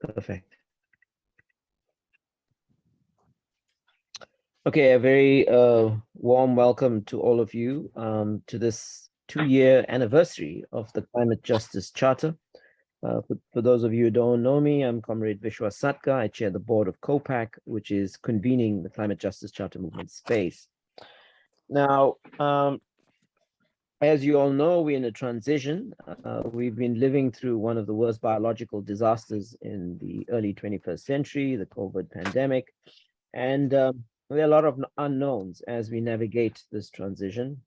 Perfect. Okay, a very warm welcome to all of you to this 2-year anniversary of the Climate Justice Charter. For those of you who don't know me, I'm Comrade Vishwa Satka. I chair the board of COPAC, which is convening the Climate Justice Charter movement space. Now, as you all know, we're in a transition. We've been living through one of the worst biological disasters in the early 21st century, the COVID pandemic. And there are a lot of unknowns as we navigate this transition.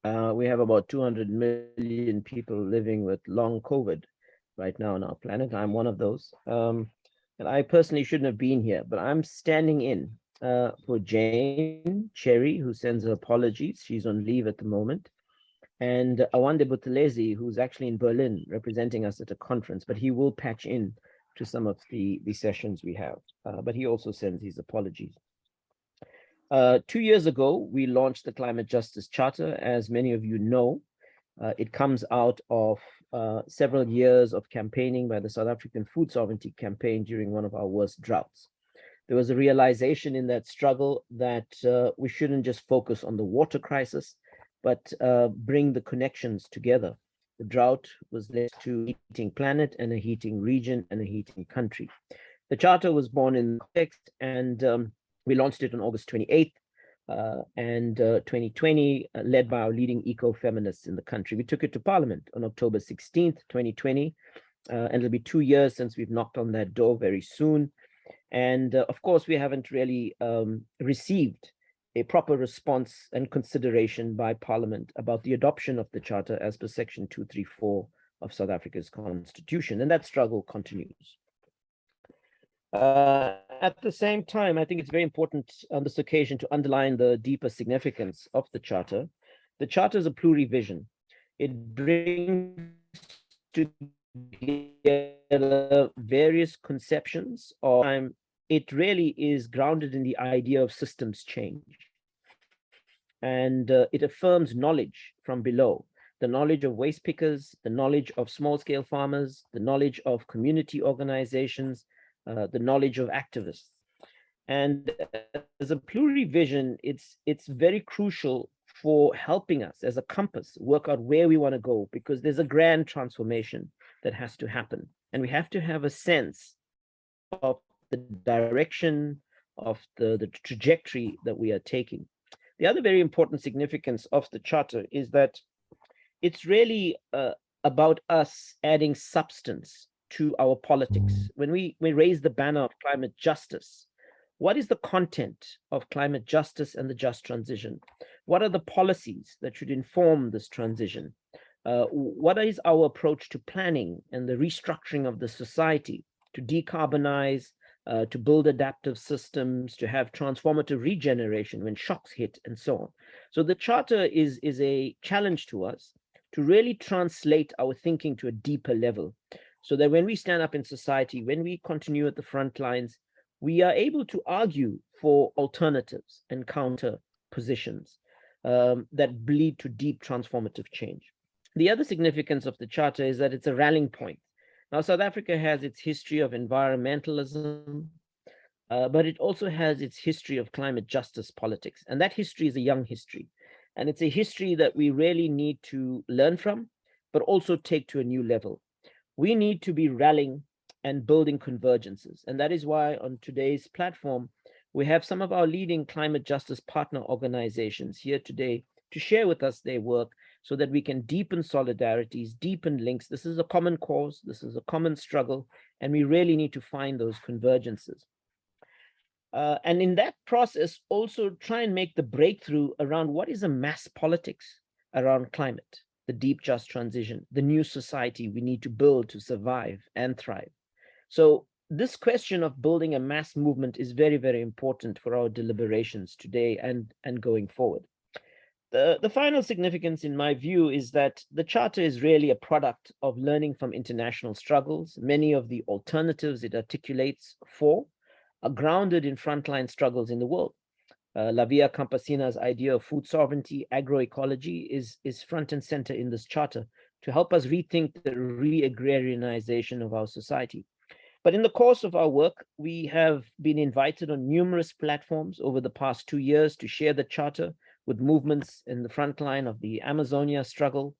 We have about 200 million people living with long COVID right now on our planet. I'm one of those. And I personally shouldn't have been here, but I'm standing in for Jane Cherry, who sends her apologies. She's on leave at the moment. And Awande Buthelezi, who's actually in Berlin representing us at a conference, but he will patch in to some of the sessions we have. But he also sends his apologies. 2 years ago, we launched the Climate Justice Charter. As many of you know, it comes out of several years of campaigning by the South African Food Sovereignty Campaign during one of our worst droughts. There was a realization in that struggle that we shouldn't just focus on the water crisis, but bring the connections together. The drought was led to a heating planet and a heating region and a heating country. The charter was born in context, and we launched it on August 28th and 2020, led by our leading eco-feminists in the country. We took it to Parliament on October 16th, 2020, and it'll be 2 years since we've knocked on that door very soon. And of course, we haven't really received a proper response and consideration by Parliament about the adoption of the Charter as per Section 234 of South Africa's Constitution, and that struggle continues. At the same time, I think it's very important on this occasion to underline the deeper significance of the Charter. The Charter is a plurivision. It brings together various conceptions of time. It really is grounded in the idea of systems change. And it affirms knowledge from below, the knowledge of waste pickers, the knowledge of small-scale farmers, the knowledge of community organizations, the knowledge of activists. And as a plurivision, it's very crucial for helping us as a compass work out where we want to go, because there's a grand transformation that has to happen. And we have to have a sense of the direction of the trajectory that we are taking. The other very important significance of the Charter is that it's really about us adding substance to our politics. When we raise the banner of climate justice, what is the content of climate justice and the just transition? What are the policies that should inform this transition? What is our approach to planning and the restructuring of the society to decarbonize, to build adaptive systems, to have transformative regeneration when shocks hit, and so on? So the Charter is a challenge to us to really translate our thinking to a deeper level, so that when we stand up in society, when we continue at the front lines, we are able to argue for alternatives and counter positions that lead to deep transformative change. The other significance of the Charter is that it's a rallying point. Now, South Africa has its history of environmentalism, but it also has its history of climate justice politics. And that history is a young history. And it's a history that we really need to learn from, but also take to a new level. We need to be rallying and building convergences. And that is why on today's platform, we have some of our leading climate justice partner organizations here today to share with us their work so that we can deepen solidarities, deepen links. This is a common cause, this is a common struggle, and we really need to find those convergences. And in that process, also try and make the breakthrough around what is a mass politics around climate, the deep just transition, the new society we need to build to survive and thrive. So this question of building a mass movement is very, very important for our deliberations today and going forward. The final significance, in my view, is that the Charter is really a product of learning from international struggles. Many of the alternatives it articulates for are grounded in frontline struggles in the world. La Via Campesina's idea of food sovereignty, agroecology is front and center in this Charter to help us rethink the re-agrarianization of our society. But in the course of our work, we have been invited on numerous platforms over the past 2 years to share the charter with movements in the front line of the Amazonia struggle.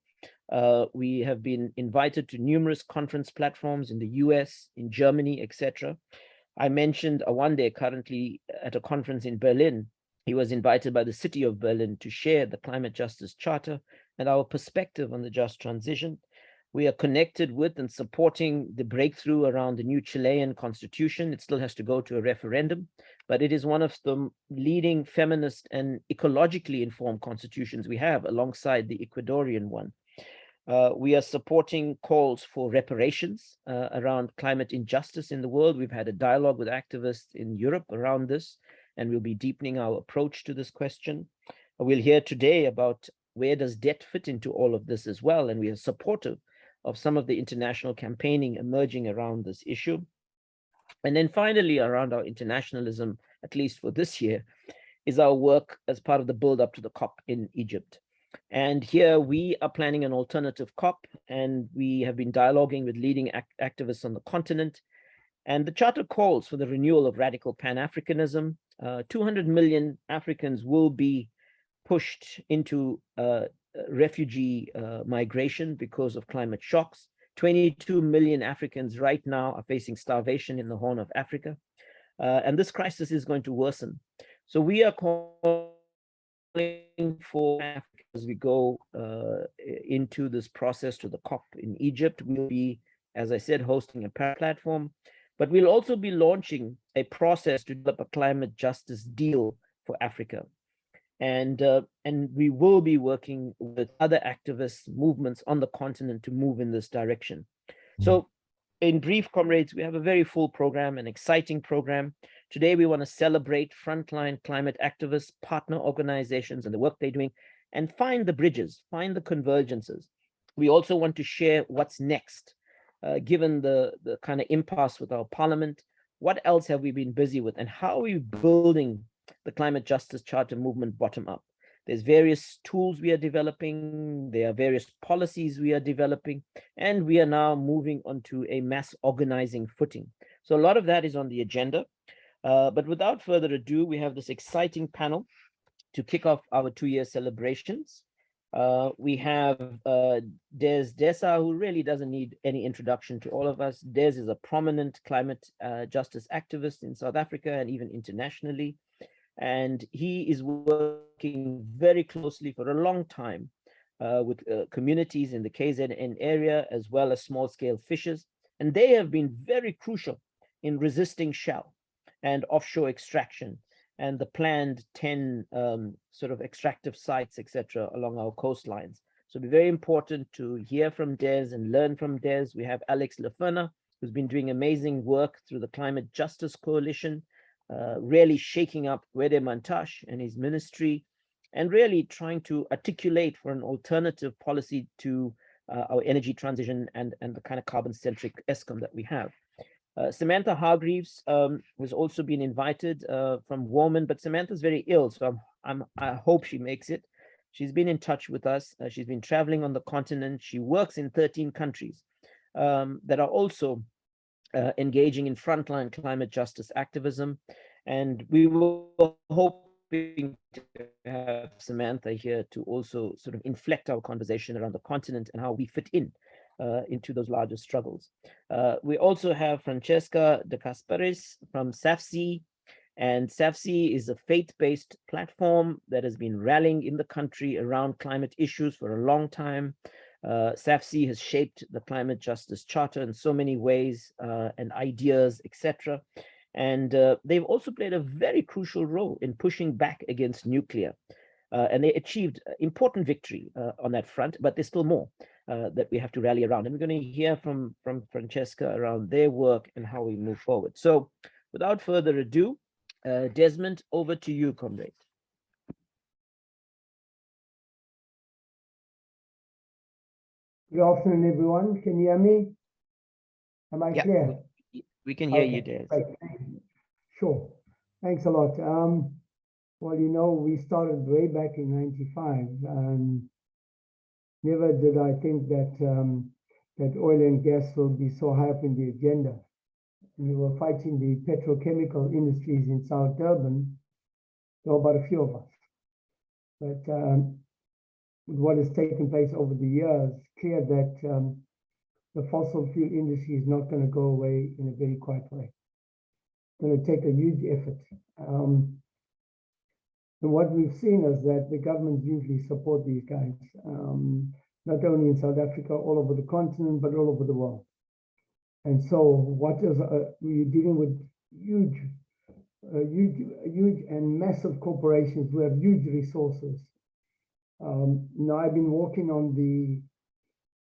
We have been invited to numerous conference platforms in the US, in Germany, etc. I mentioned Awande currently at a conference in Berlin. He was invited by the city of Berlin to share the Climate Justice Charter and our perspective on the just transition. We are connected with and supporting the breakthrough around the new Chilean constitution. It still has to go to a referendum, but it is one of the leading feminist and ecologically informed constitutions we have alongside the Ecuadorian one. We are supporting calls for reparations around climate injustice in the world. We've had a dialogue with activists in Europe around this, and we'll be deepening our approach to this question. We'll hear today about where does debt fit into all of this as well, and we are supportive of some of the international campaigning emerging around this issue. And then finally, around our internationalism, at least for this year, is our work as part of the build up to the COP in Egypt. And here we are planning an alternative COP, and we have been dialoguing with leading activists on the continent. And the charter calls for the renewal of radical Pan-Africanism. 200 million Africans will be pushed into refugee migration because of climate shocks. 22 million Africans right now are facing starvation in the Horn of Africa. And this crisis is going to worsen. So we are calling for Africa as we go into this process to the COP in Egypt. We'll be, as I said, hosting a platform, but we'll also be launching a process to develop a climate justice deal for Africa. And we will be working with other activist movements on the continent to move in this direction. So in brief, comrades, we have a very full program, an exciting program. Today, we want to celebrate frontline climate activists, partner organizations, and the work they're doing, and find the bridges, find the convergences. We also want to share what's next, given the kind of impasse with our parliament. What else have we been busy with, and how are we building the climate justice charter movement bottom up? There's various tools we are developing, there are various policies we are developing, and we are now moving onto a mass organizing footing. So a lot of that is on the agenda. But without further ado, we have this exciting panel to kick off our 2-year celebrations. We have Des Desa, who really doesn't need any introduction to all of us. Des is a prominent climate justice activist in South Africa and even internationally. And he is working very closely for a long time with communities in the KZN area, as well as small-scale fishers. And they have been very crucial in resisting shell and offshore extraction and the planned 10 sort of extractive sites, etc., along our coastlines. So it'll be very important to hear from Des and learn from Des. We have Alex Lefena, who's been doing amazing work through the Climate Justice Coalition, really shaking up Wede Mantash and his ministry, and really trying to articulate for an alternative policy to our energy transition and the kind of carbon-centric ESCOM that we have. Samantha Hargreaves was also been invited from Woman, but Samantha's very ill, so I hope she makes it. She's been in touch with us. She's been traveling on the continent. She works in 13 countries that are also engaging in frontline climate justice activism. And we were hoping to have Samantha here to also sort of inflect our conversation around the continent and how we fit in into those larger struggles. We also have Francesca De Casparis from SAFC, and SAFC is a faith-based platform that has been rallying in the country around climate issues for a long time. SAFC has shaped the Climate Justice Charter in so many ways and ideas, etc. And they've also played a very crucial role in pushing back against nuclear. And they achieved important victory on that front, but there's still more that we have to rally around. And we're going to hear from Francesca around their work and how we move forward. So without further ado, Desmond, over to you, comrade. Good afternoon, everyone. Can you hear me? Am I clear? We can hear you, Des. Right. Sure. Thanks a lot. Well, you know, we started way back in '95, and never did I think that that oil and gas will be so high up in the agenda. we were fighting the petrochemical industries in South Durban, there were about a few of us. But with what has taken place over the years, it's clear that the fossil fuel industry is not going to go away in a very quiet way. It's going to take a huge effort. And what we've seen is that the governments usually support these guys, not only in South Africa, all over the continent, but all over the world. And so what is we're dealing with huge and massive corporations who have huge resources. Now I've been walking on the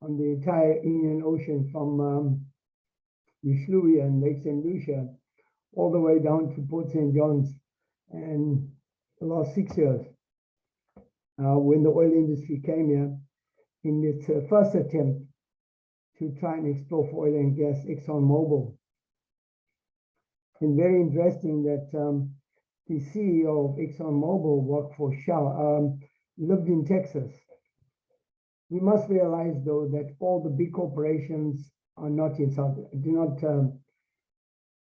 entire Indian Ocean from Ushuaia and Lake St. Lucia all the way down to Port St. John's, and the last 6 years, when the oil industry came here in its first attempt to try and explore for oil and gas, ExxonMobil. And very interesting that the CEO of ExxonMobil worked for Shell, lived in Texas. We must realize, though, that all the big corporations are not in South, do not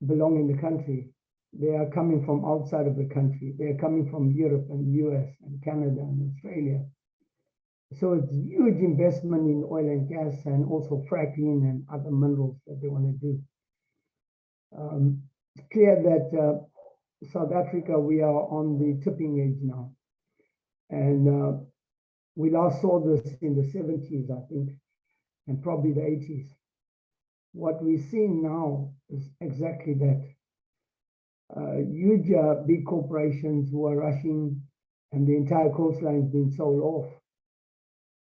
belong in the country. They are coming from outside of the country. They are coming from Europe and the US and Canada and Australia. So it's huge investment in oil and gas and also fracking and other minerals that they want to do. It's clear that South Africa, we are on the tipping edge now. And we last saw this in the 70s, I think, and probably the 80s. What we're seeing now is exactly that. Huge big corporations who are rushing, and the entire coastline is being sold off.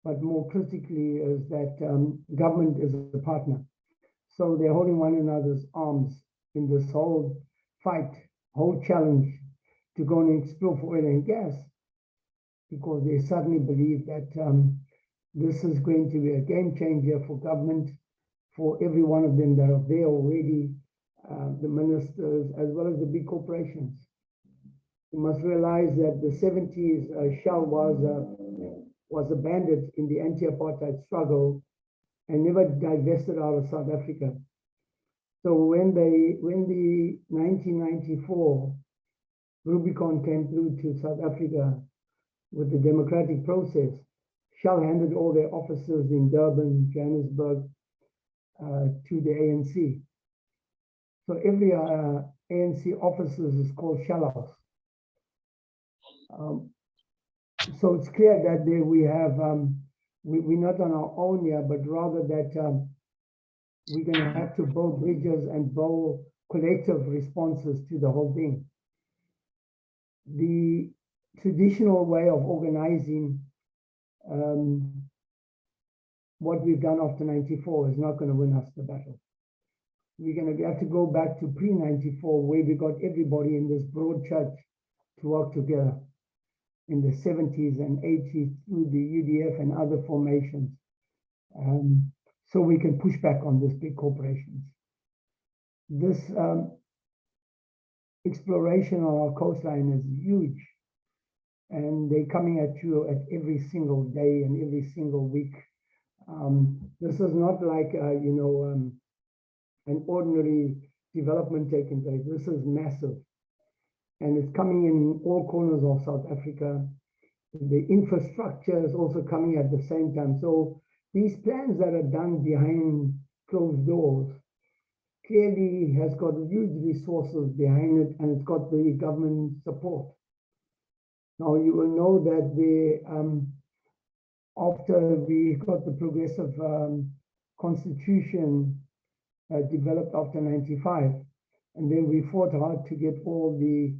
But more critically is that government is a partner. So they're holding one another's arms in this whole fight, whole challenge to go and explore for oil and gas, because they suddenly believe that this is going to be a game changer for government, for every one of them that are there already, the ministers, as well as the big corporations. You must realize that the 70s, Shell was abandoned in the anti-apartheid struggle and never divested out of South Africa. So when the 1994 Rubicon came through to South Africa with the democratic process, Shell handed all their offices in Durban, Johannesburg, to the ANC. So every ANC offices is called Shell House. So it's clear that we have, we're not on our own here, but rather that we're going to have to build bridges and build collective responses to the whole thing. The traditional way of organizing what we've done after 94 is not going to win us the battle. We're going to have to go back to pre-94, where we got everybody in this broad church to work together in the 70s and 80s through the UDF and other formations, so we can push back on these big corporations. This exploration on our coastline is huge, and they're coming at you at every single day and every single week. This is not like an ordinary development taking place. This is massive. And it's coming in all corners of South Africa. The infrastructure is also coming at the same time. So these plans that are done behind closed doors clearly has got huge resources behind it, and it's got the government support. Now you will know that after we got the progressive constitution developed after 95, and then we fought hard to get all the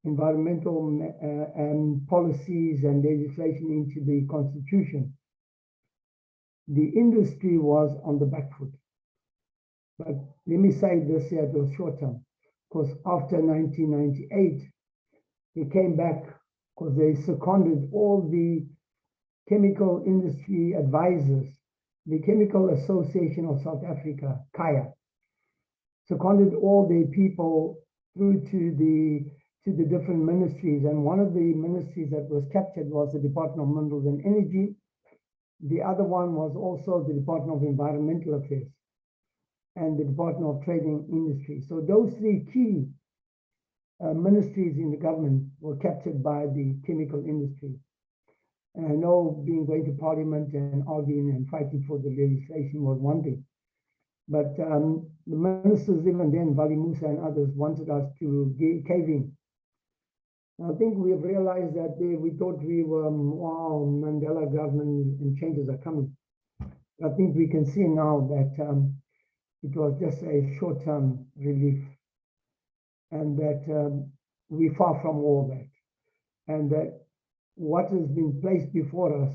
environmental policies and legislation into the constitution. The industry was on the back foot. But let me say this here, it was short term, because after 1998, they came back because they seconded all the chemical industry advisors, the Chemical Association of South Africa, KAYA, seconded all the people through to the different ministries. And one of the ministries that was captured was the Department of Minerals and Energy. The other one was also the Department of Environmental Affairs. and the Department of Trade and Industry. So those three key ministries in the government were captured by the chemical industry. And I know going to Parliament and arguing and fighting for the legislation was one thing. But the ministers, even then, Vali Musa and others, wanted us to cave in. I think we have realized that we thought we were, wow, Mandela government and changes are coming. I think we can see now that it was just a short-term relief, and that we're far from all that. And that what has been placed before us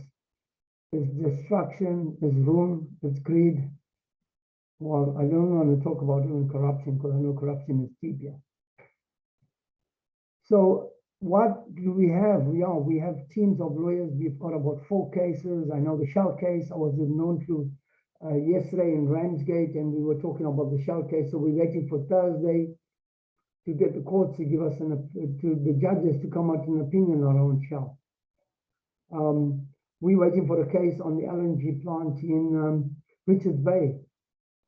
is destruction, is ruin, is greed. Well, I don't want to talk about even corruption because I know corruption is deep here. So what do we have? We have teams of lawyers. We've got about 4 cases. I know the Shell case. I was known to yesterday in Ramsgate, and we were talking about the Shell case. So we're waiting for Thursday to get the courts to give us the judges to come out an opinion around Shell. We're waiting for a case on the LNG plant in Richards Bay,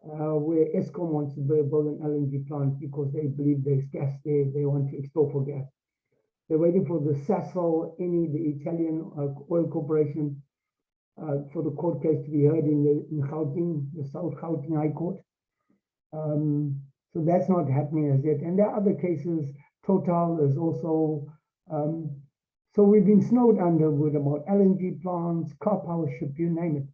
where Eskom wants to build an LNG plant because they believe there's gas there. They want to explore for gas. They're waiting for the Sasol, the Italian oil corporation, for the court case to be heard in Gauteng, the South Gauteng High Court. So that's not happening as yet. And there are other cases. Total is also. So we've been snowed under with about LNG plants, car power ship, you name it.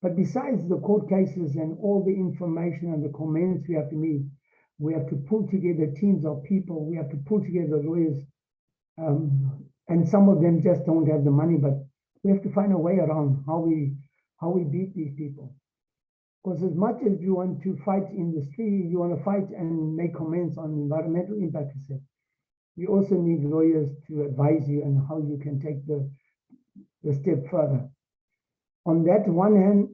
But besides the court cases and all the information and the comments we have to meet, we have to pull together teams of people. We have to pull together lawyers. And some of them just don't have the money, but we have to find a way around how we beat these people. Because as much as you want to fight in the street, you want to fight and make comments on environmental impact assessment, you also need lawyers to advise you on how you can take the step further. On that one hand,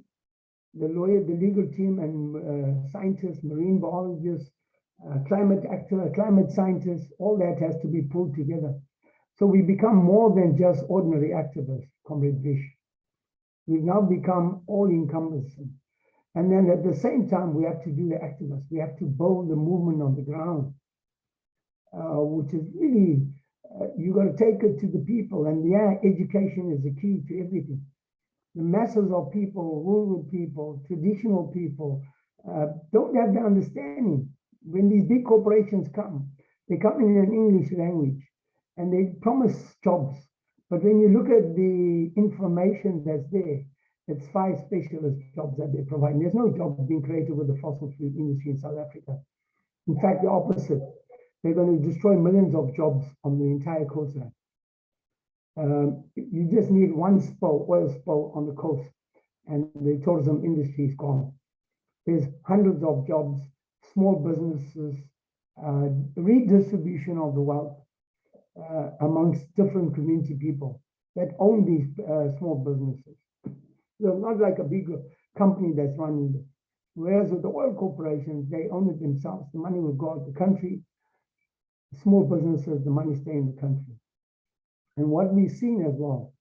the legal team and scientists, marine biologists, climate actors, climate scientists, all that has to be pulled together. So we become more than just ordinary activists, Comrade Vish. We've now become all-encompassing. And then at the same time, we have to do the activists. We have to build the movement on the ground, which is really, you got to take it to the people. And yeah, education is the key to everything. The masses of people, rural people, traditional people, don't have the understanding. When these big corporations come, they come in an English language and they promise jobs. But when you look at the information that's there, it's 5 specialist jobs that they provide. And there's no jobs being created with the fossil fuel industry in South Africa. In fact, the opposite. They're going to destroy millions of jobs on the entire coastline. You just need one oil spill on the coast, and the tourism industry is gone. There's hundreds of jobs, small businesses, redistribution of the wealth amongst different community people that own these small businesses. So not like a big company that's running this. Whereas with the oil corporations, they own it themselves. The money will go out the country. Small businesses, the money stay in the country. And what we've seen as well,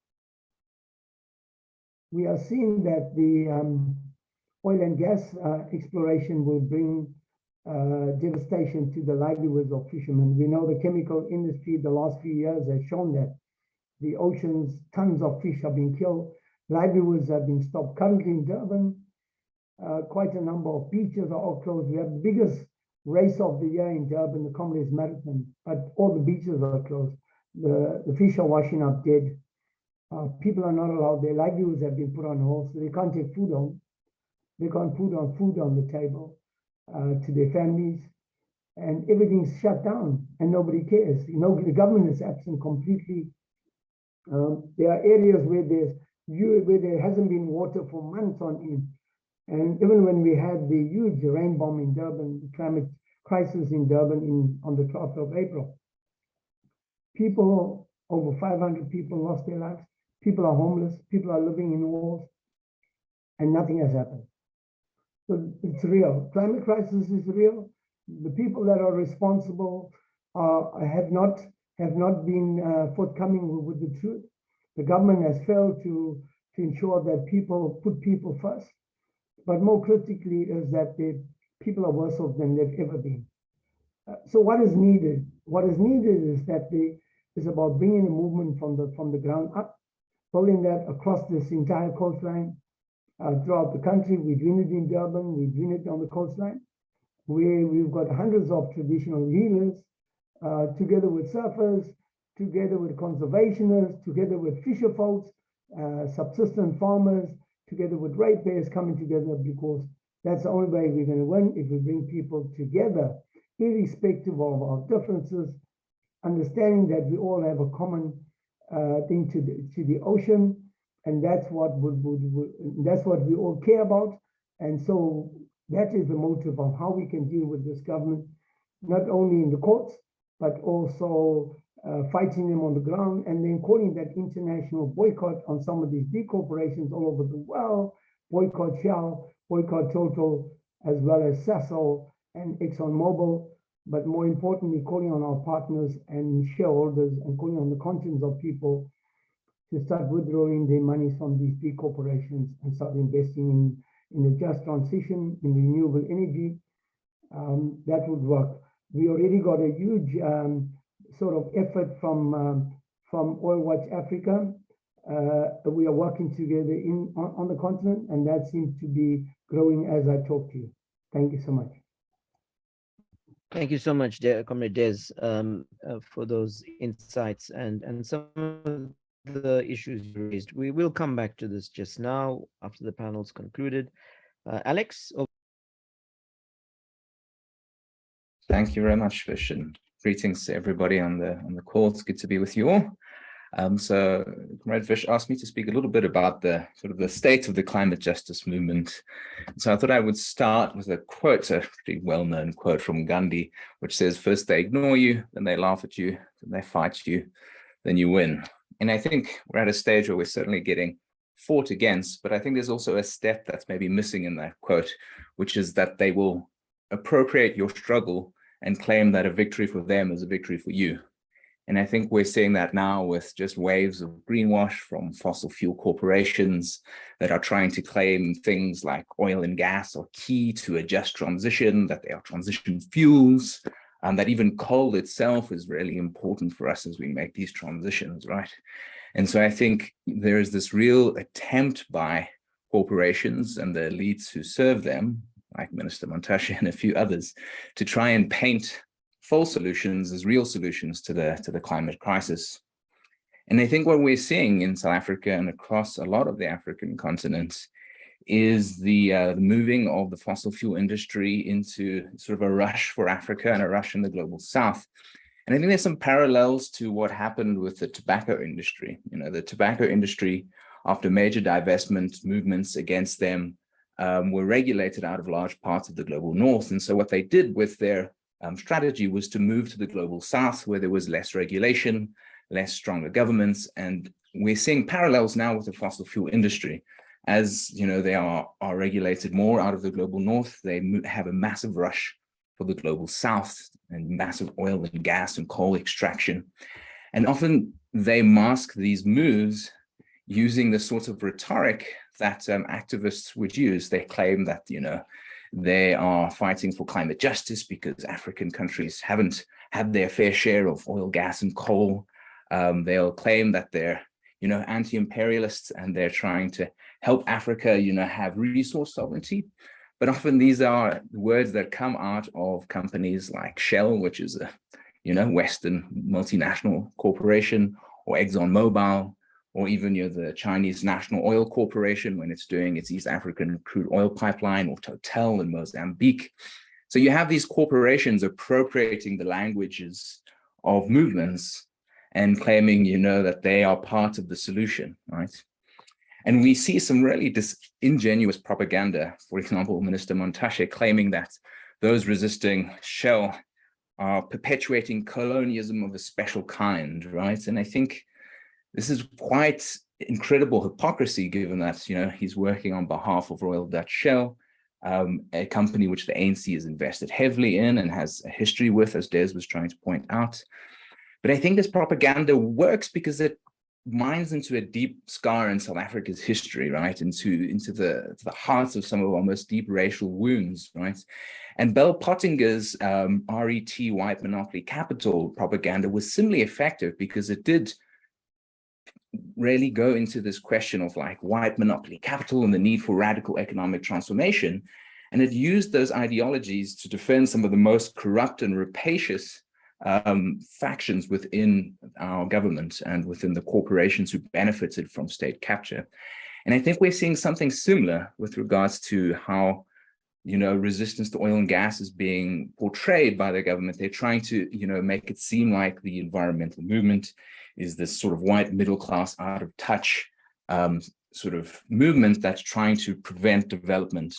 we are seeing that the oil and gas exploration will bring devastation to the livelihoods of fishermen. We know the chemical industry the last few years has shown that the oceans, tons of fish are being killed. Livelihoods have been stopped. Currently in Durban, quite a number of beaches are all closed. We have the biggest race of the year in Durban, the Comrades Marathon, but all the beaches are closed. The fish are washing up dead. People are not allowed. Their livelihoods have been put on hold, so they can't take food home. They can't put food on the table to their families, and everything's shut down, and nobody cares. You know, the government is absent completely. There are areas where there hasn't been water for months on end. And even when we had the huge rain bomb in Durban, the climate crisis in Durban on the 12th of April, people, over 500 people lost their lives. People are homeless. People are living in walls, and nothing has happened. So it's real. Climate crisis is real. The people that are responsible have not been forthcoming with the truth. The government has failed to ensure that people put people first. But more critically is that people are worse off than they've ever been. So what is needed? What is needed is that is about bringing a movement from the ground up, building that across this entire coastline throughout the country. We're doing it in Durban, we're doing it on the coastline, where we've got hundreds of traditional healers, together with surfers, together with conservationists, together with fisher folks, subsistence farmers, together with ratepayers coming together, because that's the only way we're going to win, if we bring people together, irrespective of our differences, understanding that we all have a common thing to the ocean, and that's what that's what we all care about. And so that is the motive of how we can deal with this government, not only in the courts, but also fighting them on the ground, and then calling that international boycott on some of these big corporations all over the world, boycott Shell, boycott Total, as well as Sasol and ExxonMobil, but more importantly, calling on our partners and shareholders and calling on the conscience of people to start withdrawing their monies from these big corporations and start investing in a just transition, in renewable energy. That would work. We already got a huge sort of effort from Oil Watch Africa. We are working together on the continent, and that seems to be growing as I talk to you. Thank you so much. Thank you so much, Comrade Des, for those insights and some of the issues you raised. We will come back to this just now after the panel's concluded. Alex? Thank you very much, Vish, and greetings to everybody on the call. It's good to be with you all. So Comrade Vish asked me to speak a little bit about the sort of the state of the climate justice movement. So I thought I would start with a quote, a pretty well-known quote from Gandhi, which says, "First they ignore you, then they laugh at you, then they fight you, then you win." And I think we're at a stage where we're certainly getting fought against, but I think there's also a step that's maybe missing in that quote, which is that they will appropriate your struggle and claim that a victory for them is a victory for you. And I think we're seeing that now with just waves of greenwash from fossil fuel corporations that are trying to claim things like oil and gas are key to a just transition, that they are transition fuels, and that even coal itself is really important for us as we make these transitions, right? And so I think there is this real attempt by corporations and the elites who serve them, like Minister Montashe and a few others, to try and paint false solutions as real solutions to the climate crisis. And I think what we're seeing in South Africa and across a lot of the African continent is the moving of the fossil fuel industry into sort of a rush for Africa and a rush in the global south. And I think there's some parallels to what happened with the tobacco industry. You know, the tobacco industry, after major divestment movements against them, were regulated out of large parts of the global north. And so what they did with their strategy was to move to the global south, where there was less regulation, less stronger governments. And we're seeing parallels now with the fossil fuel industry. As you know, they are regulated more out of the global north. They have a massive rush for the global south and massive oil and gas and coal extraction. And often they mask these moves using the sort of rhetoric that activists would use. They claim that, you know, they are fighting for climate justice because African countries haven't had their fair share of oil, gas, and coal. They'll claim that they're, you know, anti-imperialists and they're trying to help Africa, you know, have resource sovereignty. But often these are words that come out of companies like Shell, which is a, you know, Western multinational corporation, or ExxonMobil, or even, you know, the Chinese National Oil Corporation when it's doing its East African crude oil pipeline, or Total in Mozambique. So you have these corporations appropriating the languages of movements and claiming, you know, that they are part of the solution, right? And we see some really disingenuous propaganda. For example, Minister Montashe claiming that those resisting Shell are perpetuating colonialism of a special kind, right? And I think this is quite incredible hypocrisy, given that, you know, he's working on behalf of Royal Dutch Shell, a company which the ANC has invested heavily in and has a history with, as Des was trying to point out. But I think this propaganda works because it mines into a deep scar in South Africa's history, right? Into the hearts of some of our most deep racial wounds, right? And Bell Pottinger's RET, white monopoly capital propaganda was similarly effective because it did really go into this question of like white monopoly capital and the need for radical economic transformation. And it used those ideologies to defend some of the most corrupt and rapacious factions within our government and within the corporations who benefited from state capture. And I think we're seeing something similar with regards to how, resistance to oil and gas is being portrayed by the government. They're trying to, make it seem like the environmental movement is this sort of white middle class, out of touch sort of movement that's trying to prevent development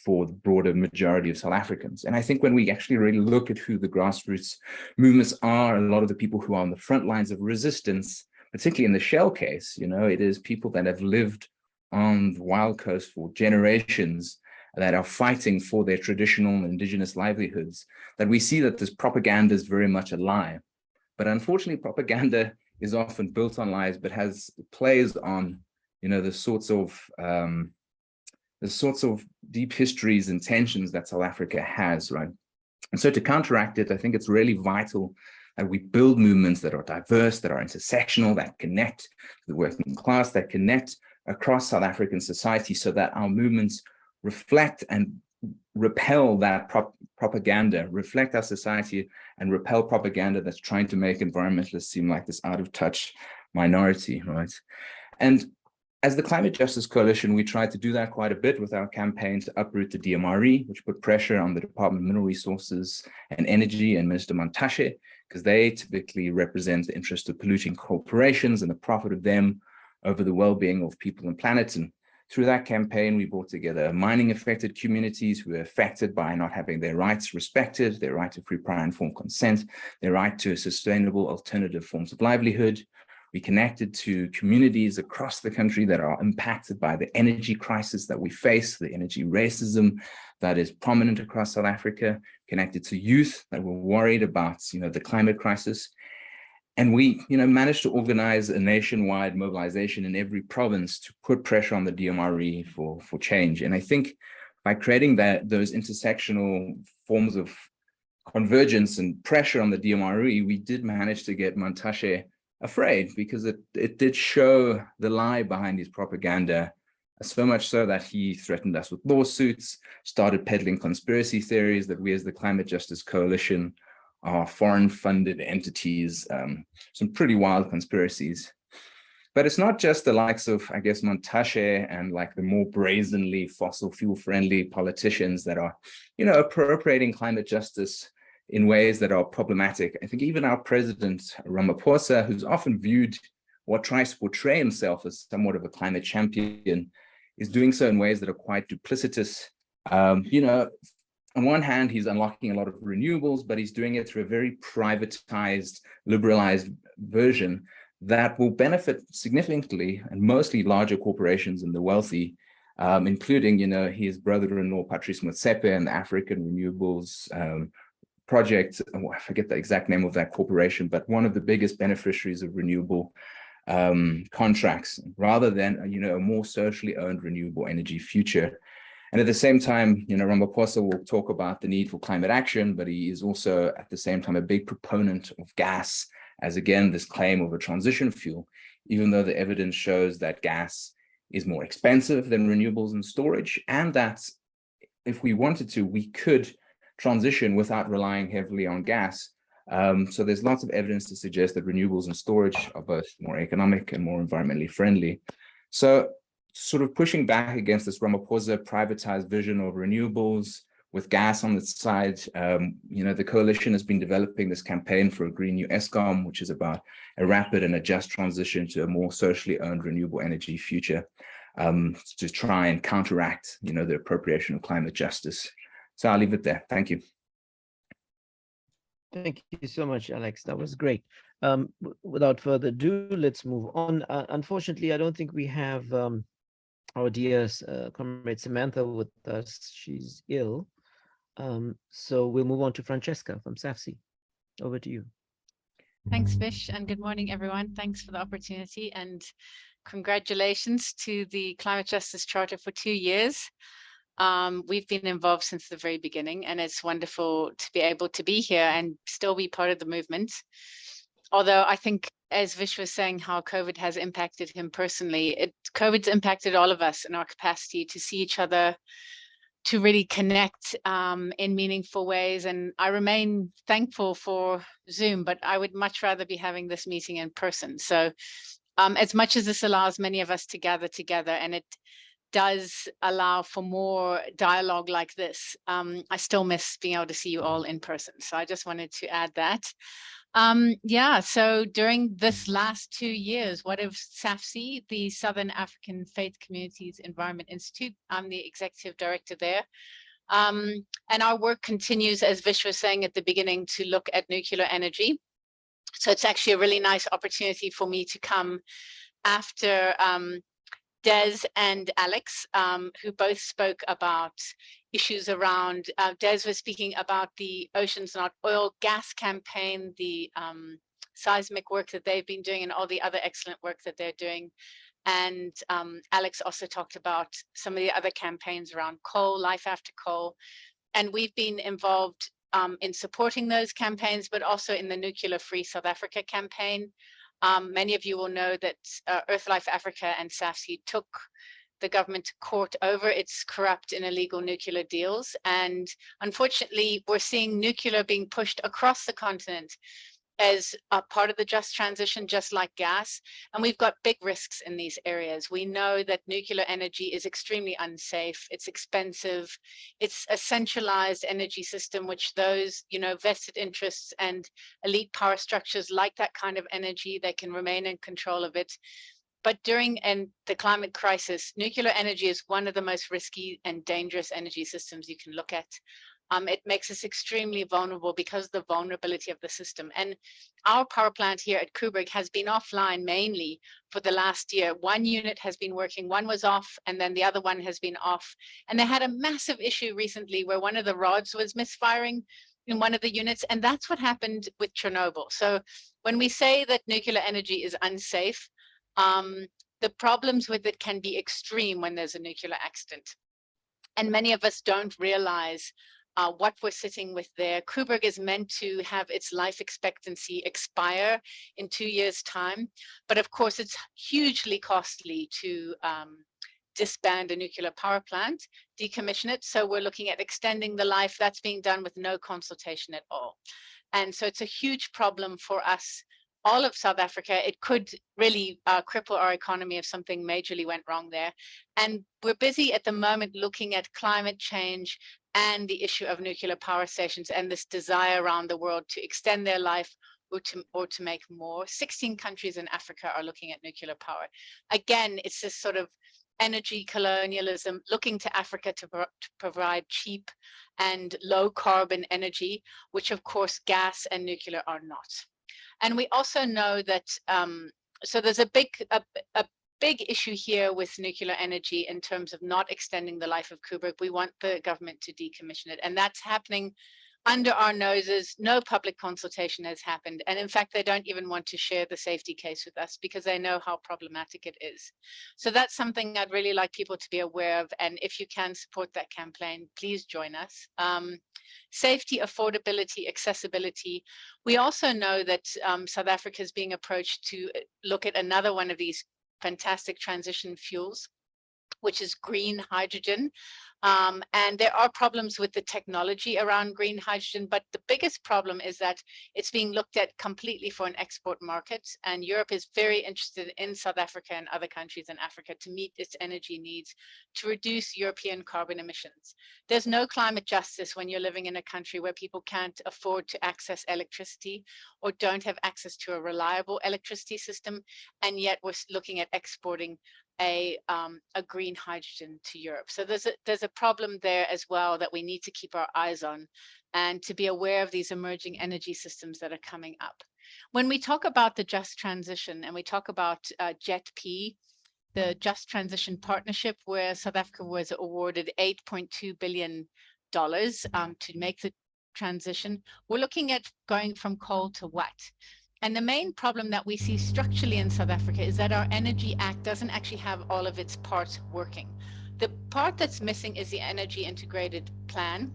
for the broader majority of South Africans. And I think when we actually really look at who the grassroots movements are, a lot of the people who are on the front lines of resistance, particularly in the Shell case, it is people that have lived on the Wild Coast for generations, that are fighting for their traditional and indigenous livelihoods, that we see that this propaganda is very much a lie. But unfortunately, propaganda is often built on lies, but plays on, the sorts of deep histories and tensions that South Africa has, right? And so to counteract it, I think it's really vital that we build movements that are diverse, that are intersectional, that connect to the working class, that connect across South African society, so that our movements reflect and repel that propaganda, reflect our society and repel propaganda that's trying to make environmentalists seem like this out of touch minority, right? And as the Climate Justice Coalition, we tried to do that quite a bit with our campaign to uproot the DMRE, which put pressure on the Department of Mineral Resources and Energy and Minister Mantashe, because they typically represent the interest of polluting corporations and the profit of them over the well-being of people and planet. And through that campaign, we brought together mining affected communities who were affected by not having their rights respected, their right to free, prior, and informed consent, their right to sustainable alternative forms of livelihood. We connected to communities across the country that are impacted by the energy crisis that we face, the energy racism that is prominent across South Africa, connected to youth that were worried about, the climate crisis. And we, managed to organize a nationwide mobilization in every province to put pressure on the DMRE for change. And I think by creating those intersectional forms of convergence and pressure on the DMRE, we did manage to get Mantashe afraid, because it did show the lie behind his propaganda, so much so that he threatened us with lawsuits, started peddling conspiracy theories that we as the Climate Justice Coalition are foreign-funded entities, some pretty wild conspiracies. But it's not just the likes of, I guess, Mantashe and like the more brazenly fossil fuel-friendly politicians that are, appropriating climate justice in ways that are problematic. I think even our president, Ramaphosa, who's often viewed or tries to portray himself as somewhat of a climate champion, is doing so in ways that are quite duplicitous. On one hand, he's unlocking a lot of renewables, but he's doing it through a very privatized, liberalized version that will benefit significantly and mostly larger corporations and the wealthy, including, his brother-in-law, Patrice Motsepe, and the African Renewables project. I forget the exact name of that corporation, but one of the biggest beneficiaries of renewable contracts, rather than, a more socially owned renewable energy future. And at the same time, Ramaphosa will talk about the need for climate action, but he is also at the same time a big proponent of gas as, again, this claim of a transition fuel, even though the evidence shows that gas is more expensive than renewables and storage, and that if we wanted to, we could transition without relying heavily on gas. So there's lots of evidence to suggest that renewables and storage are both more economic and more environmentally friendly. So sort of pushing back against this Ramaphosa privatized vision of renewables with gas on its side, the coalition has been developing this campaign for a green new Eskom, which is about a rapid and a just transition to a more socially owned renewable energy future, to try and counteract, the appropriation of climate justice. So I'll leave it there. Thank you. Thank you so much, Alex. That was great. Without further ado, let's move on. Unfortunately, I don't think we have our dear comrade Samantha with us. She's ill. So we'll move on to Francesca from SAFC. Over to you. Thanks, Vish, and good morning, everyone. Thanks for the opportunity and congratulations to the Climate Justice Charter for 2 years. We've been involved since the very beginning, and it's wonderful to be able to be here and still be part of the movement. Although I think, as Vish was saying, how COVID has impacted him personally, COVID's impacted all of us in our capacity to see each other, to really connect in meaningful ways. And I remain thankful for Zoom, but I would much rather be having this meeting in person. So as much as this allows many of us to gather together, and it does allow for more dialogue like this, I still miss being able to see you all in person. So I just wanted to add that. Yeah, so during this last 2 years, what if SAFC, the Southern African Faith Communities Environment Institute, I'm the executive director there. And our work continues, as Vish was saying at the beginning, to look at nuclear energy. So it's actually a really nice opportunity for me to come after Des and Alex, who both spoke about issues around, Des was speaking about the Oceans Not Oil Gas campaign, the seismic work that they've been doing and all the other excellent work that they're doing. And Alex also talked about some of the other campaigns around coal, life after coal. And we've been involved in supporting those campaigns, but also in the Nuclear Free South Africa campaign. Many of you will know that Earth Life Africa and SAFC took the government to court over its corrupt and illegal nuclear deals. And unfortunately, we're seeing nuclear being pushed across the continent as a part of the just transition, just like gas. And we've got big risks in these areas. We know that nuclear energy is extremely unsafe. It's expensive. It's a centralized energy system, which those, vested interests and elite power structures like that kind of energy, they can remain in control of it. But during the climate crisis, nuclear energy is one of the most risky and dangerous energy systems you can look at. It makes us extremely vulnerable because of the vulnerability of the system. And our power plant here at Kubrick has been offline mainly for the last year. One unit has been working, one was off, and then the other one has been off. And they had a massive issue recently where one of the rods was misfiring in one of the units, and that's what happened with Chernobyl. So when we say that nuclear energy is unsafe, the problems with it can be extreme when there's a nuclear accident. And many of us don't realize what we're sitting with there. Kubrick is meant to have its life expectancy expire in 2 years' time. But of course, it's hugely costly to disband a nuclear power plant, decommission it. So we're looking at extending the life. That's being done with no consultation at all. And so it's a huge problem for us, all of South Africa. It could really cripple our economy if something majorly went wrong there. And we're busy at the moment looking at climate change and the issue of nuclear power stations and this desire around the world to extend their life or to make more. 16 countries in Africa are looking at nuclear power. Again, it's this sort of energy colonialism, looking to Africa to provide cheap and low carbon energy, which of course gas and nuclear are not. And we also know that, so there's a big issue here with nuclear energy in terms of not extending the life of Kubrick. We want the government to decommission it, and that's happening under our noses. No public consultation has happened. And in fact, they don't even want to share the safety case with us because they know how problematic it is. So that's something I'd really like people to be aware of. And if you can support that campaign, please join us. Safety, affordability, accessibility. We also know that South Africa is being approached to look at another one of these fantastic transition fuels, which is green hydrogen. And there are problems with the technology around green hydrogen, but the biggest problem is that it's being looked at completely for an export market. And Europe is very interested in South Africa and other countries in Africa to meet its energy needs, to reduce European carbon emissions. There's no climate justice when you're living in a country where people can't afford to access electricity or don't have access to a reliable electricity system. And yet we're looking at exporting a green hydrogen to Europe. So there's a problem there as well that we need to keep our eyes on and to be aware of these emerging energy systems that are coming up. When we talk about the just transition and we talk about JETP, the Just Transition Partnership, where South Africa was awarded $8.2 billion to make the transition, we're looking at going from coal to what? And the main problem that we see structurally in South Africa is that our Energy Act doesn't actually have all of its parts working. The part that's missing is the Energy Integrated Plan,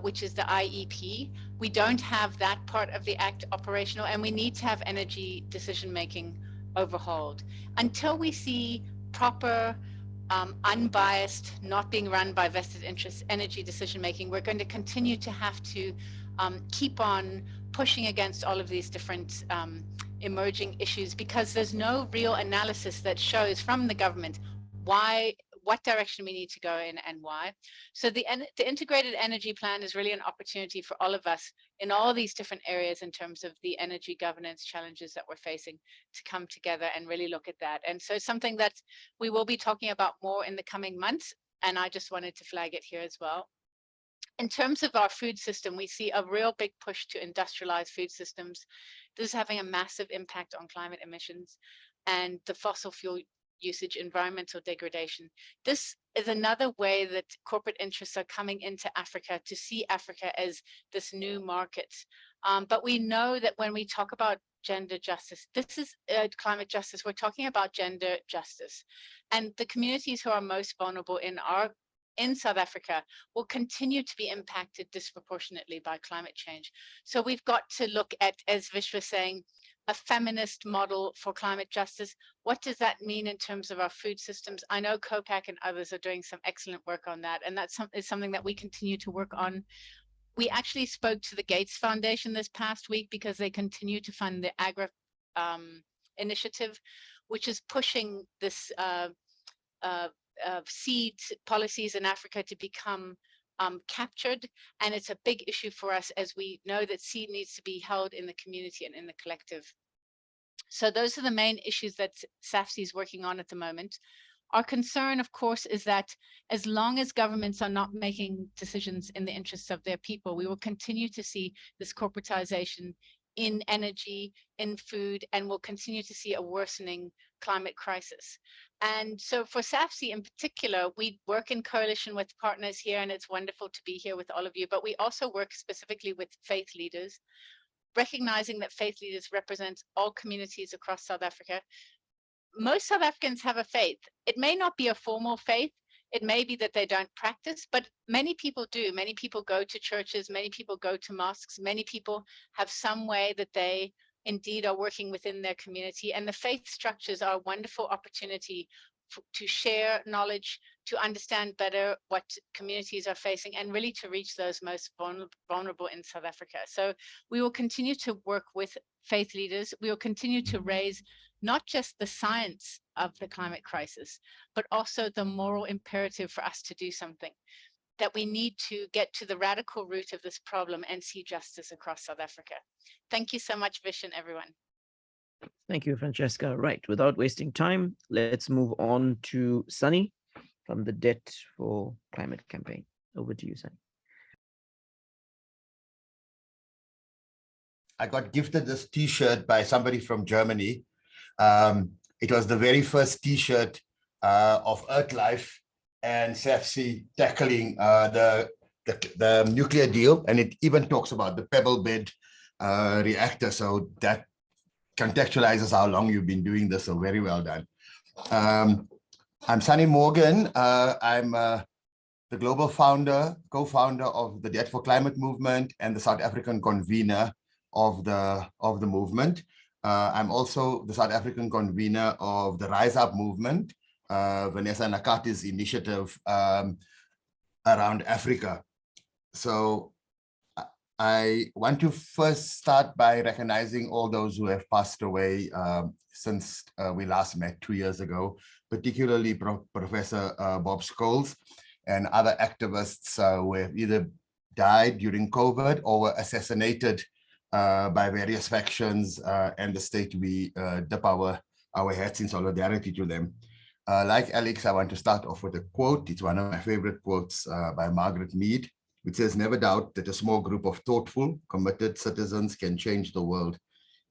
which is the IEP. We don't have that part of the Act operational, and we need to have energy decision-making overhauled. Until we see proper, unbiased, not being run by vested interests, energy decision-making, we're going to continue to have to keep on pushing against all of these different emerging issues, because there's no real analysis that shows from the government what direction we need to go in and why. So the integrated energy plan is really an opportunity for all of us in all these different areas in terms of the energy governance challenges that we're facing to come together and really look at that. And so it's something that we will be talking about more in the coming months, and I just wanted to flag it here as well. In terms of our food system, we see a real big push to industrialize food systems. This is having a massive impact on climate emissions and the fossil fuel usage, environmental degradation. This is another way that corporate interests are coming into Africa to see Africa as this new market. But we know that when we talk about gender justice, this is climate justice, we're talking about gender justice. And the communities who are most vulnerable in South Africa will continue to be impacted disproportionately by climate change. So we've got to look at, as Vish was saying, a feminist model for climate justice. What does that mean in terms of our food systems? I know COPAC and others are doing some excellent work on that, and that's something that we continue to work on. We actually spoke to the Gates Foundation this past week because they continue to fund the Agri initiative, which is pushing this seed policies in Africa to become captured, and it's a big issue for us as we know that seed needs to be held in the community and in the collective. So those are the main issues that SAFC is working on at the moment. Our concern, of course, is that as long as governments are not making decisions in the interests of their people, we will continue to see this corporatization in energy, in food, and we'll continue to see a worsening climate crisis. And so for SAFC in particular, we work in coalition with partners here, and it's wonderful to be here with all of you, but we also work specifically with faith leaders, recognizing that faith leaders represent all communities across South Africa. Most South Africans have a faith. It may not be a formal faith. It may be that they don't practice, but many people do. Many people go to churches, many people go to mosques, many people have some way that they indeed are working within their community, and the faith structures are a wonderful opportunity to share knowledge, to understand better what communities are facing, and really to reach those most vulnerable in South Africa. So we will continue to work with faith leaders. We will continue to raise not just the science of the climate crisis, but also the moral imperative for us to do something, that we need to get to the radical root of this problem and see justice across South Africa. Thank you so much, Vish, and everyone. Thank you, Francesca. Right, without wasting time, let's move on to Sunny from the Debt for Climate campaign. Over to you, Sunny. I got gifted this T-shirt by somebody from Germany. It was the very first T-shirt of Earthlife and SAFC tackling the nuclear deal, and it even talks about the pebble bed reactor. So that contextualizes how long you've been doing this. So very well done. I'm Sunny Morgan. I'm the global co-founder of the Debt for Climate movement and the South African convener of the movement. I'm also the South African convener of the Rise Up movement, Vanessa Nakati's initiative around Africa. So I want to first start by recognizing all those who have passed away since we last met 2 years ago, particularly Professor Bob Scholes and other activists who have either died during COVID or were assassinated by various factions, and the state, we dip our hats in solidarity to them. Like Alex, I want to start off with a quote. It's one of my favorite quotes by Margaret Mead, which says, "Never doubt that a small group of thoughtful, committed citizens can change the world.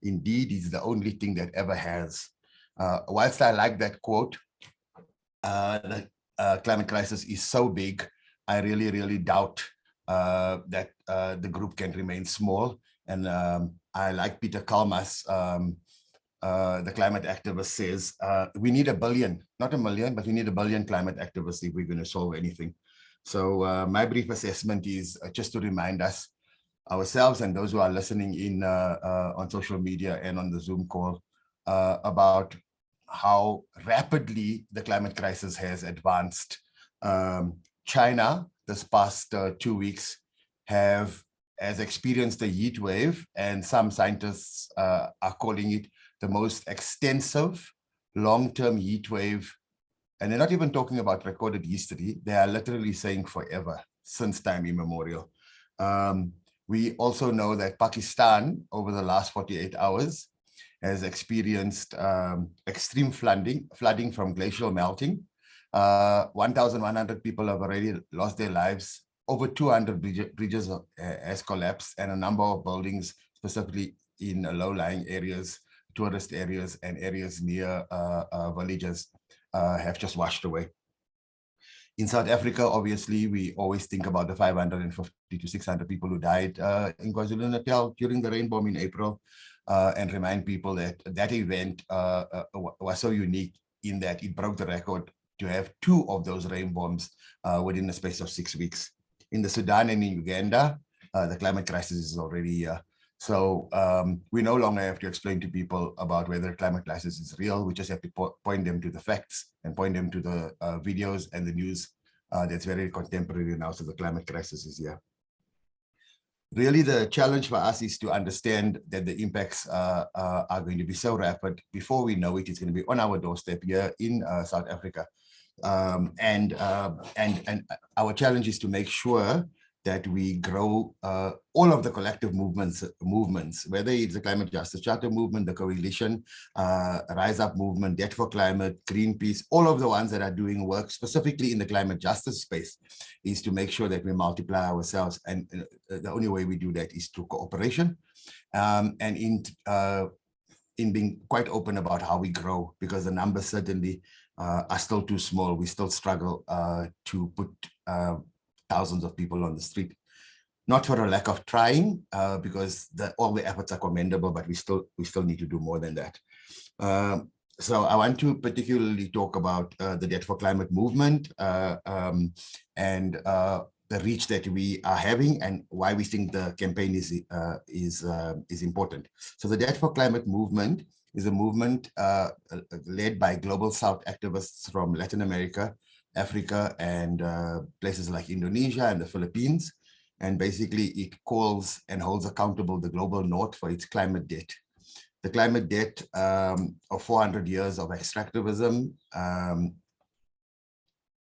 Indeed, it's the only thing that ever has." Whilst I like that quote, the climate crisis is so big, I really, really doubt that the group can remain small. And I like Peter Kalmas, the climate activist, says we need 1 billion, not 1 million, but we need 1 billion climate activists if we're going to solve anything. So my brief assessment is just to remind us, ourselves and those who are listening in on social media and on the Zoom call, about how rapidly the climate crisis has advanced. China, this past 2 weeks, has experienced a heat wave, and some scientists are calling it the most extensive long-term heat wave. And they're not even talking about recorded history. They are literally saying forever, since time immemorial. We also know that Pakistan, over the last 48 hours, has experienced extreme flooding from glacial melting. 1,100 people have already lost their lives. Over 200 bridges has collapsed, and a number of buildings, specifically in low-lying areas, tourist areas, and areas near villages, have just washed away. In South Africa, obviously, we always think about the 550 to 600 people who died in KwaZulu-Natal during the rain bomb in April, and remind people that that event was so unique in that it broke the record to have 2 of those rain bombs within the space of 6 weeks. In the Sudan and in Uganda, the climate crisis is already here. So we no longer have to explain to people about whether climate crisis is real. We just have to point them to the facts and point them to the videos and the news that's very contemporary now. So the climate crisis is here. Really, the challenge for us is to understand that the impacts are going to be so rapid. Before we know it, it's going to be on our doorstep here in South Africa. And our challenge is to make sure that we grow all of the collective movements, whether it's the Climate Justice Charter movement, the Coalition, Rise Up movement, Debt for Climate, Greenpeace, all of the ones that are doing work specifically in the climate justice space, is to make sure that we multiply ourselves. And the only way we do that is through cooperation, and in being quite open about how we grow, because the numbers certainly are still too small. We still struggle to put thousands of people on the street, not for a lack of trying, because all the efforts are commendable, but we still need to do more than that. So I want to particularly talk about the Debt for Climate movement and the reach that we are having, and why we think the campaign is important. So the Debt for Climate movement is a movement led by Global South activists from Latin America, Africa, and places like Indonesia and the Philippines. And basically it calls and holds accountable the global north for its climate debt. The climate debt of 400 years of extractivism,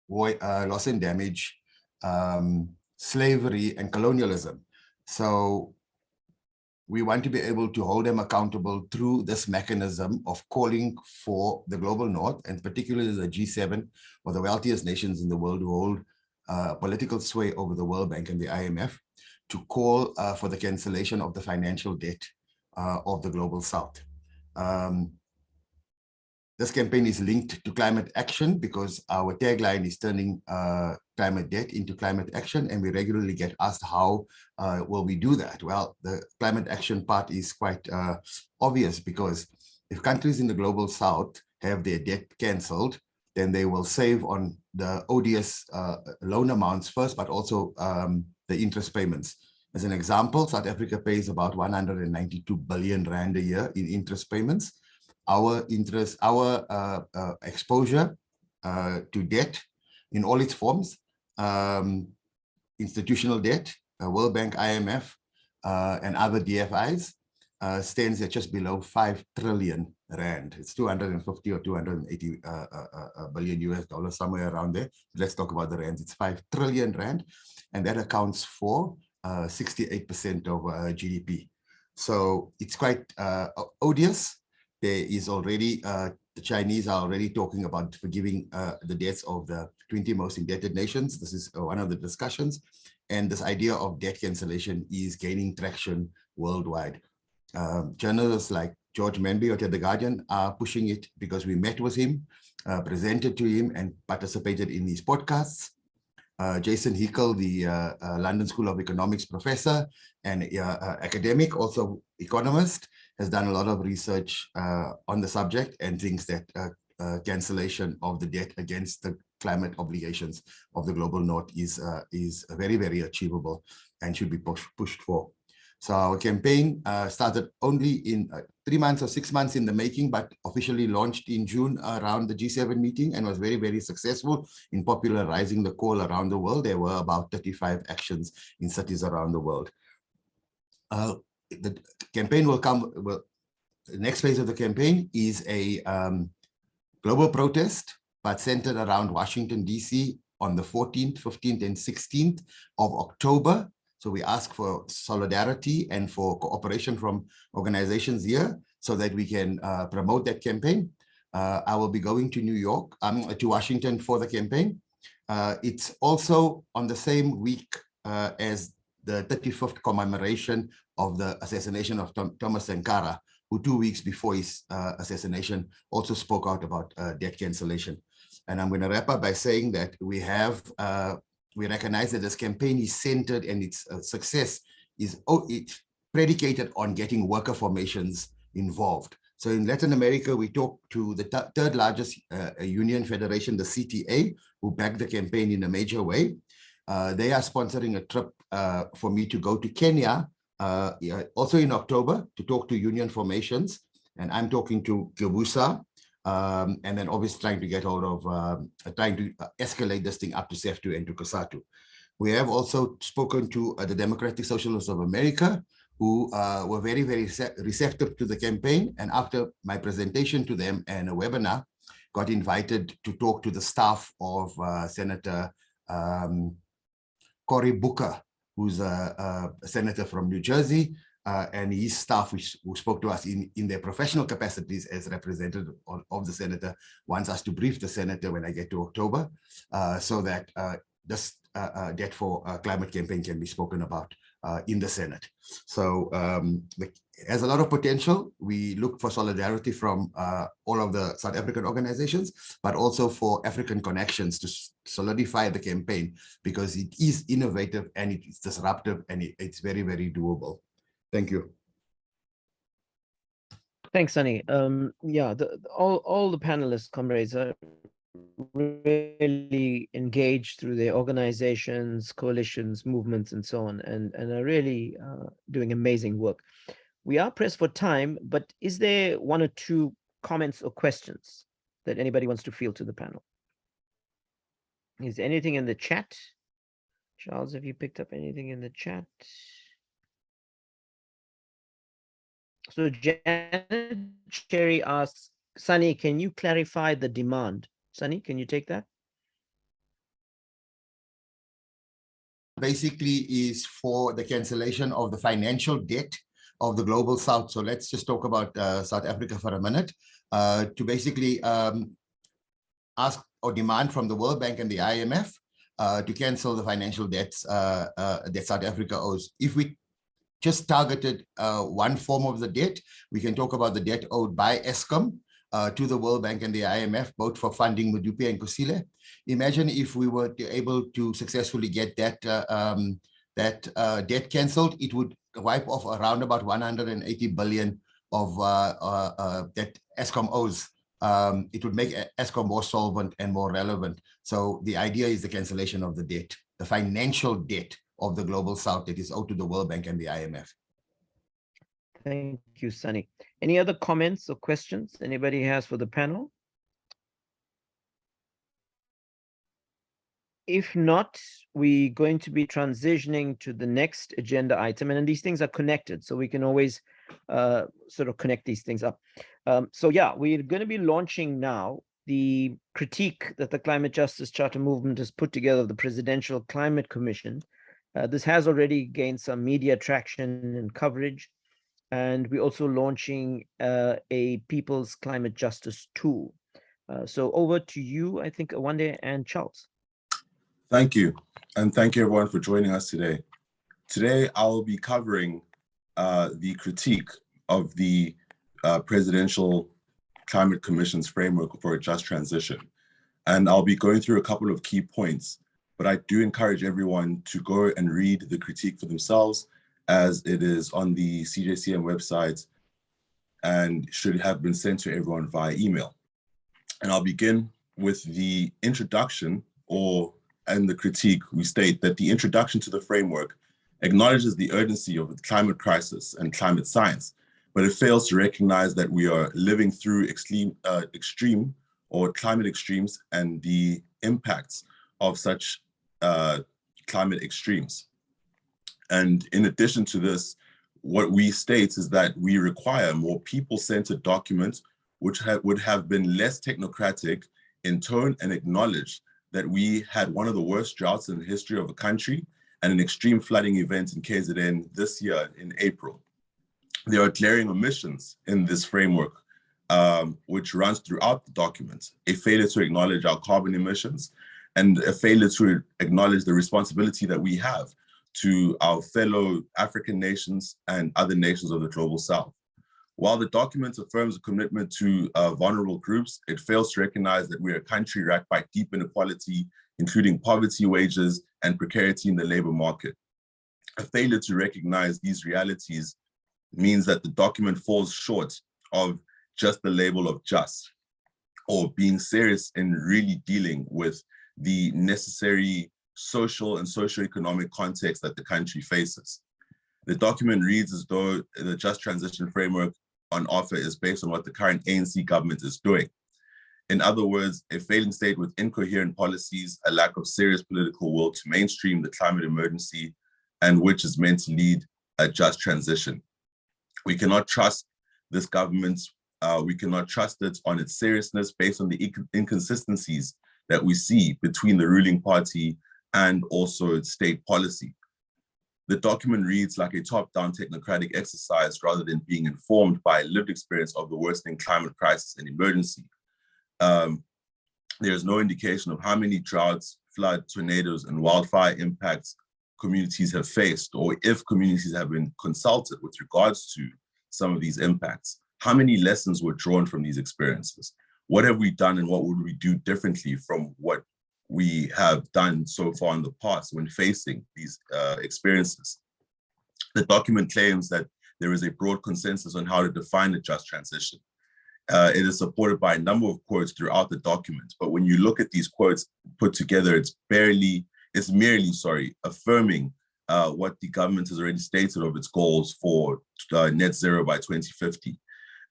loss and damage, slavery, and colonialism. So we want to be able to hold them accountable through this mechanism of calling for the global north, and particularly the G7, or the wealthiest nations in the world who hold political sway over the World Bank and the IMF, to call for the cancellation of the financial debt of the global south. This campaign is linked to climate action because our tagline is turning climate debt into climate action, and we regularly get asked how will we do that? Well, the climate action part is quite obvious, because if countries in the global south have their debt cancelled, then they will save on the odious loan amounts first, but also the interest payments. As an example, South Africa pays about 192 billion rand a year in interest payments. Our interest, our exposure to debt in all its forms, institutional debt, World Bank, IMF, and other DFIs, stands at just below 5 trillion rand. It's 250 or 280 billion US dollars, somewhere around there. Let's talk about the rands. It's 5 trillion rand, and that accounts for 68% of GDP. So it's quite odious. There is already, the Chinese are already talking about forgiving the debts of the 20 most indebted nations. This is one of the discussions. And this idea of debt cancellation is gaining traction worldwide. Journalists like George Menby at The Guardian are pushing it, because we met with him, presented to him, and participated in these podcasts. Jason Hickel, the London School of Economics professor and academic, also economist, has done a lot of research on the subject and thinks that cancellation of the debt against the climate obligations of the global north is very, very achievable and should be pushed for. So our campaign started only in 3 months or 6 months in the making, but officially launched in June around the G7 meeting and was very, very successful in popularizing the call around the world. There were about 35 actions in cities around the world. The campaign will come, the next phase of the campaign is a global protest, but centered around Washington, DC on the 14th, 15th, and 16th of October. So we ask for solidarity and for cooperation from organizations here so that we can promote that campaign. I will be going to New York, to Washington for the campaign. It's also on the same week as the 35th commemoration of the assassination of Thomas Sankara, who 2 weeks before his assassination also spoke out about debt cancellation. And I'm going to wrap up by saying that we recognize that this campaign is centered and its success is predicated on getting worker formations involved. So in Latin America, we talked to the third largest union federation, the CTA, who backed the campaign in a major way. They are sponsoring a trip for me to go to Kenya, also in October, to talk to union formations. And I'm talking to Gabusa, and then obviously trying to get hold of, trying to escalate this thing up to SEFTU and to COSATU. We have also spoken to the Democratic Socialists of America, who were very, very receptive to the campaign. And after my presentation to them and a webinar, got invited to talk to the staff of Senator Cory Booker, who's a senator from New Jersey, and his staff, who spoke to us in their professional capacities as representative of the senator, wants us to brief the senator when I get to October, so that this debt for climate campaign can be spoken about in the Senate. So it has a lot of potential. We look for solidarity from all of the South African organizations, but also for African connections to solidify the campaign, because it is innovative and it is disruptive and it's very, very doable. Thank you. Thanks, Sunny. Yeah, all the panelists, comrades, are really engaged through their organizations, coalitions, movements, and so on, and are really doing amazing work. We are pressed for time, but is there one or two comments or questions that anybody wants to field to the panel? Is there anything in the chat? Charles, have you picked up anything in the chat? So Janet Cherry asks, Sunny, can you clarify the demand? Sunny, can you take that? Basically is for the cancellation of the financial debt of the global south. So let's just talk about South Africa for a minute, to basically ask or demand from the World Bank and the IMF to cancel the financial debts that South Africa owes. If we just targeted one form of the debt, we can talk about the debt owed by Eskom to the World Bank and the IMF, both for funding Medupi and Kusile. Imagine if we were able to successfully get that debt cancelled, it would wipe off around about 180 billion of that Eskom owes. It would make Eskom more solvent and more relevant. So the idea is the cancellation of the debt, the financial debt of the global south that is owed to the World Bank and the IMF. Thank you, Sunny. Any other comments or questions anybody has for the panel? If not, we're going to be transitioning to the next agenda item, and these things are connected, so we can always sort of connect these things up. So yeah, we're going to be launching now the critique that the Climate Justice Charter Movement has put together, the Presidential Climate Commission. This has already gained some media traction and coverage, and we're also launching a People's Climate Justice tool. So over to you, I think, Awande and Charles. Thank you, and thank you everyone for joining us today. Today, I will be covering the critique of the Presidential Climate Commission's framework for a just transition. And I'll be going through a couple of key points but I do encourage everyone to go and read the critique for themselves, as it is on the CJCM website and should have been sent to everyone via email. And I'll begin with the introduction, and the critique. We state that the introduction to the framework acknowledges the urgency of the climate crisis and climate science, but it fails to recognize that we are living through extreme or climate extremes and the impacts of such climate extremes. And in addition to this, what we state is that we require more people-centered documents which would have been less technocratic in tone and acknowledge that we had one of the worst droughts in the history of the country and an extreme flooding event in KZN this year in April. There are glaring omissions in this framework, which runs throughout the document: a failure to acknowledge our carbon emissions and a failure to acknowledge the responsibility that we have to our fellow African nations and other nations of the global South. While the document affirms a commitment to vulnerable groups, it fails to recognize that we're a country racked by deep inequality, including poverty, wages, and precarity in the labor market. A failure to recognize these realities means that the document falls short of just the label of just, or being serious in really dealing with the necessary social and socioeconomic context that the country faces. The document reads as though the Just Transition Framework on offer is based on what the current ANC government is doing. In other words, a failing state with incoherent policies, a lack of serious political will to mainstream the climate emergency, and which is meant to lead a just transition. We cannot trust this government. We cannot trust it on its seriousness based on the inconsistencies that we see between the ruling party and also its state policy. The document reads like a top-down technocratic exercise rather than being informed by a lived experience of the worsening climate crisis and emergency. There is no indication of how many droughts, flood, tornadoes, and wildfire impacts communities have faced, or if communities have been consulted with regards to some of these impacts. How many lessons were drawn from these experiences? What have we done and what would we do differently from what we have done so far in the past when facing these experiences? The document claims that there is a broad consensus on how to define a just transition. It is supported by a number of quotes throughout the document, but when you look at these quotes put together, it's merely affirming what the government has already stated of its goals for net zero by 2050.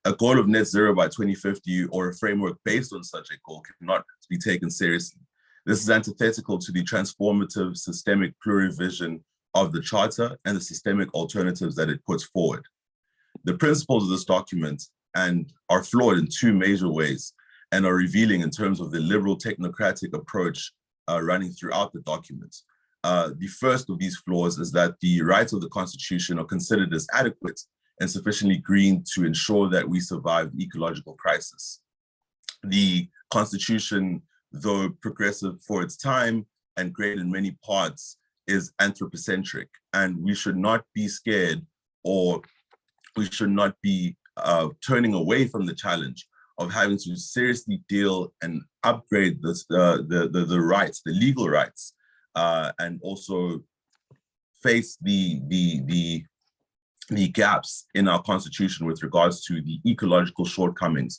A goal of net zero by 2050 or a framework based on such a goal cannot be taken seriously. This is antithetical to the transformative systemic plurivision of the Charter and the systemic alternatives that it puts forward. The principles of this document are flawed in two major ways and are revealing in terms of the liberal technocratic approach running throughout the document. The first of these flaws is that the rights of the Constitution are considered as adequate and sufficiently green to ensure that we survive the ecological crisis. The Constitution, though progressive for its time and great in many parts, is anthropocentric, and we should not be scared, or we should not be turning away from the challenge of having to seriously deal and upgrade the rights, the legal rights, and also face the gaps in our Constitution with regards to the ecological shortcomings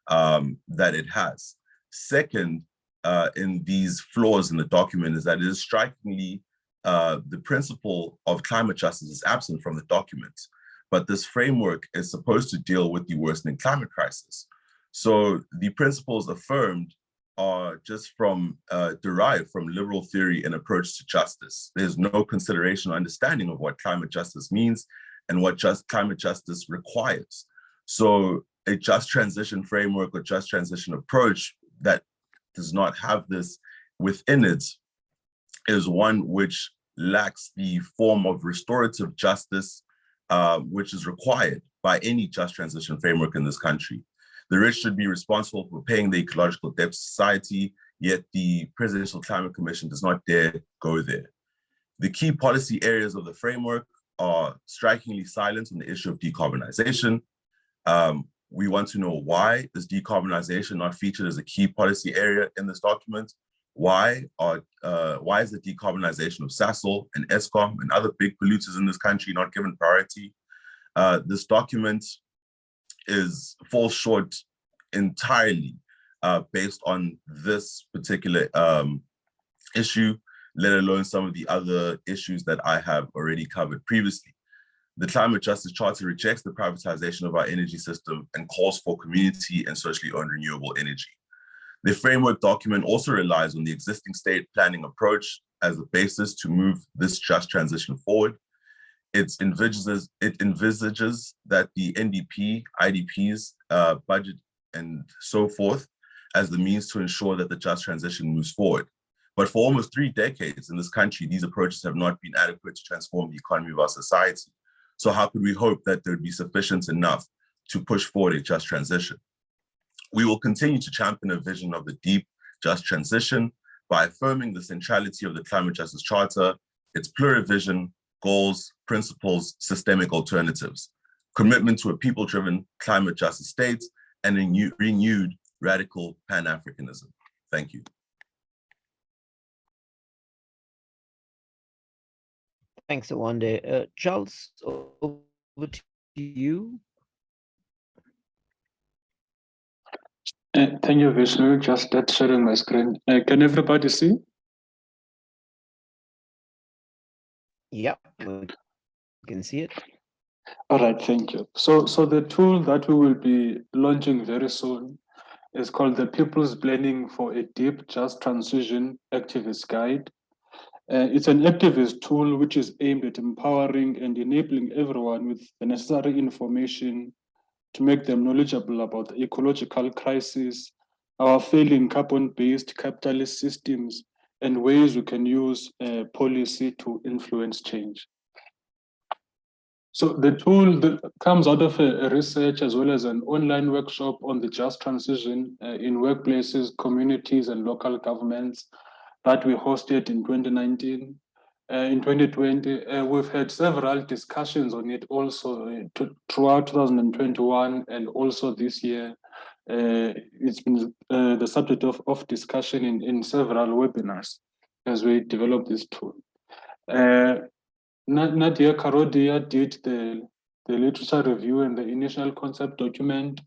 that it has. Second, in these flaws in the document is that it is strikingly the principle of climate justice is absent from the document, but this framework is supposed to deal with the worsening climate crisis. So the principles affirmed are just derived from liberal theory and approach to justice. There's no consideration or understanding of what climate justice means and what climate justice requires. So a just transition framework or just transition approach that does not have this within it is one which lacks the form of restorative justice, which is required by any just transition framework in this country. The rich should be responsible for paying the ecological debt of society, yet the Presidential Climate Commission does not dare go there. The key policy areas of the framework are strikingly silent on the issue of decarbonization. We want to know why is decarbonization not featured as a key policy area in this document? Why is the decarbonization of Sasol and Eskom and other big polluters in this country not given priority? This document falls short entirely based on this particular issue, let alone some of the other issues that I have already covered previously. The Climate Justice Charter rejects the privatization of our energy system and calls for community and socially owned renewable energy. The framework document also relies on the existing state planning approach as the basis to move this just transition forward. It envisages that the NDP, IDPs, budget and so forth as the means to ensure that the just transition moves forward. But for almost 3 decades in this country, these approaches have not been adequate to transform the economy of our society. So how could we hope that there would be sufficient enough to push forward a just transition? We will continue to champion a vision of the deep, just transition by affirming the centrality of the Climate Justice Charter, its plurivision, goals, principles, systemic alternatives, commitment to a people-driven climate justice state, and a renewed radical Pan-Africanism. Thank you. Thanks, Awande. Charles, over to you. Thank you, Vishnu. Just that sharing my screen. Can everybody see? Yeah, we can see it. All right, thank you. So the tool that we will be launching very soon is called the People's Planning for a Deep Just Transition Activist Guide. It's an activist tool which is aimed at empowering and enabling everyone with the necessary information to make them knowledgeable about the ecological crisis, our failing carbon-based capitalist systems, and ways we can use policy to influence change. So the tool that comes out of a research as well as an online workshop on the just transition in workplaces, communities, and local governments that we hosted in 2019. In 2020, we've had several discussions on it also throughout 2021 and also this year. It's been the subject of discussion in several webinars as we develop this tool. Nadia Karodia did the literature review and the initial concept document,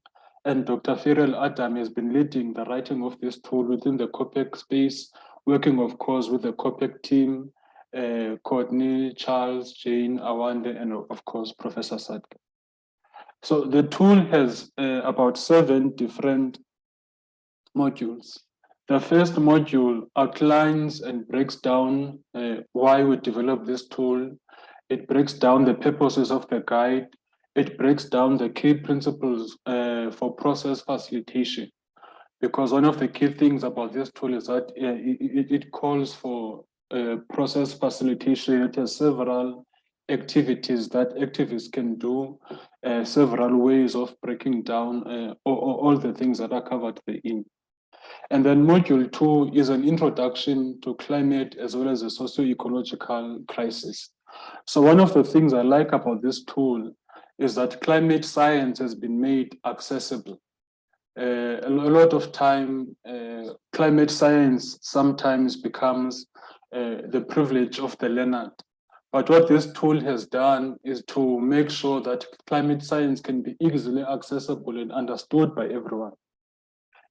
and Dr. Firel Adam has been leading the writing of this tool within the COPEC space, working, of course, with the COPEC team, Courtney, Charles, Jane, Awande, and of course, Professor Sadka. So the tool has about 7 different modules. The first module outlines and breaks down why we developed this tool. It breaks down the purposes of the guide. It breaks down the key principles for process facilitation. Because one of the key things about this tool is that it calls for process facilitation. It has several activities that activists can do, several ways of breaking down all the things that are covered therein. And then module 2 is an introduction to climate as well as a socio-ecological crisis. So one of the things I like about this tool is that climate science has been made accessible. A lot of time, climate science sometimes becomes the privilege of the learned. But what this tool has done is to make sure that climate science can be easily accessible and understood by everyone.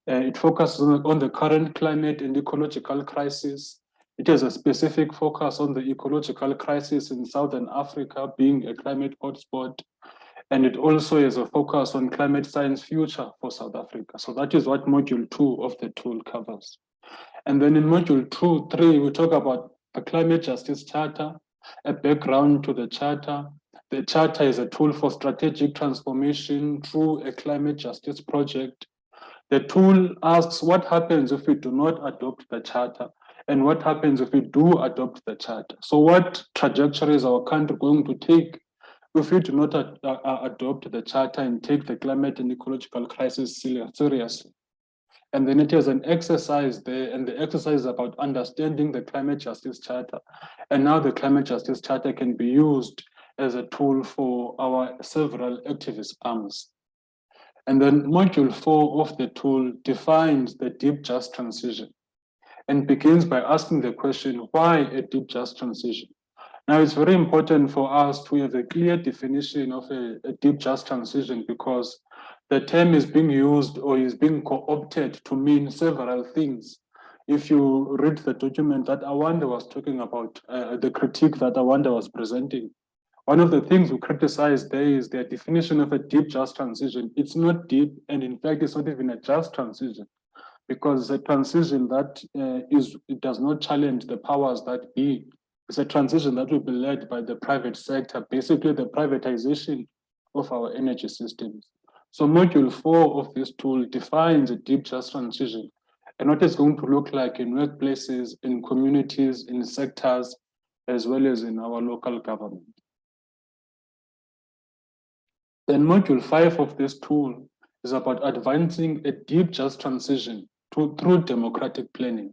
It focuses on the current climate and ecological crisis. It has a specific focus on the ecological crisis in Southern Africa being a climate hotspot. And it also has a focus on climate science future for South Africa. So that is what module 2 of the tool covers. And then in module 3, we talk about the Climate Justice Charter, a background to the Charter. The Charter is a tool for strategic transformation through a climate justice project. The tool asks what happens if we do not adopt the Charter and what happens if we do adopt the Charter. So what trajectory is our country going to take if we do not adopt the Charter and take the climate and ecological crisis seriously? And then it has an exercise there, and the exercise is about understanding the Climate Justice Charter. And now the Climate Justice Charter can be used as a tool for our several activist arms. And then module 4 of the tool defines the deep just transition. and begins by asking the question, why a deep just transition? Now, it's very important for us to have a clear definition of a deep just transition, because the term is being used or is being co-opted to mean several things. If you read the document that Awanda was talking about, the critique that Awanda was presenting, one of the things we criticize there is their definition of a deep just transition. It's not deep, and in fact, it's not even a just transition, because a transition that it does not challenge the powers that be. It's a transition that will be led by the private sector, basically the privatization of our energy systems. So module 4 of this tool defines a deep just transition and what it's going to look like in workplaces, in communities, in sectors, as well as in our local government. Then module 5 of this tool is about advancing a deep just transition through democratic planning.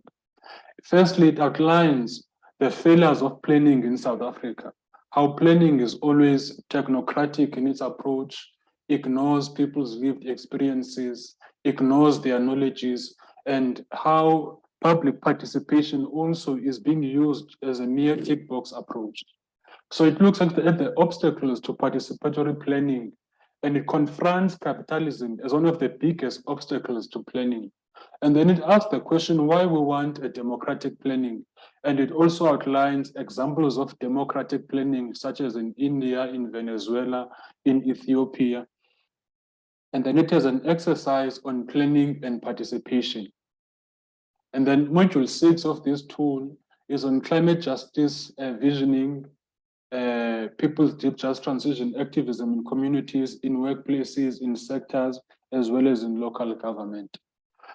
Firstly, it outlines the failures of planning in South Africa, how planning is always technocratic in its approach, ignores people's lived experiences, ignores their knowledges, and how public participation also is being used as a mere tick box approach. So it looks at the obstacles to participatory planning, and it confronts capitalism as one of the biggest obstacles to planning. And then it asks the question why we want a democratic planning. And it also outlines examples of democratic planning, such as in India, in Venezuela, in Ethiopia. And then it has an exercise on planning and participation. And then module 6 of this tool is on climate justice visioning, people's deep just transition activism in communities, in workplaces, in sectors, as well as in local government.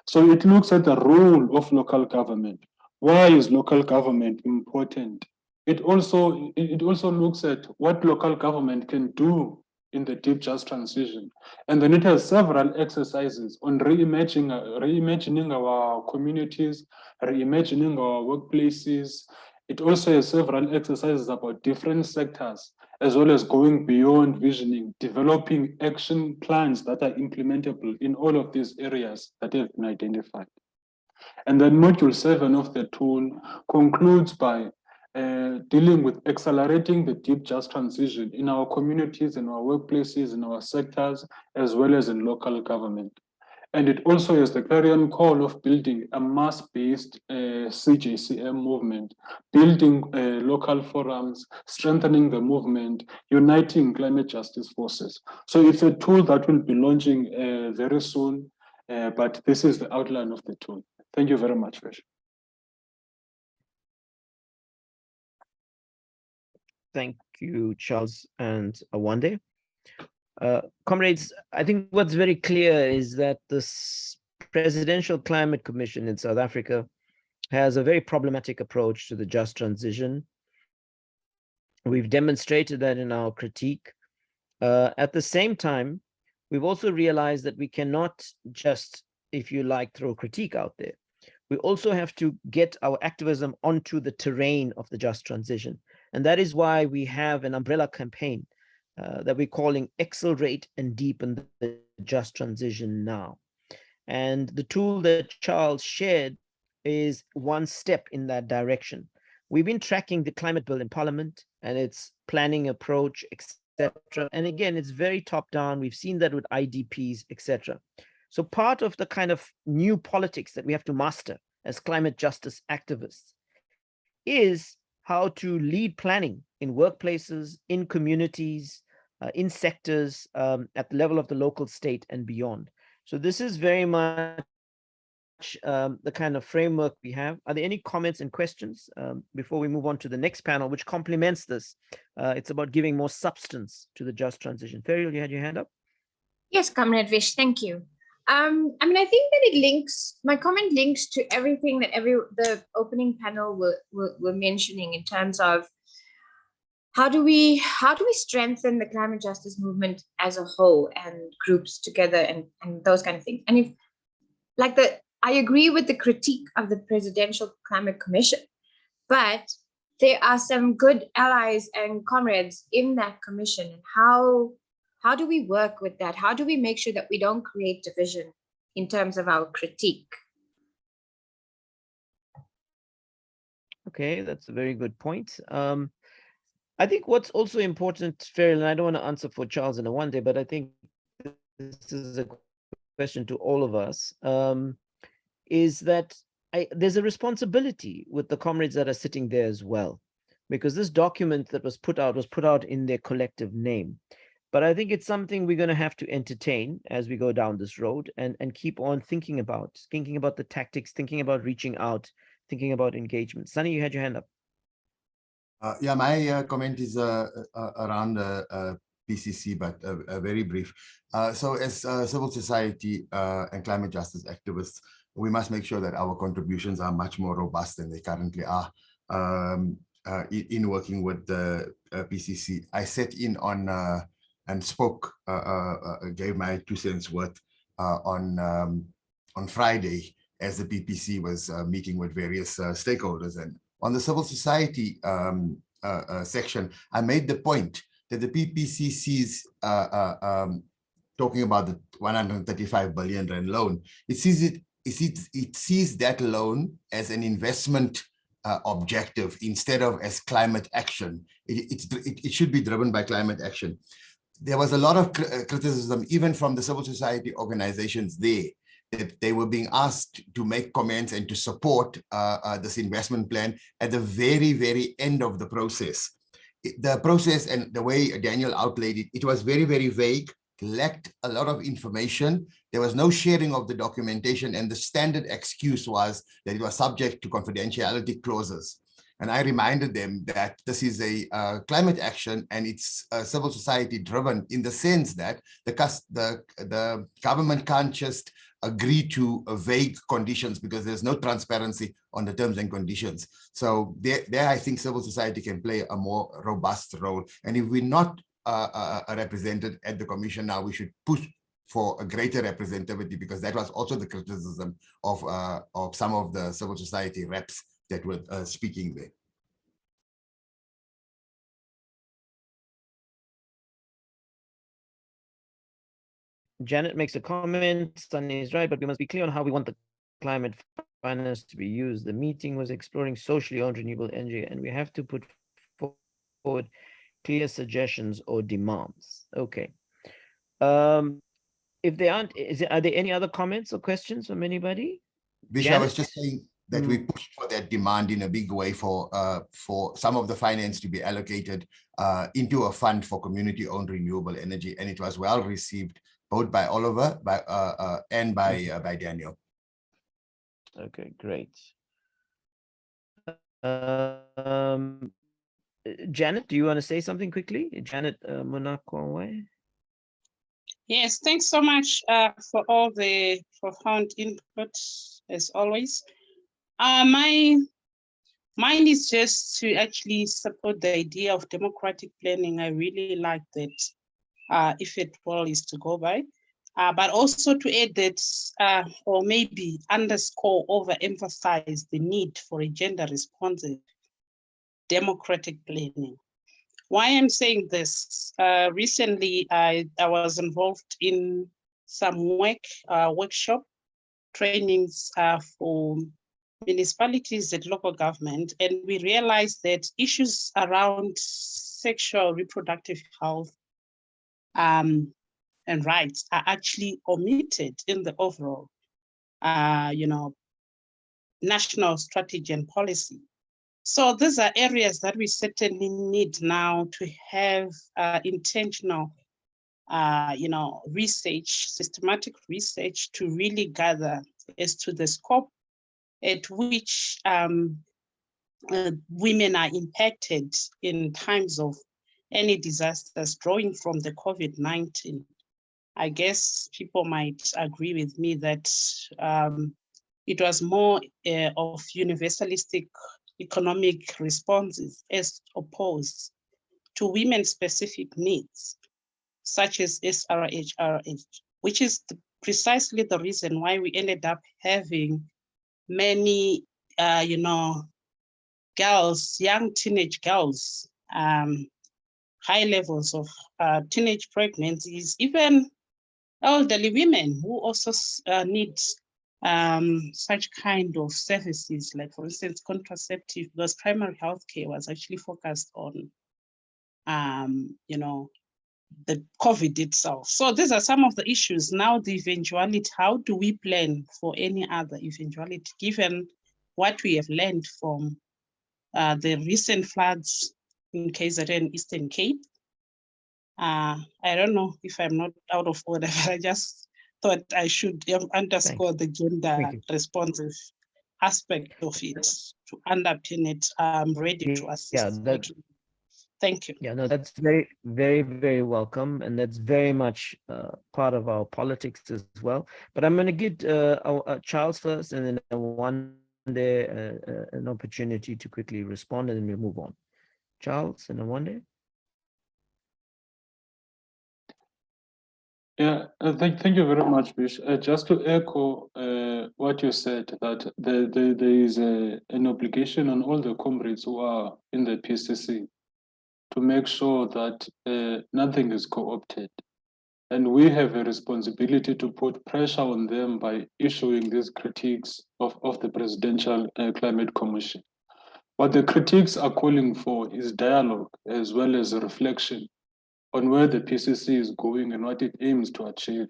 So it looks at the role of local government. Why is local government important? It also looks at what local government can do in the deep just transition. And then it has several exercises on reimagining our communities, reimagining our workplaces. It also has several exercises about different sectors, as well as going beyond visioning, developing action plans that are implementable in all of these areas that have been identified. And then module 7 of the tool concludes by dealing with accelerating the deep just transition in our communities, in our workplaces, in our sectors, as well as in local government. And it also has the clarion call of building a mass-based CJCM movement, building local forums, strengthening the movement, uniting climate justice forces. So it's a tool that will be launching very soon, but this is the outline of the tool. Thank you very much, Vish. Thank you, Charles and Awande. Comrades, I think what's very clear is that this Presidential Climate Commission in South Africa has a very problematic approach to the just transition. We've demonstrated that in our critique. At the same time, we've also realized that we cannot just, if you like, throw critique out there. We also have to get our activism onto the terrain of the just transition. And that is why we have an umbrella campaign that we're calling Accelerate and Deepen the Just Transition Now. And the tool that Charles shared is one step in that direction. We've been tracking the climate bill in Parliament and its planning approach, etc. And again, it's very top down. We've seen that with IDPs, etc. So part of the kind of new politics that we have to master as climate justice activists is how to lead planning in workplaces, in communities, in sectors, at the level of the local state and beyond. So this is very much the kind of framework we have. Are there any comments and questions before we move on to the next panel, which complements this? It's about giving more substance to the just transition. Ferial, you had your hand up? Yes, Comrade Vish, thank you. I mean, I think that it links, my comment links to everything that the opening panel were mentioning in terms of how do we strengthen the climate justice movement as a whole and groups together and those kind of things. And if I agree with the critique of the Presidential Climate Commission, but there are some good allies and comrades in that commission. And how do we work with that? How do we make sure that we don't create division in terms of our critique? Okay, that's a very good point. I think what's also important, Farrell, and I don't want to answer for Charles in a one day, but I think this is a question to all of us, is that there's a responsibility with the comrades that are sitting there as well, because this document that was put out in their collective name. But I think it's something we're going to have to entertain as we go down this road and keep on thinking about the tactics, thinking about reaching out, thinking about engagement. Sunny, you had your hand up. Yeah, my comment is around PCC, but very brief. So as civil society and climate justice activists, we must make sure that our contributions are much more robust than they currently are in working with the PCC. I sat in on and spoke, gave my 2 cents worth on Friday as the PPC was meeting with various stakeholders. And on the civil society section, I made the point that the PPC sees talking about the 135 billion rand loan. It sees that loan as an investment objective instead of as climate action. It should be driven by climate action. There was a lot of criticism, even from the civil society organizations there, that they were being asked to make comments and to support this investment plan at the very, very end of the process. The process and the way Daniel outlaid it, it was very, very vague, lacked a lot of information. There was no sharing of the documentation, and the standard excuse was that it was subject to confidentiality clauses. And I reminded them that this is a climate action, and it's civil society driven in the sense that the government can't just agree to vague conditions because there's no transparency on the terms and conditions. So there I think civil society can play a more robust role. And if we're not represented at the commission now, we should push for a greater representativity, because that was also the criticism of some of the civil society reps that were speaking there. Janet makes a comment, Sunny is right, but we must be clear on how we want the climate finance to be used. The meeting was exploring socially owned renewable energy, and we have to put forward clear suggestions or demands. Okay. If there aren't, are there any other comments or questions from anybody? Vish, I was just saying that we pushed for that demand in a big way for some of the finance to be allocated into a fund for community-owned renewable energy, and it was well received both by Oliver and by Daniel. Okay, great. Janet, do you want to say something quickly? Janet Monakwe? Yes, thanks so much for all the profound input, as always. Mine is just to actually support the idea of democratic planning. I really like that, if it well is to go by. But also to add that, or maybe underscore, overemphasize the need for a gender responsive democratic planning. Why I'm saying this, recently I was involved in some workshop trainings for municipalities and local government, and we realized that issues around sexual reproductive health and rights are actually omitted in the overall, national strategy and policy. So these are areas that we certainly need now to have intentional, research, systematic research to really gather as to the scope at which women are impacted in times of any disasters drawing from the COVID-19. I guess people might agree with me that it was more of universalistic economic responses as opposed to women-specific needs, such as SRHRH, which is precisely the reason why we ended up having many, girls, young teenage girls, high levels of teenage pregnancies, even elderly women who also need such kind of services, like for instance, contraceptive, because primary healthcare was actually focused on, the COVID itself. So these are some of the issues. Now the eventuality, how do we plan for any other eventuality, given what we have learned from the recent floods in KZN Eastern Cape? I don't know if I'm not out of order, but I just thought I should underscore the gender responsive aspect of it to underpin it. I'm ready to assist. Thank you. Yeah, no, that's very, very, very welcome. And that's very much part of our politics as well. But I'm going to give Charles first, and then one day an opportunity to quickly respond, and then we'll move on. Charles, and one day. Yeah, thank you very much, Bish. Just to echo what you said, that there is an obligation on all the comrades who are in the PCC to make sure that nothing is co-opted. And we have a responsibility to put pressure on them by issuing these critiques of the Presidential Climate Commission. What the critiques are calling for is dialogue as well as a reflection on where the PCC is going and what it aims to achieve.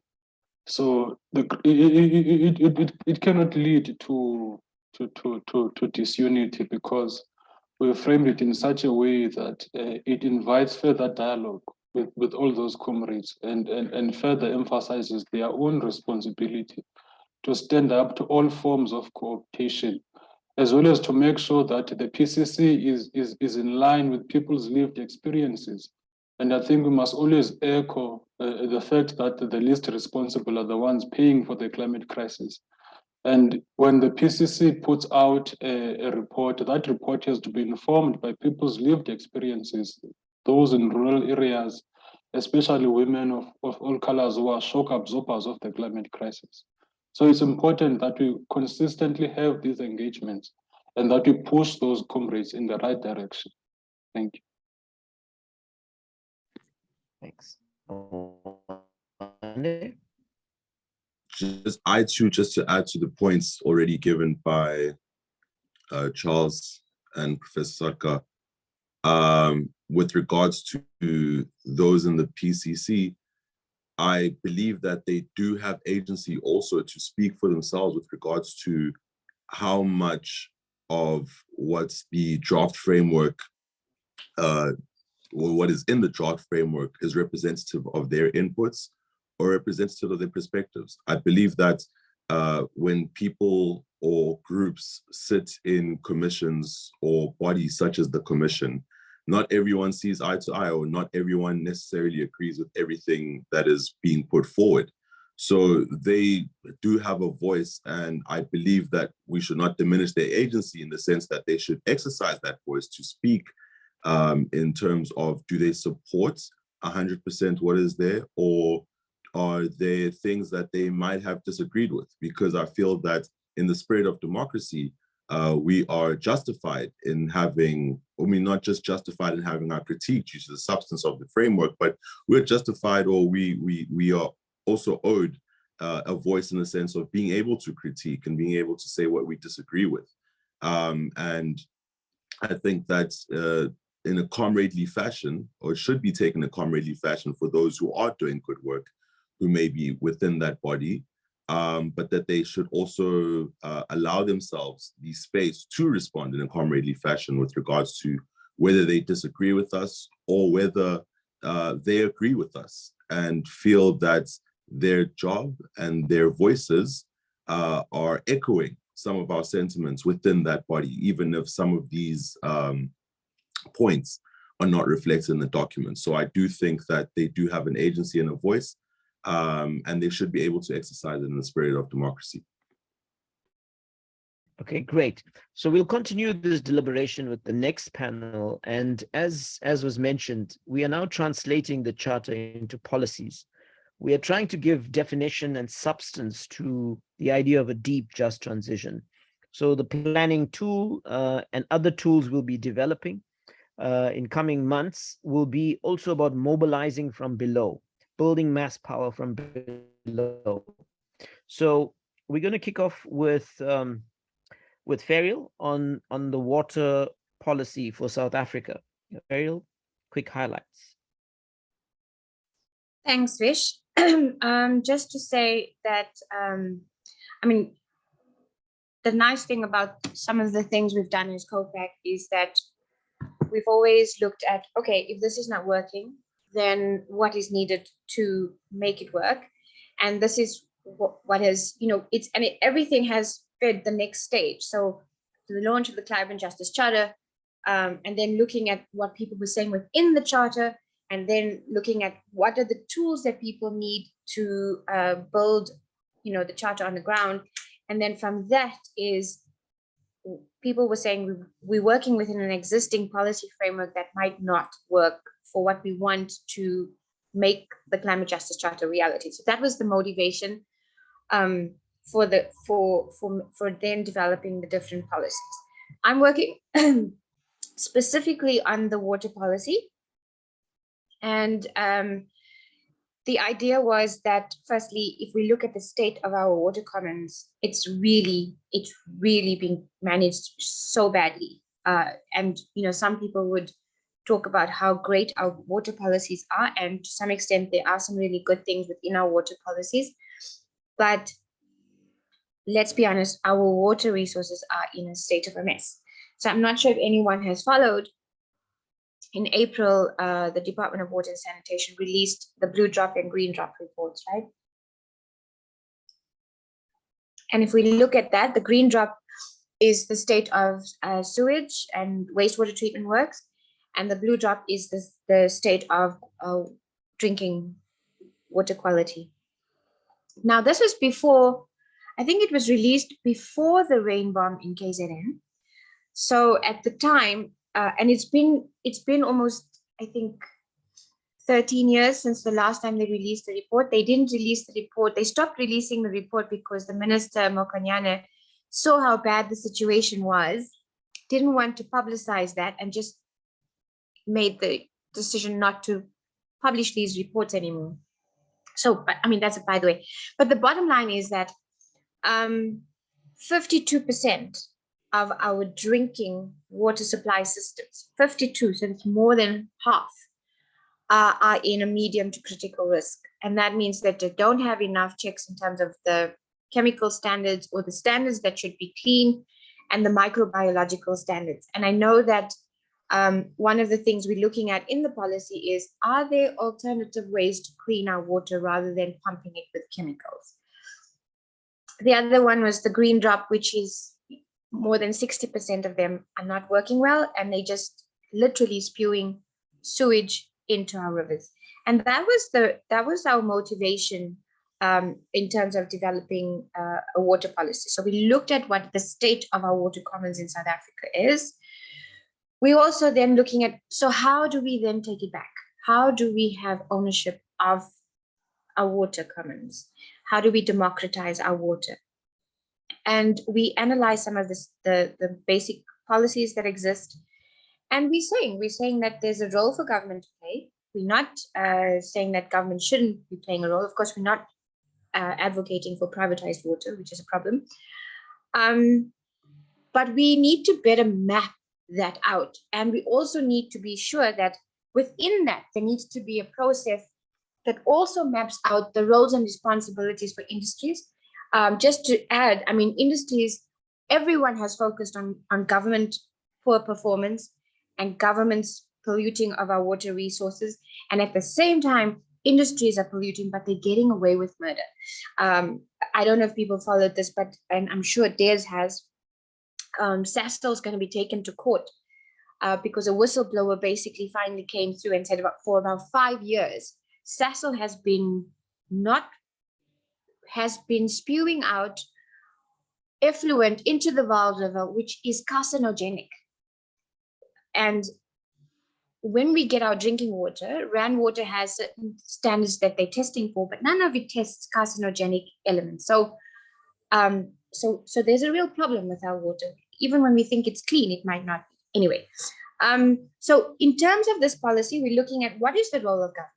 So it cannot lead to disunity, because we framed it in such a way that it invites further dialogue with all those comrades, and further emphasizes their own responsibility to stand up to all forms of cooptation, as well as to make sure that the PCC is in line with people's lived experiences. And I think we must always echo the fact that the least responsible are the ones paying for the climate crisis. And when the PCC puts out a report, that report has to be informed by people's lived experiences, those in rural areas, especially women of all colors who are shock absorbers of the climate crisis. So it's important that we consistently have these engagements and that we push those comrades in the right direction. Thank you. Thanks. Just to add to the points already given by Charles and Professor Sarka, with regards to those in the PCC, I believe that they do have agency also to speak for themselves with regards to how much of what's the draft framework, or what is in the draft framework, is representative of their inputs or representative of their perspectives. I believe that when people or groups sit in commissions or bodies such as the commission, not everyone sees eye to eye, or not everyone necessarily agrees with everything that is being put forward. So they do have a voice, and I believe that we should not diminish their agency in the sense that they should exercise that voice to speak in terms of, do they support 100% what is there, or are there things that they might have disagreed with? Because I feel that in the spirit of democracy, we are justified in having, I mean, not just justified in having our critique due to the substance of the framework, but we're justified, or we are also owed a voice in the sense of being able to critique and being able to say what we disagree with. And I think that's in a comradely fashion, or should be taken in a comradely fashion for those who are doing good work, who may be within that body, but that they should also allow themselves the space to respond in a comradely fashion with regards to whether they disagree with us or whether they agree with us, and feel that their job and their voices are echoing some of our sentiments within that body, even if some of these points are not reflected in the document. So I do think that they do have an agency and a voice, and they should be able to exercise it in the spirit of democracy. Okay, great. So we'll continue this deliberation with the next panel. And as was mentioned, we are now translating the charter into policies. We are trying to give definition and substance to the idea of a deep, just transition. So the planning tool and other tools we'll be developing in coming months will be also about mobilizing from below, building mass power from below. So we're going to kick off with Ferial on the water policy for South Africa. Ferial, quick highlights. Thanks, Vish. Just to say that, I mean, the nice thing about some of the things we've done as COPAC is that we've always looked at, okay, if this is not working, then what is needed to make it work? And this is what has, everything has fed the next stage. So the launch of the Climate Justice Charter, and then looking at what people were saying within the charter, and then looking at what are the tools that people need to build, the charter on the ground. And then from that is, people were saying we're working within an existing policy framework that might not work for what we want to make the Climate Justice Charter a reality. So that was the motivation for then developing the different policies. I'm working specifically on the water policy. And the idea was that, firstly, if we look at the state of our water commons, it's really been managed so badly. And some people would talk about how great our water policies are, and to some extent there are some really good things within our water policies. But let's be honest, our water resources are in a state of a mess. So I'm not sure if anyone has followed. In April, the Department of Water and Sanitation released the blue drop and green drop reports, right? And if we look at that, the green drop is the state of sewage and wastewater treatment works, and the blue drop is the state of drinking water quality. Now, this was before, I think it was released before the rain bomb in KZN. So at the time, and it's been almost, I think, 13 years since the last time they released the report. They didn't release the report. They stopped releasing the report because the minister, Mokanyane, saw how bad the situation was, didn't want to publicize that, and just made the decision not to publish these reports anymore. So, I mean, that's by the way. But the bottom line is that 52% of our drinking water supply systems, 52, so it's more than half, are in a medium to critical risk. And that means that they don't have enough checks in terms of the chemical standards or the standards that should be clean and the microbiological standards. And I know that one of the things we're looking at in the policy is, are there alternative ways to clean our water rather than pumping it with chemicals? The other one was the green drop, which is more than 60% of them are not working well, and they just literally spewing sewage into our rivers. And that was our motivation in terms of developing a water policy. So we looked at what the state of our water commons in South Africa is. We also then looking at, so how do we then take it back? How do we have ownership of our water commons? How do we democratize our water? And we analyze some of the basic policies that exist. And we're saying that there's a role for government to play. We're not saying that government shouldn't be playing a role. Of course, we're not advocating for privatized water, which is a problem. But we need to better map that out. And we also need to be sure that within that, there needs to be a process that also maps out the roles and responsibilities for industries. Just to add, I mean, industries, everyone has focused on government poor performance and government's polluting of our water resources. And at the same time, industries are polluting, but they're getting away with murder. I don't know if people followed this, but and I'm sure Des has. Sasol is going to be taken to court because a whistleblower basically finally came through and said for about 5 years, Sasol has been spewing out effluent into the Vaal River, which is carcinogenic. And when we get our drinking water, Rand Water has certain standards that they're testing for, but none of it tests carcinogenic elements. So there's a real problem with our water. Even when we think it's clean, it might not be. Anyway, so in terms of this policy, we're looking at what is the role of government?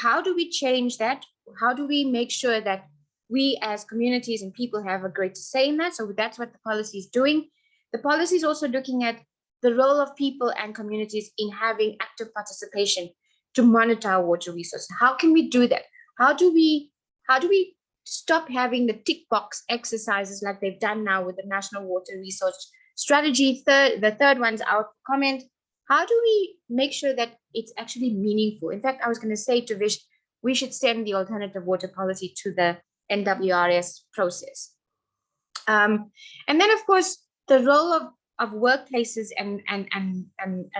How do we change that? How do we make sure that we as communities and people have a greater say in that. So that's what the policy is doing. The policy is also looking at the role of people and communities in having active participation to monitor our water resources. How can we do that? How do we stop having the tick box exercises like they've done now with the National Water Resource Strategy? The third one's our comment. How do we make sure that it's actually meaningful? In fact, I was going to say to Vish, we should send the alternative water policy to the NWRS process. And then, of course, the role of workplaces and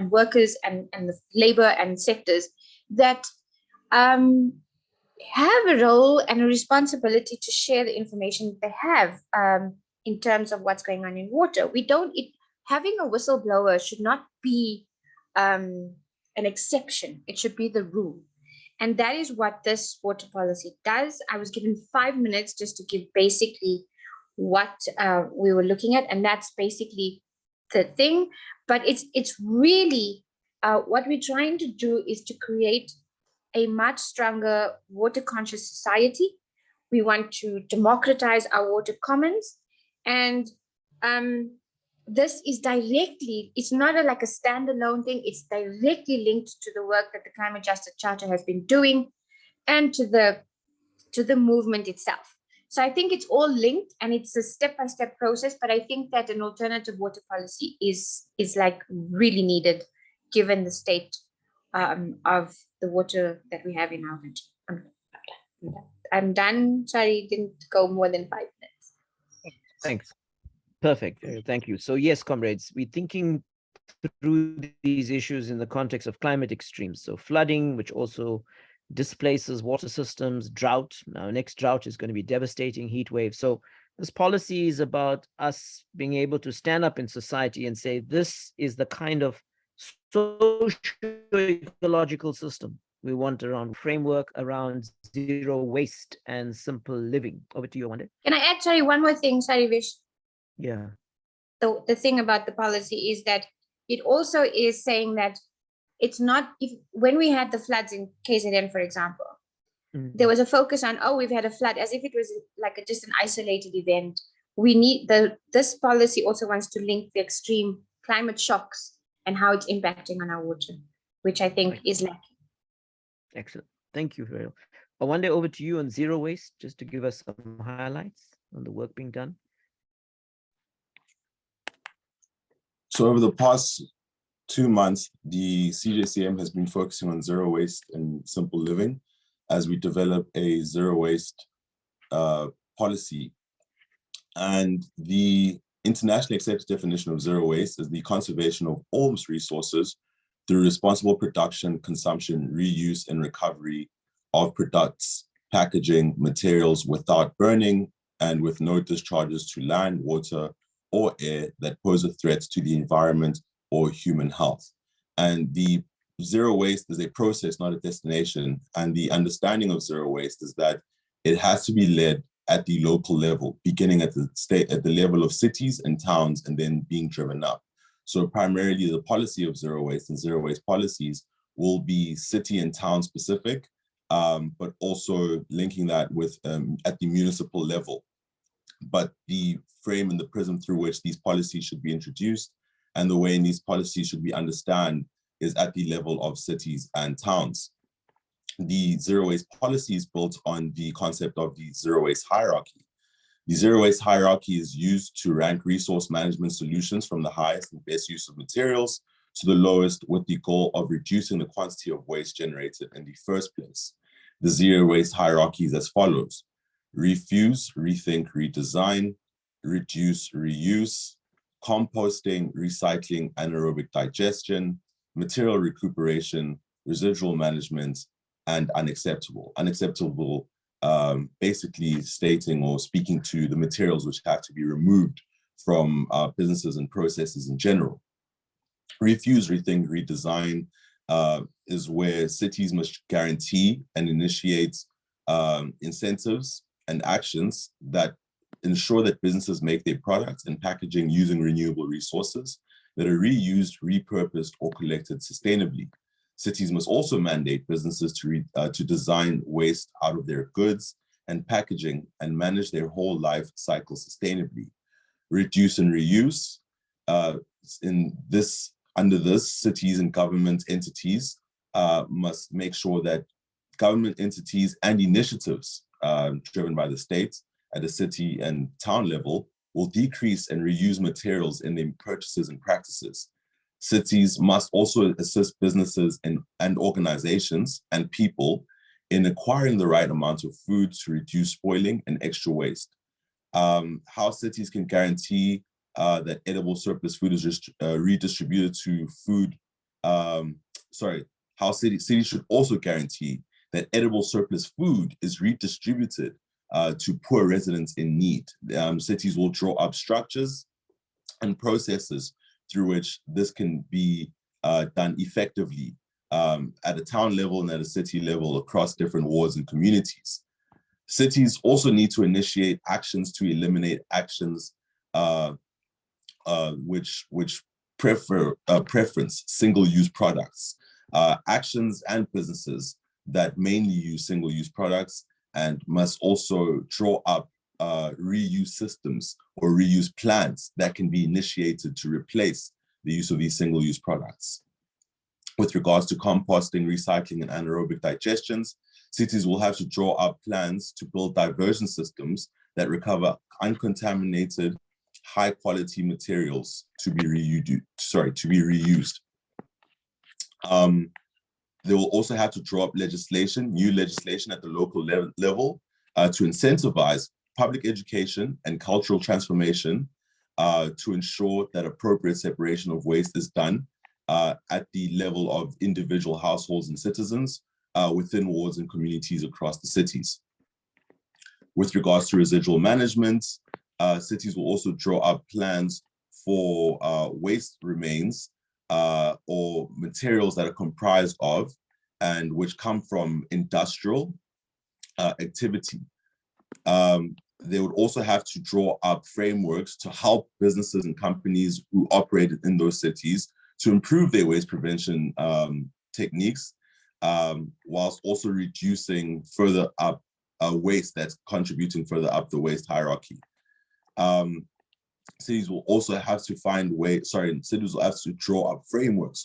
workers and the labor and sectors that have a role and a responsibility to share the information they have in terms of what's going on in water. Having a whistleblower should not be an exception. It should be the rule. And that is what this water policy does. I was given 5 minutes just to give basically what we were looking at, and that's basically the thing. But it's really what we're trying to do is to create a much stronger water conscious society. We want to democratize our water commons, and this is directly, it's not like a standalone thing, it's directly linked to the work that the Climate Justice Charter has been doing and to the movement itself. So I think it's all linked and it's a step-by-step process, but I think that an alternative water policy is like really needed given the state of the water that we have in our country. I'm done. Sorry, didn't go more than 5 minutes. Thanks. Perfect. Thank you. So yes, comrades, we're thinking through these issues in the context of climate extremes. So flooding, which also displaces water systems, drought. Now, next drought is going to be devastating, heat wave. So this policy is about us being able to stand up in society and say, this is the kind of socio-ecological system we want around framework around zero waste and simple living. Over to you, Wanda. Can I add, sorry, one more thing? Sorry, Vish. Yeah. The thing about the policy is that it also is saying that it's not, when we had the floods in KZN, for example, there was a focus on, oh, we've had a flood, as if it was like just an isolated event. We need this policy also wants to link the extreme climate shocks and how it's impacting on our water, which I think is lacking. Excellent. Thank you, Farrell. One day over to you on zero waste, just to give us some highlights on the work being done. So over the past 2 months, the CJCM has been focusing on zero waste and simple living as we develop a zero waste policy. And the internationally accepted definition of zero waste is the conservation of all resources through responsible production, consumption, reuse, and recovery of products, packaging, materials without burning and with no discharges to land, water, or air that pose a threat to the environment or human health. And the zero waste is a process, not a destination. And the understanding of zero waste is that it has to be led at the local level, beginning at the level of cities and towns, and then being driven up. So primarily the policy of zero waste and zero waste policies will be city and town specific, but also linking that with at the municipal level. But the frame and the prism through which these policies should be introduced and the way in these policies should be understood is at the level of cities and towns. The zero waste policy is built on the concept of the zero waste hierarchy. The zero waste hierarchy is used to rank resource management solutions from the highest and best use of materials to the lowest, with the goal of reducing the quantity of waste generated in the first place. The zero waste hierarchy is as follows: refuse, rethink, redesign, reduce, reuse, composting, recycling, anaerobic digestion, material recuperation, residual management, and unacceptable. Unacceptable basically stating or speaking to the materials which have to be removed from businesses and processes in general. Refuse, rethink, redesign is where cities must guarantee and initiate incentives and actions that ensure that businesses make their products and packaging using renewable resources that are reused, repurposed, or collected sustainably. Cities must also mandate businesses to design waste out of their goods and packaging and manage their whole life cycle sustainably. Reduce and reuse. Under this, cities and government entities must make sure that government entities and initiatives driven by the state at the city and town level will decrease and reuse materials in their purchases and practices. Cities must also assist businesses and organizations and people in acquiring the right amount of food to reduce spoiling and extra waste. How cities can guarantee that edible surplus food is just redistributed to food, how cities should also guarantee that edible surplus food is redistributed to poor residents in need. Cities will draw up structures and processes through which this can be done effectively at a town level and at a city level across different wards and communities. Cities also need to initiate actions to eliminate actions which preference single-use products, actions and businesses that mainly use single-use products, and must also draw up reuse systems or reuse plans that can be initiated to replace the use of these single-use products. With regards to composting, recycling, and anaerobic digestions, cities will have to draw up plans to build diversion systems that recover uncontaminated, high-quality materials to be reused. They will also have to draw up new legislation at the local level to incentivize public education and cultural transformation to ensure that appropriate separation of waste is done at the level of individual households and citizens within wards and communities across the cities. With regards to residual management, cities will also draw up plans for waste remains or materials that are comprised of and which come from industrial activity. They would also have to draw up frameworks to help businesses and companies who operate in those cities to improve their waste prevention techniques, whilst also reducing further up waste that's contributing further up the waste hierarchy. Cities will also have to cities will have to draw up frameworks,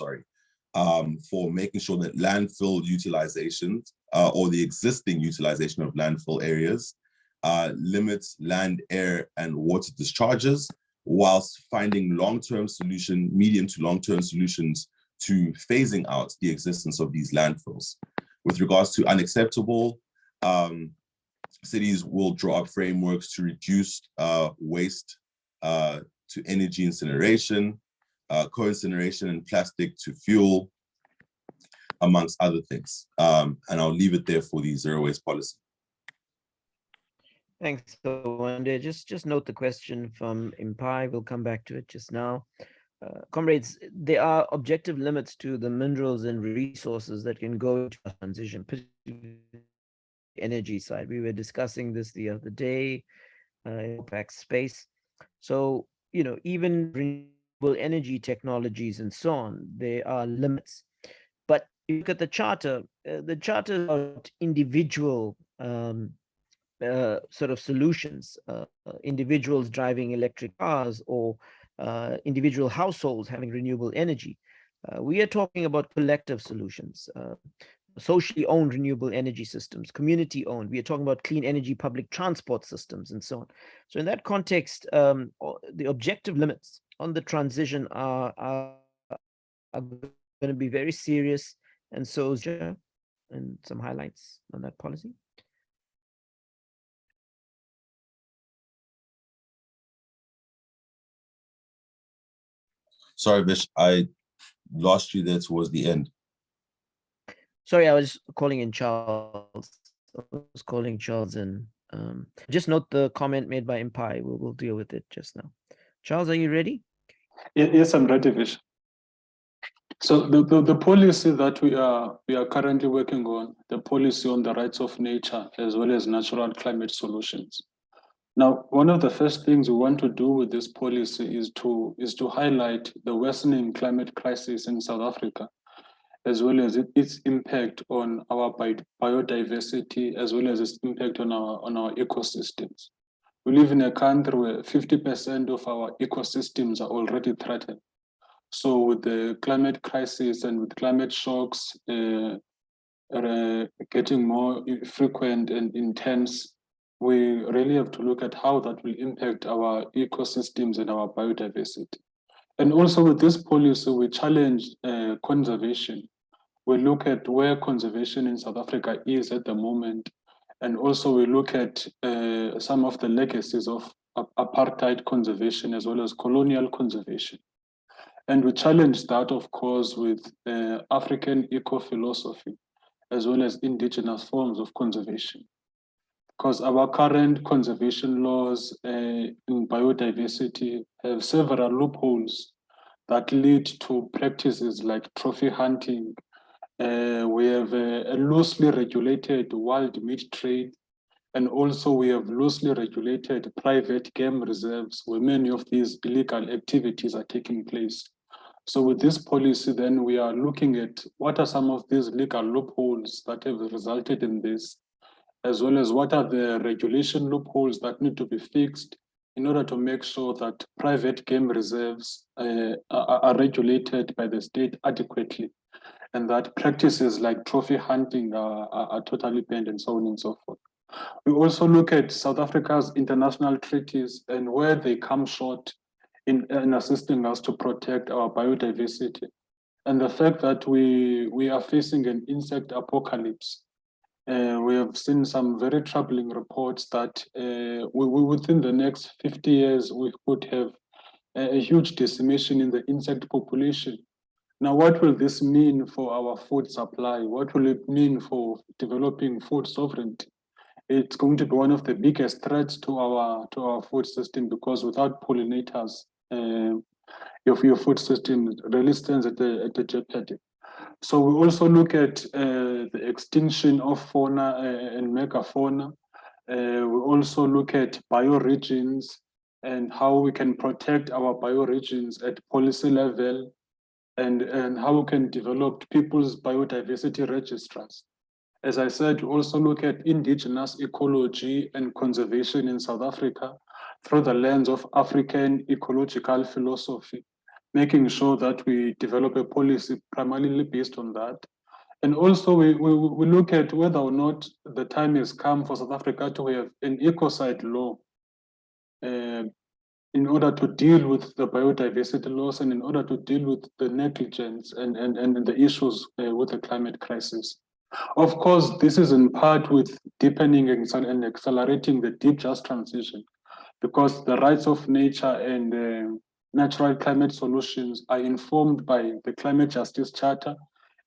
for making sure that landfill utilization or the existing utilization of landfill areas limits land, air, and water discharges, whilst finding medium to long-term solutions to phasing out the existence of these landfills. With regards to unacceptable, cities will draw up frameworks to reduce waste to energy incineration, co-incineration, and plastic to fuel, amongst other things. And I'll leave it there for the zero waste policy. Thanks, Wande. Just note the question from Impai. We'll come back to it just now. Comrades, there are objective limits to the minerals and resources that can go into transition, particularly the energy side. We were discussing this the other day in OPEC space. So, even renewable energy technologies and so on, there are limits. But you look at the charter is about individual sort of solutions, individuals driving electric cars or individual households having renewable energy. We are talking about collective solutions, socially owned renewable energy systems, community owned. We are talking about clean energy public transport systems and so on. So in that context, the objective limits on the transition are going to be very serious, and so and some highlights on that policy. Sorry, Vish, I lost you there towards the end. Sorry, I was calling in Charles. And just note the comment made by Impai. We'll deal with it just now. Charles, are you ready? Yes, I'm ready, Vish. So the policy that we are currently working on, the policy on the rights of nature as well as natural climate solutions. Now, one of the first things we want to do with this policy is to highlight the worsening climate crisis in South Africa, as well as its impact on our biodiversity, as well as its impact on our ecosystems. We live in a country where 50% of our ecosystems are already threatened. So with the climate crisis and with climate shocks getting more frequent and intense, we really have to look at how that will impact our ecosystems and our biodiversity. And also with this policy, we challenge conservation. We look at where conservation in South Africa is at the moment. And also we look at some of the legacies of apartheid conservation as well as colonial conservation. And we challenge that, of course, with African eco-philosophy, as well as indigenous forms of conservation. Because our current conservation laws in biodiversity have several loopholes that lead to practices like trophy hunting. We have a loosely regulated wild meat trade, and also we have loosely regulated private game reserves where many of these illegal activities are taking place. So with this policy, then we are looking at what are some of these legal loopholes that have resulted in this, as well as what are the regulation loopholes that need to be fixed in order to make sure that private game reserves are regulated by the state adequately, and that practices like trophy hunting are totally banned, and so on and so forth. We also look at South Africa's international treaties and where they come short in assisting us to protect our biodiversity. And the fact that we are facing an insect apocalypse. We have seen some very troubling reports that within the next 50 years, we could have a huge decimation in the insect population. Now, what will this mean for our food supply? What will it mean for developing food sovereignty? It's going to be one of the biggest threats to our food system, because without pollinators, your food system really stands at the jeopardy. So we also look at the extinction of fauna and megafauna. We also look at bioregions and how we can protect our bioregions at policy level, and how we can develop people's biodiversity registers. As I said, we also look at indigenous ecology and conservation in South Africa through the lens of African ecological philosophy, making sure that we develop a policy primarily based on that. And also we look at whether or not the time has come for South Africa to have an ecocide law in order to deal with the biodiversity loss and in order to deal with the negligence and the issues with the climate crisis. Of course, this is in part with deepening and accelerating the deep just transition, because the rights of nature and natural climate solutions are informed by the Climate Justice Charter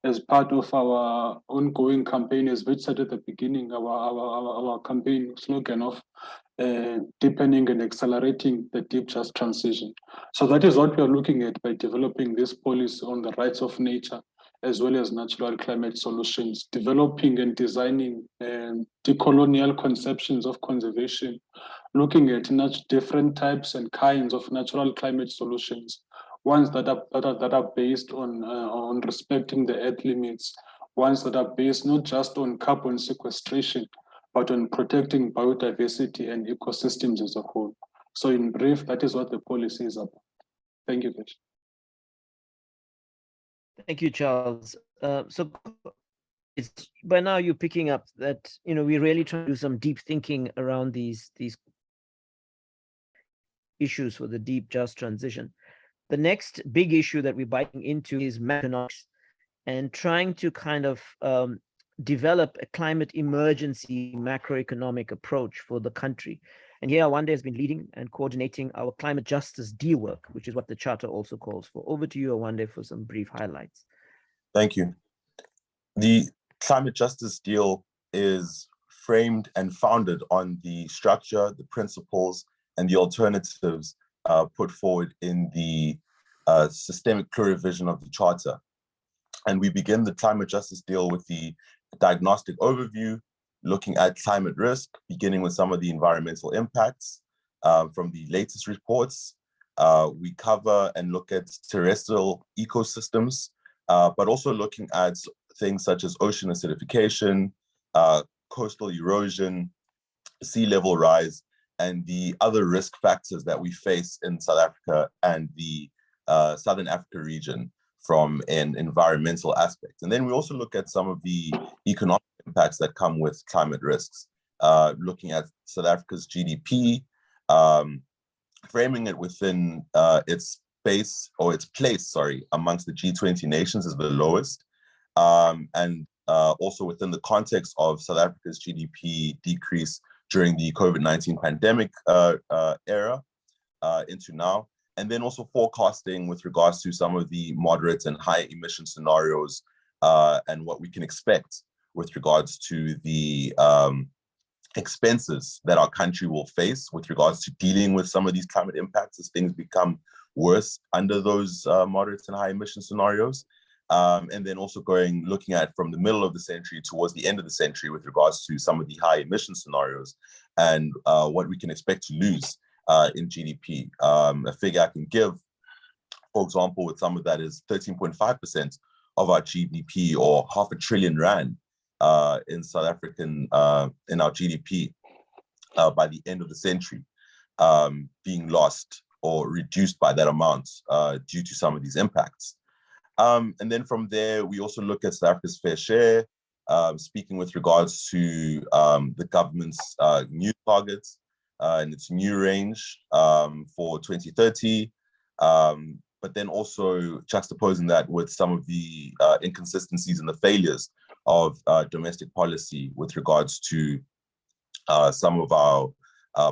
as part of our ongoing campaign, as we said at the beginning, our campaign slogan of deepening and accelerating the deep just transition. So that is what we are looking at by developing this policy on the rights of nature, as well as natural climate solutions, developing and designing decolonial conceptions of conservation, looking at different types and kinds of natural climate solutions, ones that are based on respecting the earth limits, ones that are based not just on carbon sequestration, but on protecting biodiversity and ecosystems as a whole. So in brief, that is what the policy is about. Thank you, Vish. Thank you, Charles. So it's by now you're picking up that, you know, we're really trying to do some deep thinking around these issues for the deep just transition. The next big issue that we're biting into is macroeconomics and trying to kind of develop a climate emergency macroeconomic approach for the country. And here Awande has been leading and coordinating our climate justice deal work, which is what the charter also calls for. Over to you, Awande, for some brief highlights. Thank you. The climate justice deal is framed and founded on the structure, the principles, and the alternatives put forward in the systemic plurivision of the charter. And we begin the climate justice deal with the diagnostic overview, looking at climate risk, beginning with some of the environmental impacts from the latest reports. We cover and look at terrestrial ecosystems, but also looking at things such as ocean acidification, coastal erosion, sea level rise, and the other risk factors that we face in South Africa and the Southern Africa region from an environmental aspect. And then we also look at some of the economic impacts that come with climate risks, looking at South Africa's GDP, framing it within its space or its place, amongst the G20 nations is the lowest. And also within the context of South Africa's GDP decrease during the COVID-19 pandemic era into now. And then also forecasting with regards to some of the moderate and high emission scenarios and what we can expect with regards to the expenses that our country will face with regards to dealing with some of these climate impacts as things become worse under those moderate and high emission scenarios. And then also looking at from the middle of the century towards the end of the century with regards to some of the high emission scenarios and what we can expect to lose in GDP. A figure I can give, for example, with some of that is 13.5% of our GDP, or R500 billion in South African, in our GDP by the end of the century, being lost or reduced by that amount due to some of these impacts. And then from there, we also look at South Africa's fair share, speaking with regards to the government's new targets and its new range for 2030, but then also juxtaposing that with some of the inconsistencies and the failures of domestic policy with regards to some of our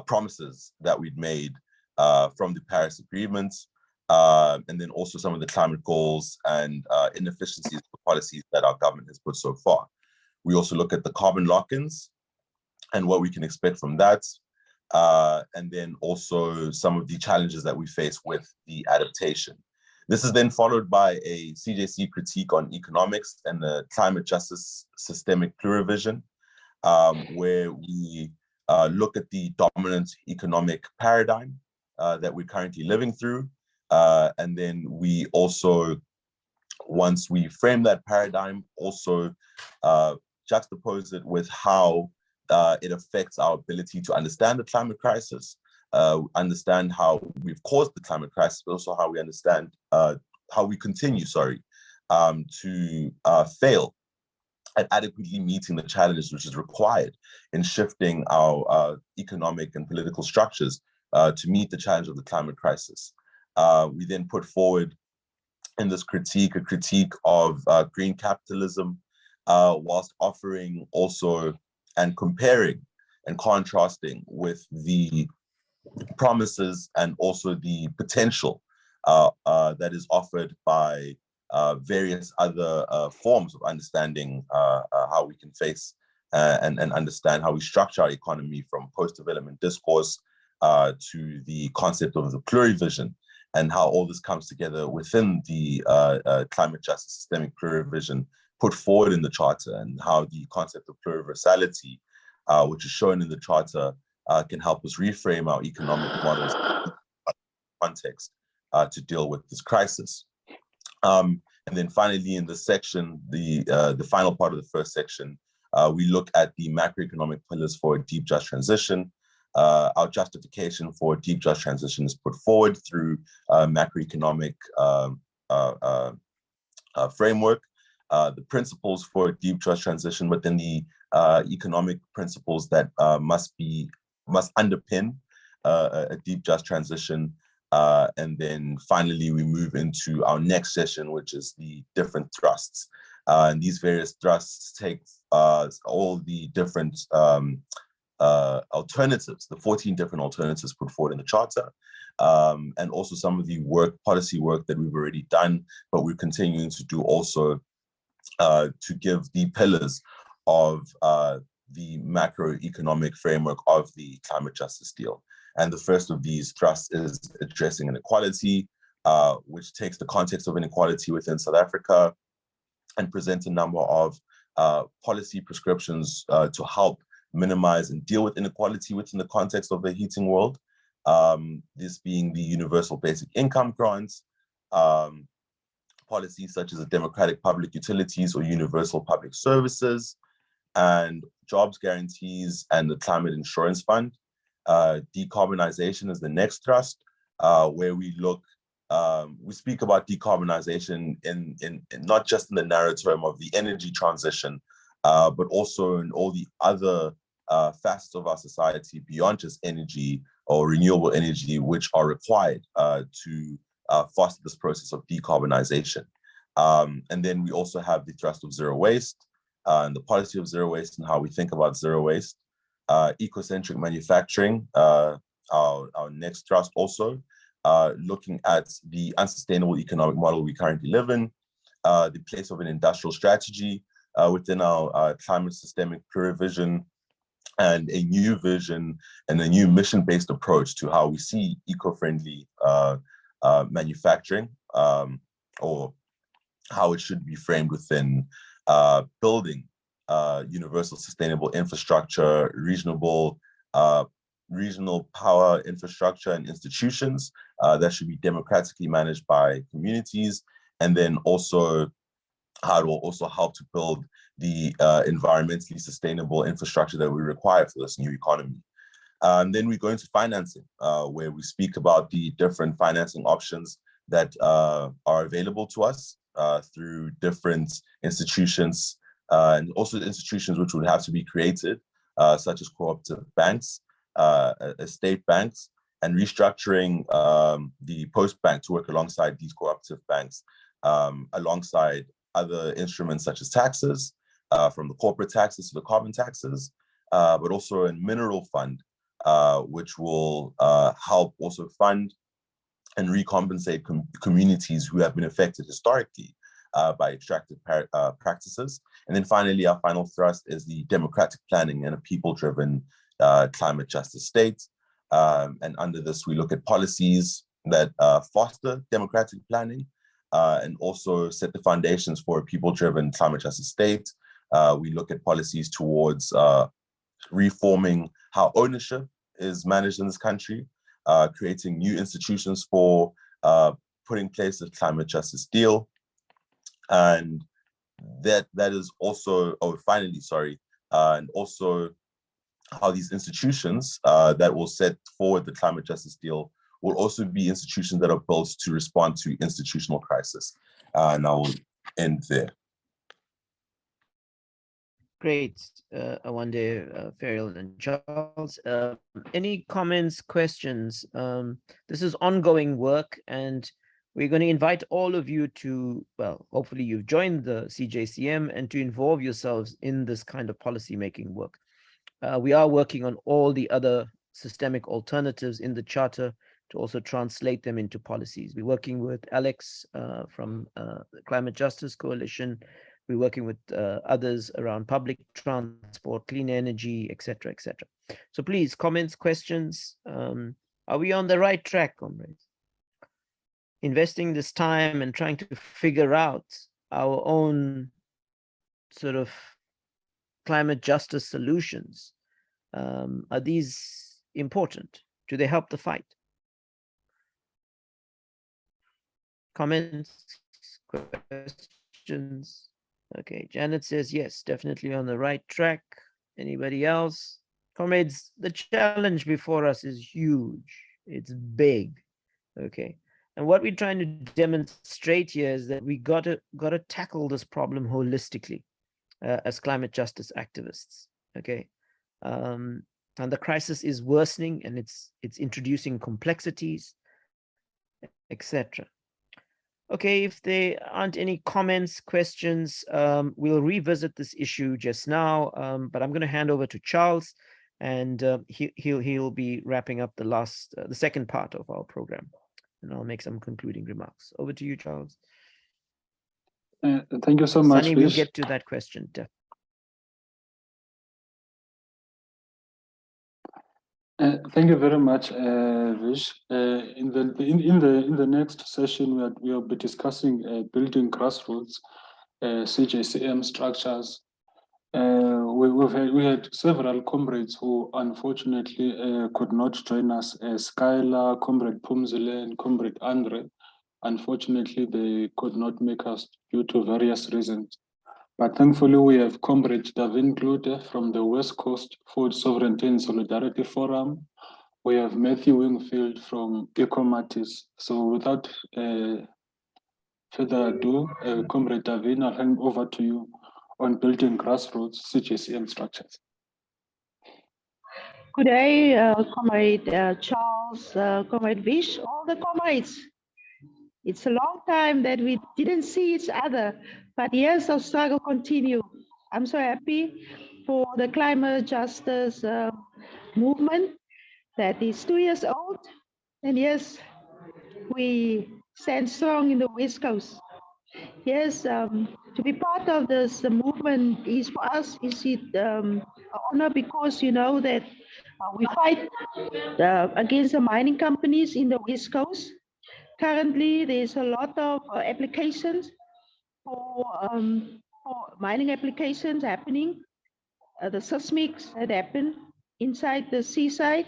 promises that we'd made from the Paris Agreement, and then also some of the climate goals and inefficiencies of policies that our government has put so far. We also look at the carbon lock-ins and what we can expect from that, and then also some of the challenges that we face with the adaptation. This is then followed by a CJC critique on economics and the climate justice systemic plurivision, where we look at the dominant economic paradigm that we're currently living through. And then we also, once we frame that paradigm, also juxtapose it with how it affects our ability to understand the climate crisis, understand how we've caused the climate crisis, but also how we understand how we continue, to fail at adequately meeting the challenges which is required in shifting our economic and political structures to meet the challenge of the climate crisis. We then put forward in this critique a critique of green capitalism, whilst offering also and comparing and contrasting with the promises and also the potential that is offered by various other forms of understanding how we can face and understand how we structure our economy, from post-development discourse to the concept of the plurivision, and how all this comes together within the climate justice systemic plurivision put forward in the Charter, and how the concept of pluriversality, which is shown in the Charter, can help us reframe our economic models context to deal with this crisis. And then finally, in this section, the final part of the first section, we look at the macroeconomic pillars for a deep, just transition. Our justification for a deep, just transition is put forward through macroeconomic framework, the principles for a deep, just transition, but then the economic principles that must underpin a deep, just transition. And then finally, we move into our next session, which is the different thrusts. And these various thrusts take all the different alternatives, the 14 different alternatives put forward in the Charter, and also some of the policy work that we've already done, but we're continuing to do also to give the pillars of the macroeconomic framework of the climate justice deal. And the first of these thrusts is addressing inequality, which takes the context of inequality within South Africa and presents a number of policy prescriptions to help minimize and deal with inequality within the context of the heating world. This being the universal basic income grants, policies such as the democratic public utilities or universal public services, and jobs guarantees and the climate insurance fund. Decarbonization is the next thrust, where we look, we speak about decarbonization in not just in the narrow term of the energy transition, but also in all the other facets of our society beyond just energy or renewable energy, which are required to foster this process of decarbonization. And then we also have the thrust of zero waste and the policy of zero waste and how we think about zero waste. Ecocentric manufacturing, our next thrust also, looking at the unsustainable economic model we currently live in, the place of an industrial strategy within our climate systemic plurivision, and a new vision and a new mission-based approach to how we see eco-friendly manufacturing, or how it should be framed within building universal sustainable infrastructure, regional power infrastructure and institutions that should be democratically managed by communities, and then also how it will also help to build the environmentally sustainable infrastructure that we require for this new economy. And then we go into financing, where we speak about the different financing options that are available to us through different institutions, and also institutions which would have to be created, such as cooperative banks, estate banks, and restructuring the post bank to work alongside these cooperative banks, alongside other instruments such as taxes, from the corporate taxes to the carbon taxes, but also a mineral fund, which will help also fund and recompensate communities who have been affected historically by extractive practices. And then finally, our final thrust is the democratic planning and a people-driven climate justice state. And under this, we look at policies that foster democratic planning and also set the foundations for a people-driven climate justice state. We look at policies towards reforming how ownership is managed in this country, creating new institutions for putting in place a climate justice deal. And that is also, and also how these institutions that will set forward the climate justice deal will also be institutions that are built to respond to institutional crisis. And I will end there. Great, Awande, Ferial, and Charles. Any comments, questions? This is ongoing work, and we're going to invite all of you to, well, hopefully you've joined the CJCM and to involve yourselves in this kind of policy-making work. We are working on all the other systemic alternatives in the Charter to also translate them into policies. We're working with Alex from the Climate Justice Coalition. We're working with others around public transport, clean energy, etc., etc. So please, comments, questions. Are we on the right track, comrades? Investing this time and trying to figure out our own sort of climate justice solutions. Are these important? Do they help the fight? Comments, questions? Okay, Janet says, yes, definitely on the right track. Anybody else? Comrades, the challenge before us is huge. It's big, okay? And what we're trying to demonstrate here is that we gotta tackle this problem holistically as climate justice activists, okay? And the crisis is worsening, and it's introducing complexities, etc. Okay, if there aren't any comments, questions, we'll revisit this issue just now, but I'm going to hand over to Charles, and he'll be wrapping up the second part of our program, and I'll make some concluding remarks. Over to you, Charles. Thank you so much, Sunny, we'll Vish. get to that question. Thank you very much, Vish. In the next session, we will be discussing building grassroots CJCM structures. We had several comrades who unfortunately could not join us, Skylar, Comrade Pumzile, and Comrade Andre. Unfortunately, they could not make us due to various reasons. But thankfully, we have Comrade Davin Klute from the West Coast Food Sovereignty and Solidarity Forum. We have Matthew Wingfield from Ecomatis. So without further ado, Comrade Davin, I'll hand over to you on building grassroots CJCM structures. Good day, Comrade Charles, Comrade Vish, all the comrades. It's a long time that we didn't see each other, but yes, our struggle continue. I'm so happy for the climate justice movement that is 2 years old. And yes, we stand strong in the West Coast. Yes, to be part of this movement is for us, is it an honor because you know that we fight against the mining companies in the West Coast. Currently, there's a lot of applications for mining applications happening. The seismics that happen inside the seaside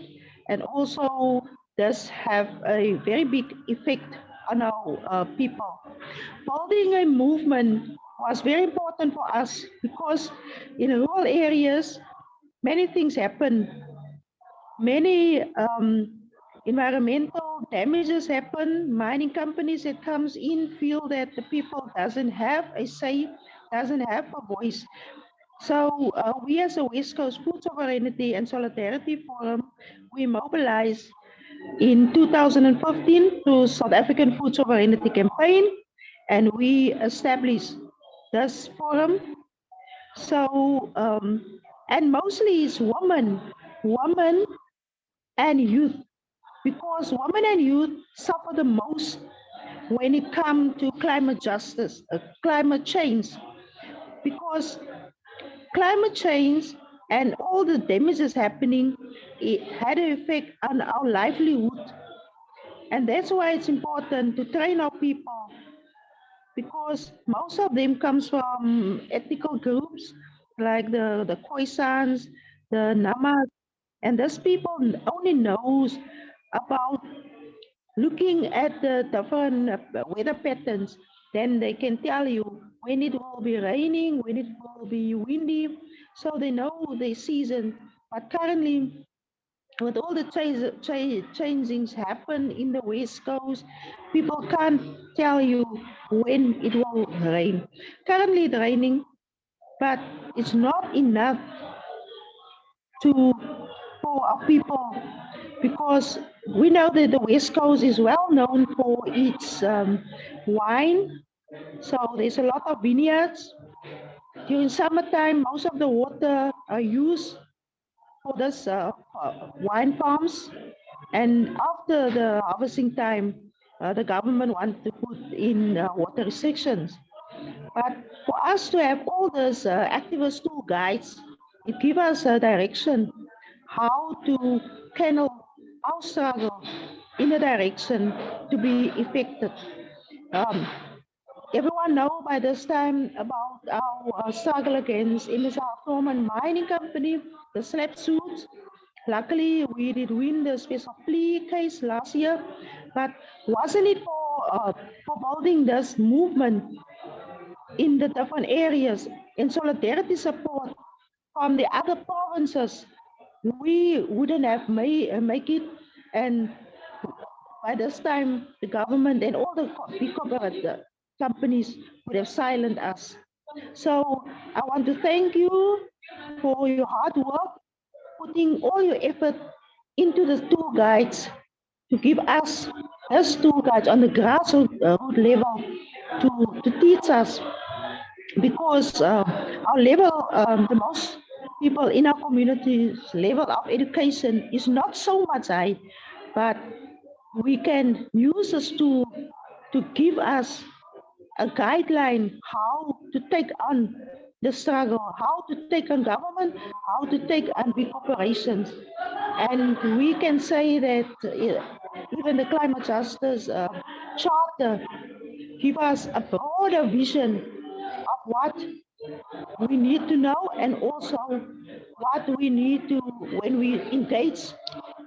and also does have a very big effect on our people. Building a movement was very important for us because in rural areas, many things happen. Many environmental damages happen. Mining companies that comes in feel that the people doesn't have a say, doesn't have a voice. So we as a West Coast Food Sovereignty and Solidarity Forum, we mobilized in 2015 to South African Food Sovereignty Campaign, and we established this forum. So, and mostly it's women and youth, because women and youth suffer the most when it comes to climate justice, climate change, because climate change and all the damages happening, it had an effect on our livelihood. And that's why it's important to train our people, because most of them comes from ethnical groups like the Khoisans, the Namas, and those people only knows about looking at the different weather patterns. Then they can tell you when it will be raining, when it will be windy, so they know the season. But currently, with all the changings happen in the West Coast, people can't tell you when it will rain. Currently it's raining, but it's not enough for our people, because we know that the West Coast is well known for its wine. So there's a lot of vineyards. During summertime, most of the water are used for this wine farms. And after the harvesting time, the government wants to put in water restrictions. But for us to have all those activist tool guides, it gives us a direction how to channel our struggle in a direction to be effective. Everyone know by this time about our struggle against MSR Foreman Mining Company, the slap suits. Luckily, we did win the special plea case last year, but wasn't it for building this movement in the different areas in solidarity support from the other provinces, we wouldn't have make it. And by this time, the government and all the big corporate companies would have silenced us. So I want to thank you for your hard work, putting all your effort into the tour guides to give us as tour guides on the grassroots level to teach us, because our level, the most people in our community's level of education is not so much high, but we can use this to give us a guideline how to take on the struggle, how to take on government, how to take on big corporations. And we can say that even the climate justice charter give us a broader vision of what we need to know, and also what we need to, when we engage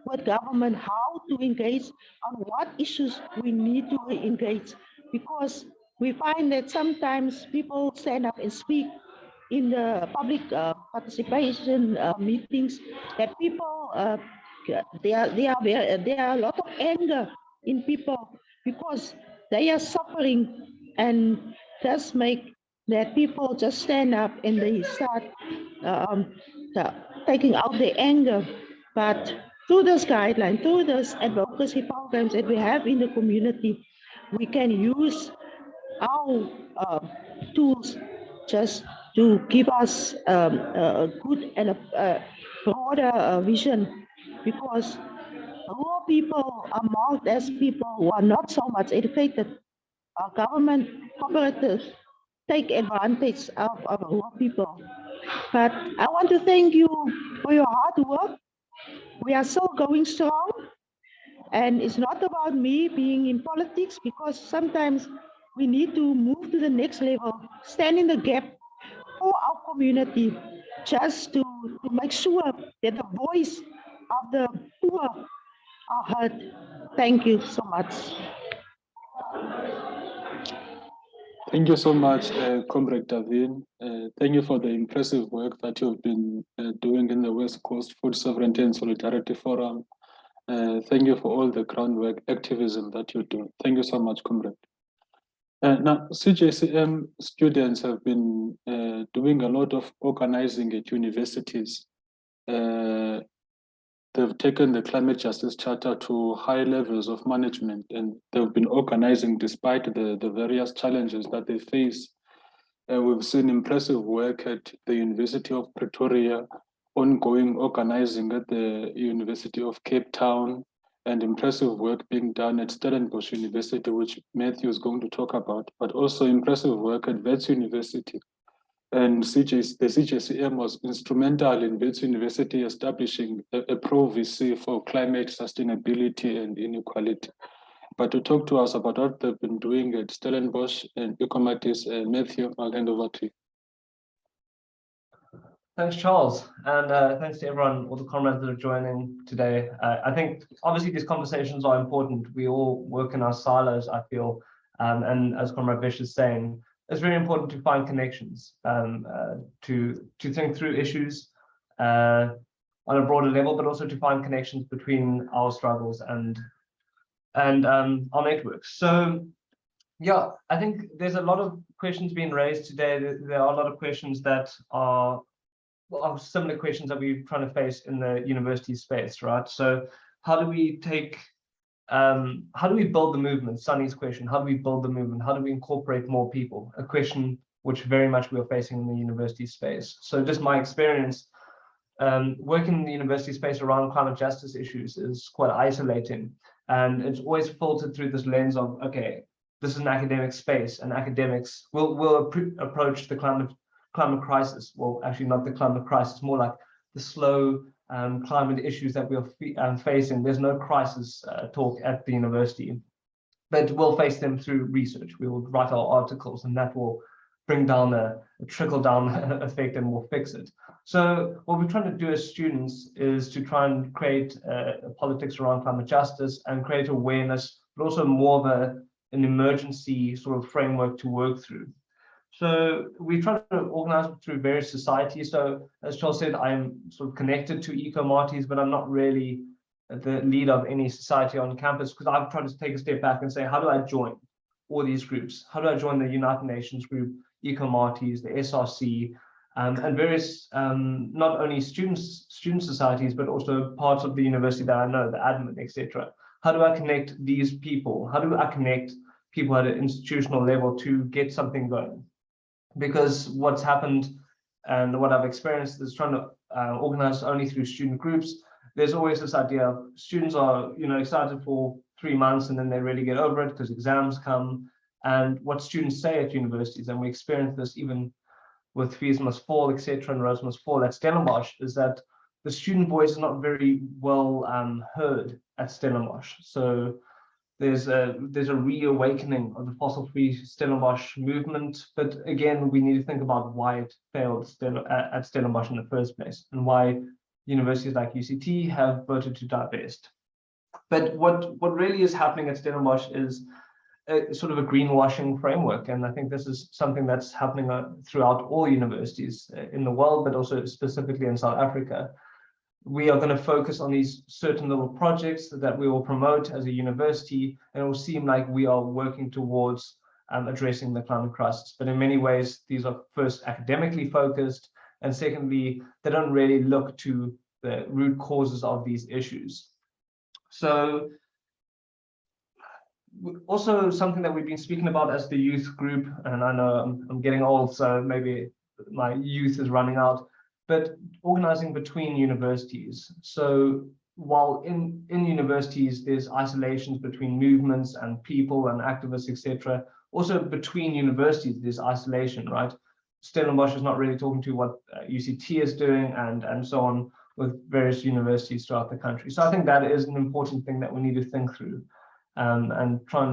with government, how to engage, on what issues we need to engage, because we find that sometimes people stand up and speak in the public participation meetings, that people there are a lot of anger in people because they are suffering, and just make that people just stand up and they start um, taking out their anger. But through this guideline, through this advocacy programs that we have in the community, we can use our tools just to give us a good and a broader vision, because rural people are marked as people who are not so much educated. Our government cooperatives take advantage of rural people. But I want to thank you for your hard work. We are still going strong. And it's not about me being in politics, because sometimes we need to move to the next level, stand in the gap for our community, just to make sure that the voice of the poor are heard. Thank you so much. Thank you so much, Comrade Davin. Thank you for the impressive work that you've been doing in the West Coast Food Sovereignty and Solidarity Forum. Thank you for all the groundwork activism that you do. Thank you so much, Comrade. Now, CJCM students have been doing a lot of organizing at universities. They've taken the Climate Justice Charter to high levels of management, and they've been organizing despite the various challenges that they face. We've seen impressive work at the University of Pretoria, ongoing organizing at the University of Cape Town, and impressive work being done at Stellenbosch University, which Matthew is going to talk about, but also impressive work at Wits University. And the CJCM was instrumental in Wits University establishing a pro-VC for climate sustainability and inequality. But to talk to us about what they've been doing at Stellenbosch and Ecomatis, Matthew, I'll hand over to you. Thanks, Charles, and thanks to everyone, all the comrades that are joining today. I think obviously these conversations are important. We all work in our silos, I feel, and as Comrade Vish is saying, it's very important to find connections, to think through issues on a broader level, but also to find connections between our struggles and our networks. So, yeah, I think there's a lot of questions being raised today. There are a lot of questions that are similar questions that we're trying to face in the university space, right? So how do we build the movement? Sunny's question, how do we build the movement? How do we incorporate more people? A question which very much we are facing in the university space. So just my experience working in the university space around climate justice issues is quite isolating. And it's always filtered through this lens of, okay, this is an academic space, and academics will approach the climate crisis. Well, actually not the climate crisis, more like the slow climate issues that we are facing. There's no crisis talk at the university, but we'll face them through research. We will write our articles, and that will bring down a trickle-down effect, and we'll fix it. So what we're trying to do as students is to try and create a politics around climate justice and create awareness, but also more of an emergency sort of framework to work through. So we try to organize through various societies. So as Charles said, I'm sort of connected to Ecomatis, but I'm not really the lead of any society on campus, because I've tried to take a step back and say, how do I join all these groups? How do I join the United Nations group, Ecomatis, the SRC, and various not only student societies, but also parts of the university that I know, the admin, etc. How do I connect these people? How do I connect people at an institutional level to get something going? Because what's happened and what I've experienced is trying to organize only through student groups. There's always this idea of students are, excited for 3 months and then they really get over it because exams come. And what students say at universities, and we experience this even with Fees Must Fall, etc., and Rose Must Fall at Stellenbosch, is that the student voice is not very well heard at Stellenbosch. So there's a reawakening of the fossil-free Stellenbosch movement, but again, we need to think about why it failed at Stellenbosch in the first place, and why universities like UCT have voted to divest. But what really is happening at Stellenbosch is a sort of a greenwashing framework. And I think this is something that's happening throughout all universities in the world, but also specifically in South Africa. We are going to focus on these certain little projects that we will promote as a university, and it will seem like we are working towards addressing the climate crisis. But in many ways, these are first academically focused, and secondly, they don't really look to the root causes of these issues. So also something that we've been speaking about as the youth group, and I know I'm getting old, so maybe my youth is running out, but organizing between universities. So while in universities, there's isolations between movements and people and activists, etc. Also between universities, there's isolation, right? Stellenbosch is not really talking to what UCT is doing and so on with various universities throughout the country. So I think that is an important thing that we need to think through. And try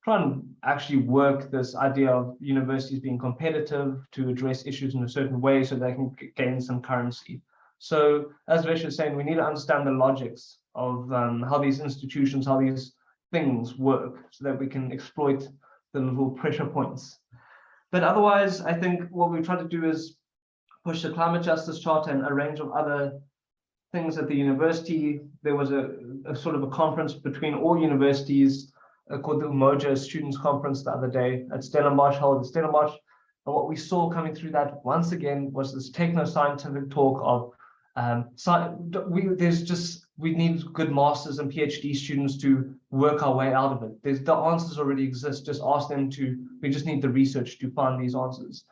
and actually work this idea of universities being competitive to address issues in a certain way so they can gain some currency. So as Vish is saying, we need to understand the logics of how these institutions, how these things work so that we can exploit the little pressure points. But otherwise, I think what we try to do is push the Climate Justice Charter and a range of other things at the university. There was a sort of a conference between all universities called the Umoja Students Conference the other day at Stellenbosch, held at Stellenbosch. And what we saw coming through that once again was this techno-scientific talk of we need good masters and PhD students to work our way out of it. The answers already exist. Just ask them we just need the research to find these answers.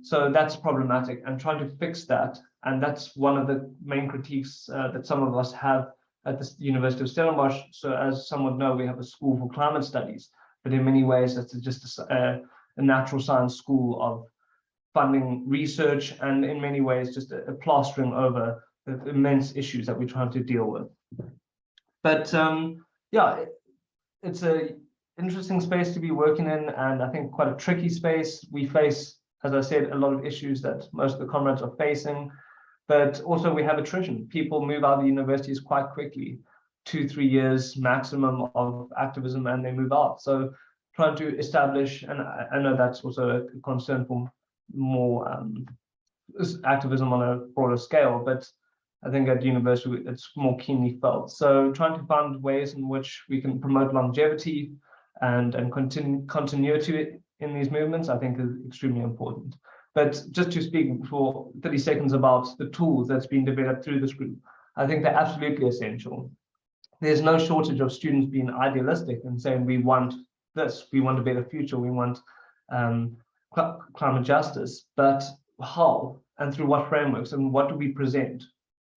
So that's problematic, and trying to fix that. And that's one of the main critiques that some of us have at the University of Stellenbosch. So as some would know, we have a school for climate studies, but in many ways, that's just a natural science school of funding research, and in many ways, just a plastering over the immense issues that we're trying to deal with. But yeah, it's an interesting space to be working in, and I think quite a tricky space. We face, as I said, a lot of issues that most of the comrades are facing. But also we have attrition. People move out of the universities quite quickly, 2-3 years maximum of activism, and they move out. So trying to establish, and I know that's also a concern for more activism on a broader scale, but I think at university it's more keenly felt. So trying to find ways in which we can promote longevity and continuity in these movements, I think is extremely important. But just to speak for 30 seconds about the tools that's been developed through this group, I think they're absolutely essential. There's no shortage of students being idealistic and saying, we want this, we want a better future, we want climate justice, but how and through what frameworks, and what do we present?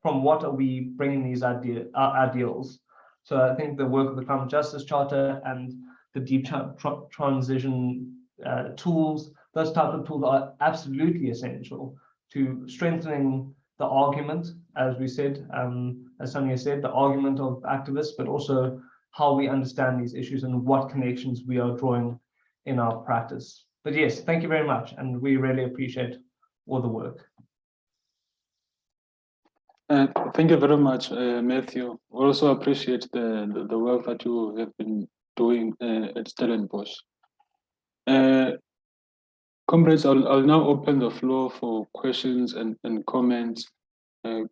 From what are we bringing these ideals? So I think the work of the Climate Justice Charter and the deep transition tools, those types of tools are absolutely essential to strengthening the argument, as we said, as Sonia said, the argument of activists, but also how we understand these issues and what connections we are drawing in our practice. But yes, thank you very much, and we really appreciate all the work. Thank you very much, Matthew. Also appreciate the work that you have been doing at Stellenbosch. Comrades, I'll now open the floor for questions and comments.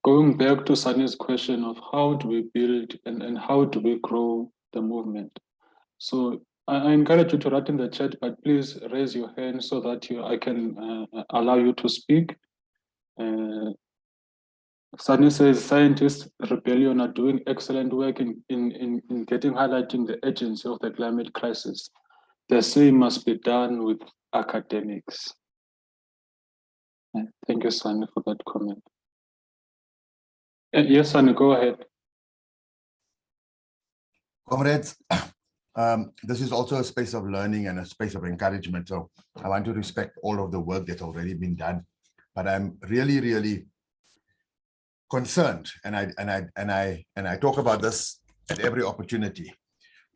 Going back to Sania's question of how do we build and how do we grow the movement? So I encourage you to write in the chat, but please raise your hand so that I can allow you to speak. Sani says scientists rebellion are doing excellent work in highlighting the urgency of the climate crisis. The same must be done with academics. Thank you, Sani, for that comment. Yes, Sani, go ahead. Comrades, this is also a space of learning and a space of encouragement. So I want to respect all of the work that's already been done, but I'm really, really concerned, and I talk about this at every opportunity,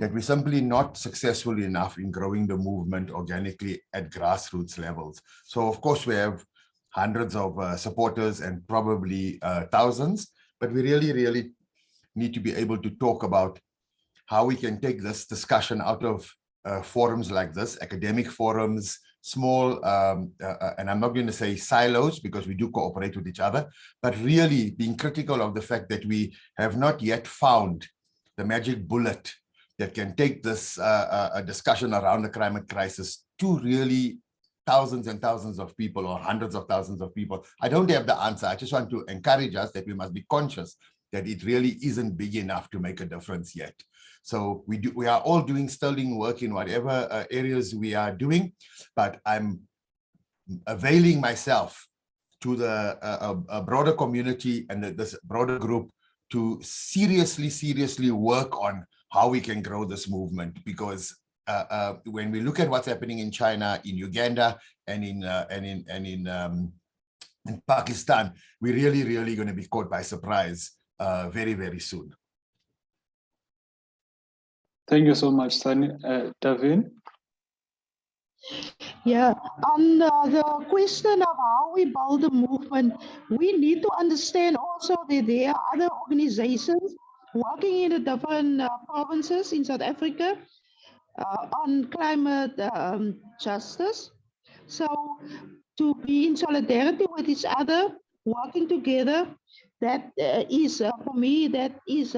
that we're simply not successful enough in growing the movement organically at grassroots levels. So of course we have hundreds of supporters and probably thousands, but we really need to be able to talk about how we can take this discussion out of forums like this, academic forums, small, and I'm not going to say silos because we do cooperate with each other, but really being critical of the fact that we have not yet found the magic bullet that can take this discussion around the climate crisis to really thousands and thousands of people or hundreds of thousands of people. I don't have the answer. I just want to encourage us that we must be conscious that it really isn't big enough to make a difference yet. So we are all doing sterling work in whatever areas we are doing, but I'm availing myself to the broader community and this broader group to seriously work on how we can grow this movement, because when we look at what's happening in China, in Uganda, and in Pakistan, we're really going to be caught by surprise very soon. Thank you so much, Sunny. Davin? Yeah, on the question of how we build a movement, we need to understand also that there are other organizations working in the different provinces in South Africa on climate justice. So to be in solidarity with each other, working together, that is, for me, that is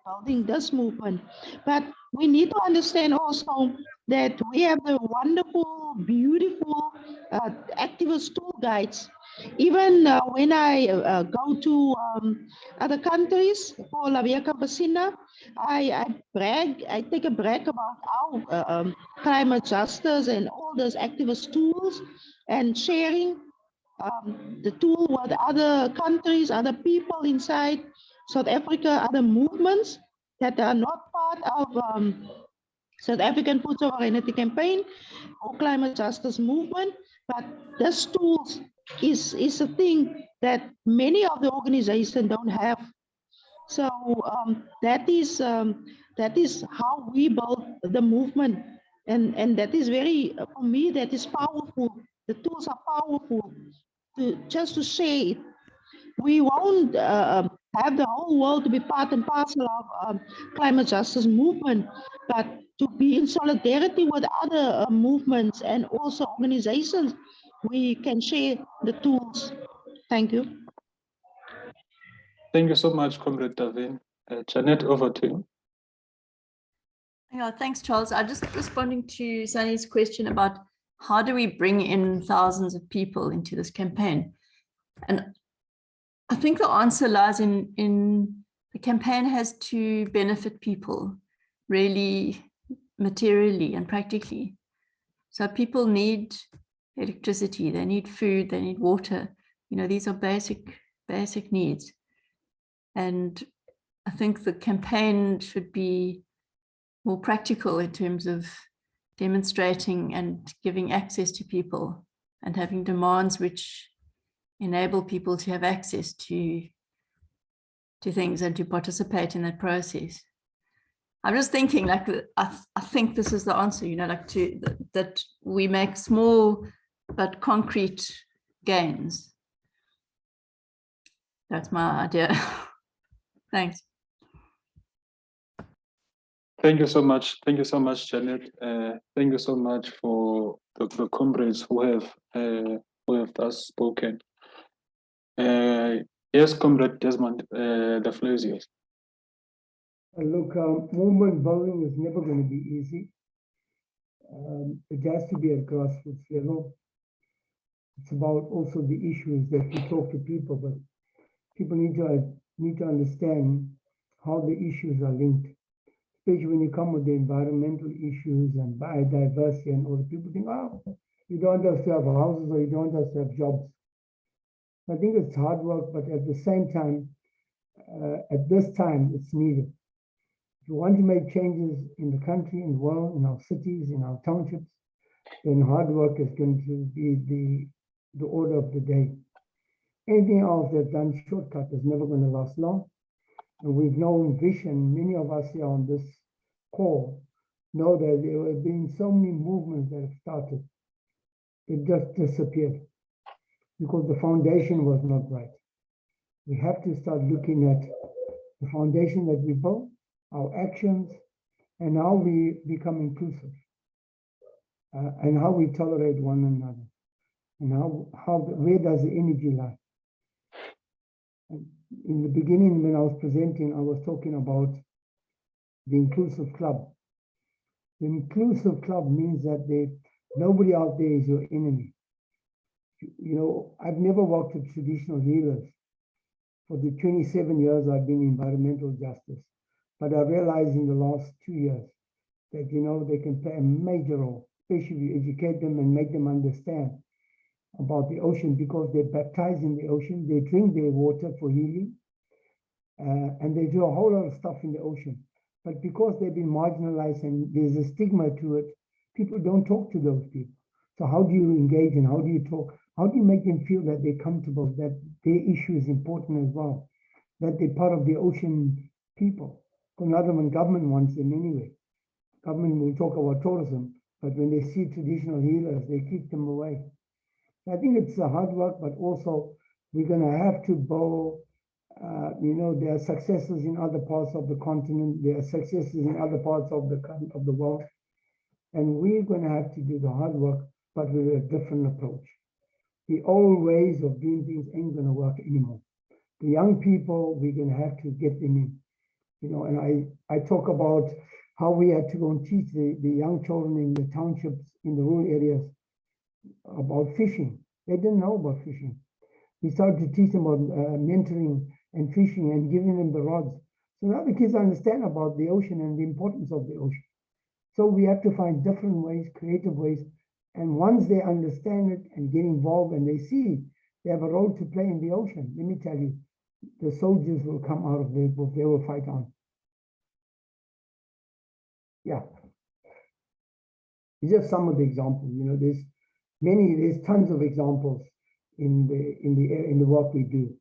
building this movement. But we need to understand also that we have the wonderful, beautiful activist tool guides. Even when I go to other countries for La Via Campesina, I take a brag about our climate justice and all those activist tools and sharing the tool with other countries, other people inside South Africa, other movements that are not part of South African Food Sovereignty Campaign or climate justice movement, but this tools is a thing that many of the organizations don't have. So that is how we build the movement, and that is very, for me, that is powerful. The tools are powerful just to say it. We won't have the whole world to be part and parcel of climate justice movement, but to be in solidarity with other movements and also organizations, we can share the tools. Thank you. Thank you so much, Comrade Davin. Janet, over to you. Yeah, thanks, Charles. I'm just responding to Sunny's question about how do we bring in thousands of people into this campaign? And I think the answer lies in the campaign has to benefit people really materially and practically. So people need electricity, they need food, they need water. You know, these are basic needs. And I think the campaign should be more practical in terms of demonstrating and giving access to people and having demands which enable people to have access to things and to participate in that process. I'm just thinking, like, I think this is the answer, you know, like that we make small but concrete gains. That's my idea. Thanks. Thank you so much. Thank you so much, Janet. Thank you so much for the comrades who have thus spoken. Yes, Comrade Desmond, the floor is yours. Look, movement building is never going to be easy. It has to be at grassroots level. It's about also the issues that you talk to people, but people need to understand how the issues are linked. Especially when you come with the environmental issues and biodiversity, and all the people think, oh, you don't have to have houses or you don't have to have jobs. I think it's hard work, but at the same time, at this time, it's needed. If you want to make changes in the country, in the world, in our cities, in our townships, then hard work is going to be the order of the day. Anything else that's done shortcut is never going to last long. And we've known vision, many of us here on this call know that there have been so many movements that have started. It just disappeared because the foundation was not right. We have to start looking at the foundation that we build, our actions, and how we become inclusive, and how we tolerate one another, and where does the energy lie? And in the beginning, when I was presenting, I was talking about the inclusive club. The inclusive club means that nobody out there is your enemy. You know, I've never worked with traditional healers for the 27 years I've been in environmental justice. But I realized in the last 2 years that, you know, they can play a major role, especially if you educate them and make them understand about the ocean, because they're baptized in the ocean, they drink their water for healing, and they do a whole lot of stuff in the ocean. But because they've been marginalized and there's a stigma to it, people don't talk to those people. So how do you engage and how do you talk? How do you make them feel that they're comfortable, that their issue is important as well, that they're part of the ocean people? Another one, government wants them anyway. Government will talk about tourism, but when they see traditional healers, they keep them away. I think it's a hard work, but also we're going to have to bow. You know, there are successes in other parts of the continent. There are successes in other parts of the world. And we're going to have to do the hard work, but with a different approach. The old ways of doing things ain't going to work anymore. The young people, we're going to have to get them in. You know, and I talk about how we had to go and teach the young children in the townships, in the rural areas, about fishing. They didn't know about fishing. We started to teach them about mentoring and fishing and giving them the rods. So now the kids understand about the ocean and the importance of the ocean. So we have to find different ways, creative ways. And once they understand it and get involved and they see they have a role to play in the ocean, let me tell you, the soldiers will come out of their book, they will fight on. Yeah. These are some of the examples. You know, there's tons of examples in the work we do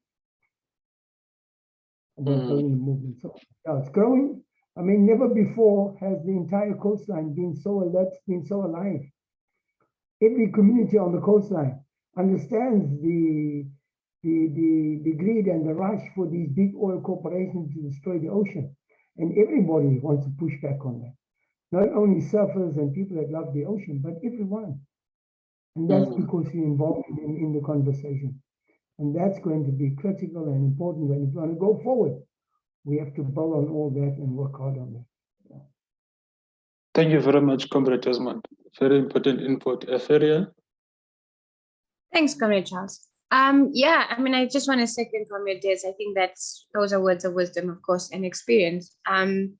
about building the movement. So yeah, it's growing. I mean, never before has the entire coastline been so alert, been so alive. Every community on the coastline understands the greed and the rush for these big oil corporations to destroy the ocean, and everybody wants to push back on that. Not only surfers and people that love the ocean, but everyone. And that's because you're involved in the conversation. And that's going to be critical and important. And if you want to go forward, we have to build on all that and work hard on that. Yeah. Thank you very much, Comrade Desmond. Very important input. Etheria? Thanks, Comrade Charles. Yeah, I mean, I just want to second Comrade Des. I think those are words of wisdom, of course, and experience. I mean,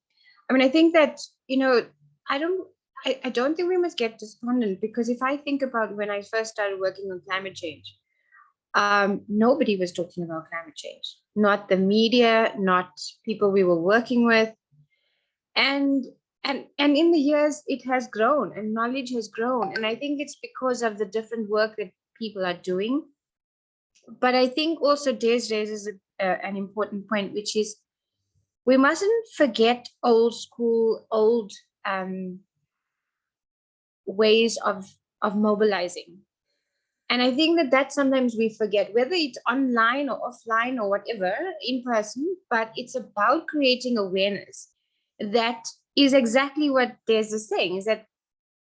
I think that, you know, I don't think we must get despondent, because if I think about when I first started working on climate change, nobody was talking about climate change, not the media, not people we were working with. And in the years, it has grown and knowledge has grown. And I think it's because of the different work that people are doing. But I think also Des raises an important point, which is we mustn't forget old school, old ways of mobilizing. And I think that sometimes we forget, whether it's online or offline or whatever, in person, but it's about creating awareness. That is exactly what Des is saying, is that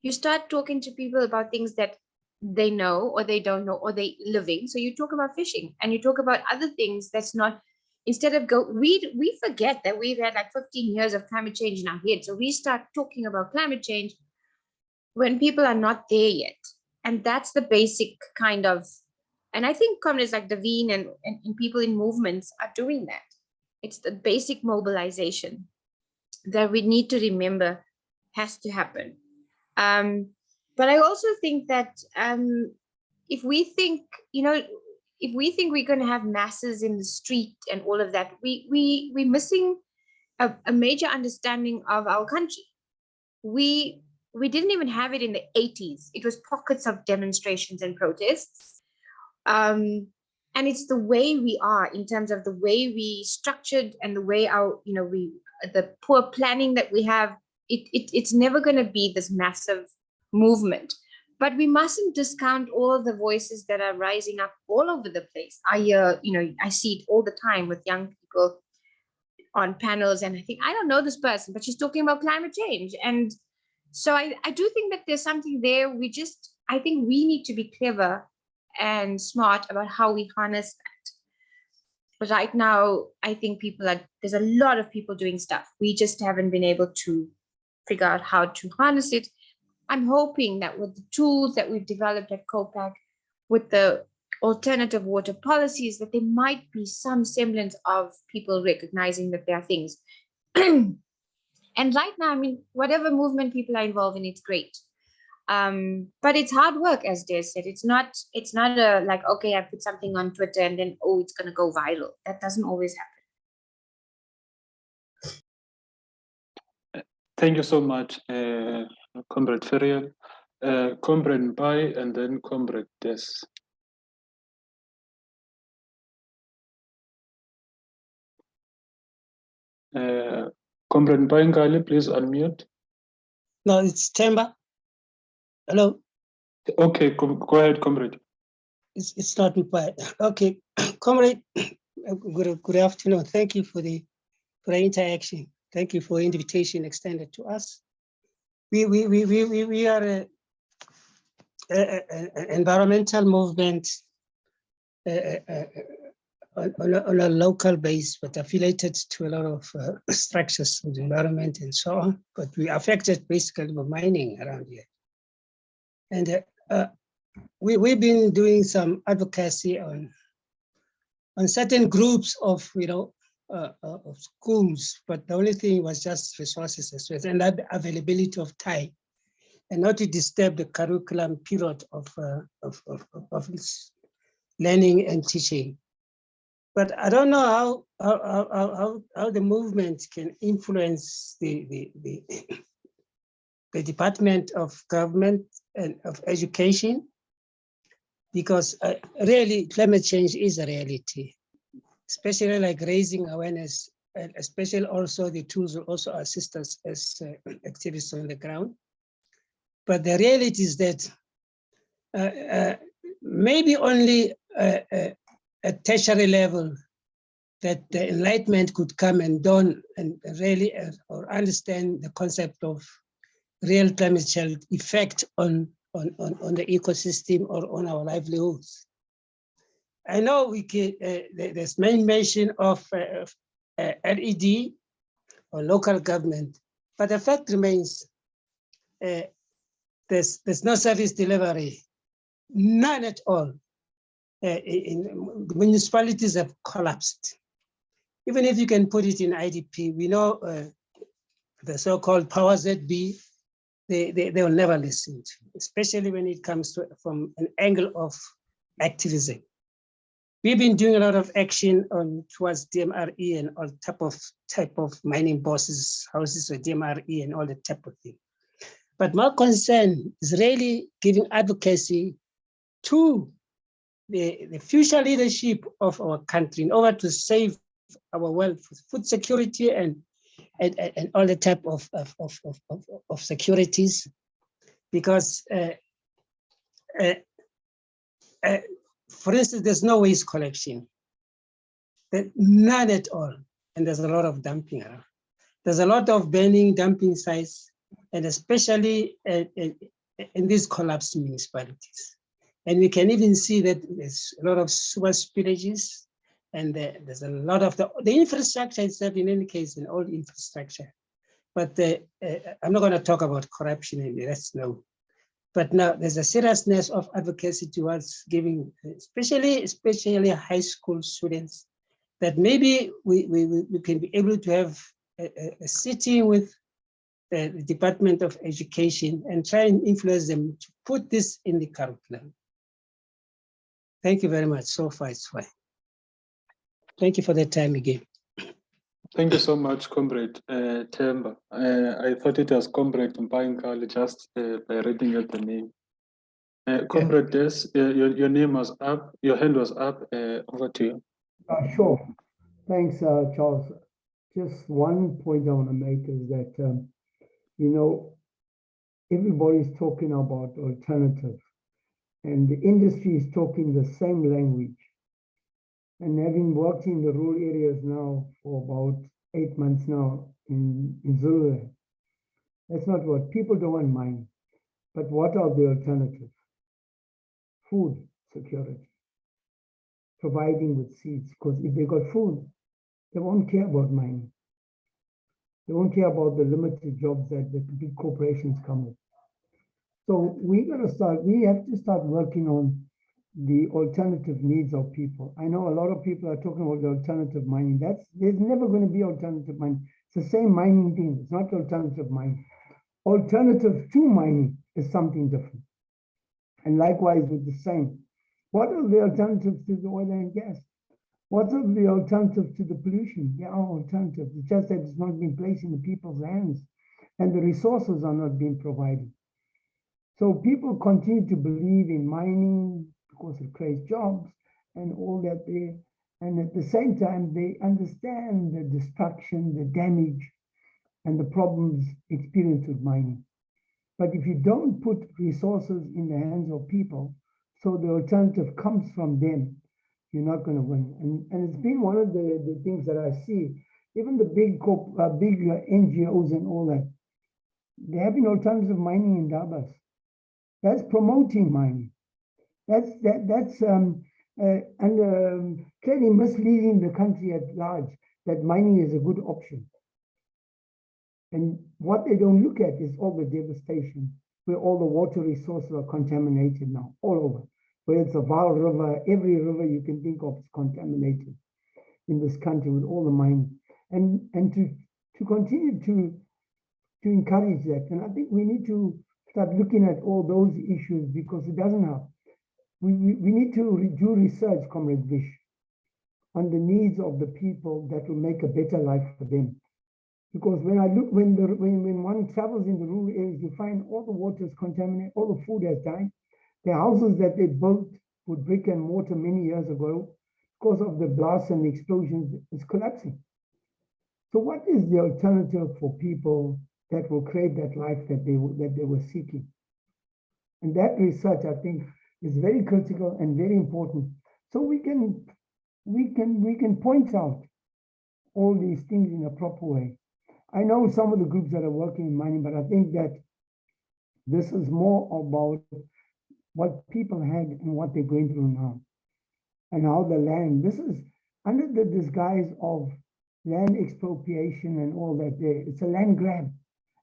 you start talking to people about things that they know or they don't know or they living. So you talk about fishing and you talk about other things that's not, instead of we forget that we've had like 15 years of climate change in our head. So we start talking about climate change when people are not there yet. And that's the basic kind of, and I think comrades like Daveen and people in movements are doing that. It's the basic mobilization that we need to remember has to happen. But I also think that if we think, you know, if we think we're going to have masses in the street and all of that, we're missing a major understanding of our country. We didn't even have it in the 80s. It was pockets of demonstrations and protests. And it's the way we are in terms of the way we structured and the way our, you know, the poor planning that we have, it's never going to be this massive movement. But we mustn't discount all of the voices that are rising up all over the place. I see it all the time with young people on panels, and I think, I don't know this person, but she's talking about climate change. And so I do think that there's something there. I think we need to be clever and smart about how we harness that. But right now, I think there's a lot of people doing stuff. We just haven't been able to figure out how to harness it. I'm hoping that with the tools that we've developed at COPAC, with the alternative water policies, that there might be some semblance of people recognizing that there are things. And right now, I mean, whatever movement people are involved in, it's great. But it's hard work, as Des said. It's not a like, okay, I put something on Twitter and then, oh, it's gonna go viral. That doesn't always happen. Thank you so much, Comrade Ferial, Comrade Bai, and then Comrade Des. Comrade Bai Ngali, please unmute. No, it's Temba. Hello. Okay, go ahead, Comrade. It's not Bai. Okay, Comrade. Good afternoon. Thank you for the interaction. Thank you for the invitation extended to us. We are an environmental movement on a local base, but affiliated to a lot of structures of the environment and so on. But we are affected basically by mining around here. And we've been doing some advocacy on certain groups of, of schools, but the only thing was just resources as well, and that availability of time, and not to disturb the curriculum period of learning and teaching. But I don't know how the movement can influence the Department of Government and of Education, because really climate change is a reality, especially like raising awareness, and especially also the tools will also assist us as activists on the ground. But the reality is that maybe only at tertiary level that the enlightenment could come and dawn and really or understand the concept of real climate change effect on the ecosystem or on our livelihoods. I know we can, there's main mention of LED or local government, but the fact remains there's no service delivery, none at all. Municipalities have collapsed. Even if you can put it in IDP, we know the so-called Power ZB, they will never listen to, especially when it comes to from an angle of activism. We've been doing a lot of action towards DMRE and all type of mining bosses, houses with DMRE and all the type of thing. But my concern is really giving advocacy to the future leadership of our country in order to save our wealth, food security and all the type of securities, because for instance, there's no waste collection, none at all, and there's a lot of dumping around. There's a lot of burning, dumping sites, and especially in these collapsed municipalities. And we can even see that there's a lot of sewer spillages, and there's a lot of the infrastructure itself, in any case, in all infrastructure. But I'm not going to talk about corruption, and that's no. But now there's a seriousness of advocacy towards giving, especially high school students, that maybe we can be able to have a sitting with the Department of Education and try and influence them to put this in the curriculum. Thank you very much. So far, it's fine. Thank you for the time again. Thank you so much, Comrade Temba. I thought it was Comrade Mpainkali just by reading out the name. Comrade Des, your name was up, your hand was up. Over to you. Sure. Thanks, Charles. Just one point I want to make is that, everybody's talking about alternative, and the industry is talking the same language. And having worked in the rural areas now for about 8 months now in Zulu. That's not what people don't want mining. But what are the alternatives? Food security, providing with seeds, because if they got food, they won't care about mining. They won't care about the limited jobs that the big corporations come with. So we have to start working on the alternative needs of people. I know a lot of people are talking about the alternative mining. There's never going to be alternative mining. It's the same mining thing. It's not alternative mining. Alternative to mining is something different. And likewise with the same. What are the alternatives to the oil and gas? What are the alternatives to the pollution? There are alternatives. It's just that it's not being placed in the people's hands and the resources are not being provided. So people continue to believe in mining because it creates jobs and all that there. And at the same time, they understand the destruction, the damage, and the problems experienced with mining. But if you don't put resources in the hands of people, so the alternative comes from them, you're not going to win. And it's been one of the things that I see, even the big NGOs and all that, they have been alternative mining in Davos. That's promoting mining. That's clearly misleading the country at large that mining is a good option. And what they don't look at is all the devastation, where all the water resources are contaminated now, all over. Whether it's a Vaal River, every river you can think of is contaminated in this country with all the mining. And to continue to encourage that. And I think we need to start looking at all those issues because it doesn't help. We need to do research, Comrade Vish, on the needs of the people that will make a better life for them. Because when one travels in the rural areas, you find all the water is contaminated, all the food has died. The houses that they built with brick and mortar many years ago, because of the blasts and the explosions, is collapsing. So what is the alternative for people that will create that life that they were seeking? And that research, I think, is very critical and very important. So we can point out all these things in a proper way. I know some of the groups that are working in mining, but I think that this is more about what people had and what they're going through now. And how the land, this is under the disguise of land expropriation and all that there. It's a land grab.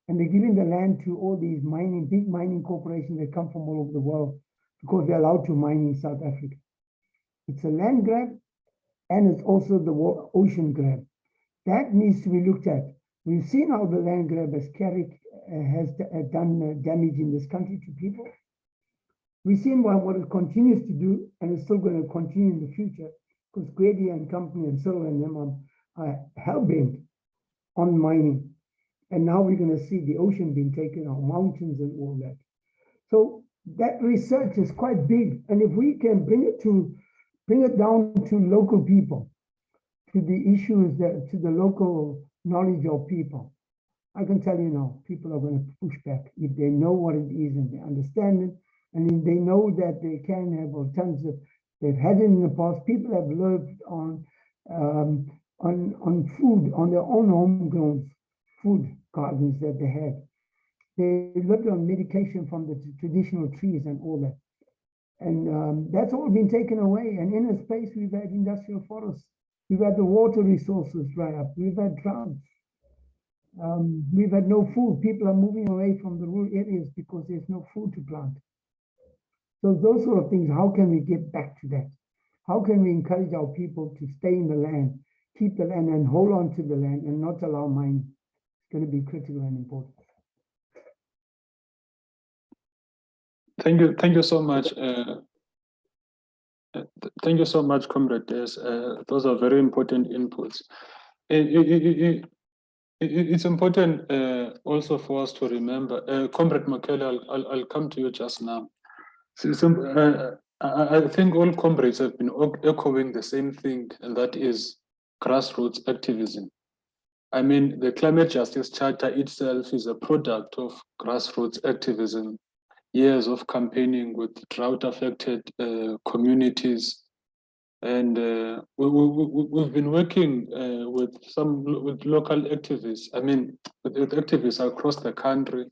And they're giving the land to all these big mining corporations that come from all over the world because they're allowed to mine in South Africa. It's a land grab and it's also the ocean grab. That needs to be looked at. We've seen how the land grab has done damage in this country to people. We've seen what it continues to do, and it's still going to continue in the future because Grady and company and Cyril and them are hell-bent on mining. And now we're going to see the ocean being taken, our mountains and all that. So that research is quite big. And if we can bring it down to local people, to the issues, to the local knowledge of people, I can tell you now, people are going to push back if they know what it is and they understand it. And if they know that they can have alternatives, they've had it in the past. People have lived on food, on their own homegrown food gardens that they had. They lived on medication from the traditional trees and all that. And that's all been taken away. And in a space, we've had industrial forests. We've had the water resources dry up. We've had droughts. We've had no food. People are moving away from the rural areas because there's no food to plant. So those sort of things, how can we get back to that? How can we encourage our people to stay in the land, keep the land and hold on to the land and not allow mining? It's going to be critical and important. Thank you so much. Thank you so much, Comrade Des. Those are very important inputs. It's important also for us to remember, Comrade Makele, I'll come to you just now. I think all comrades have been echoing the same thing, and that is grassroots activism. I mean, the Climate Justice Charter itself is a product of grassroots activism, years of campaigning with drought-affected communities, And we've been working with local activists, with activists across the country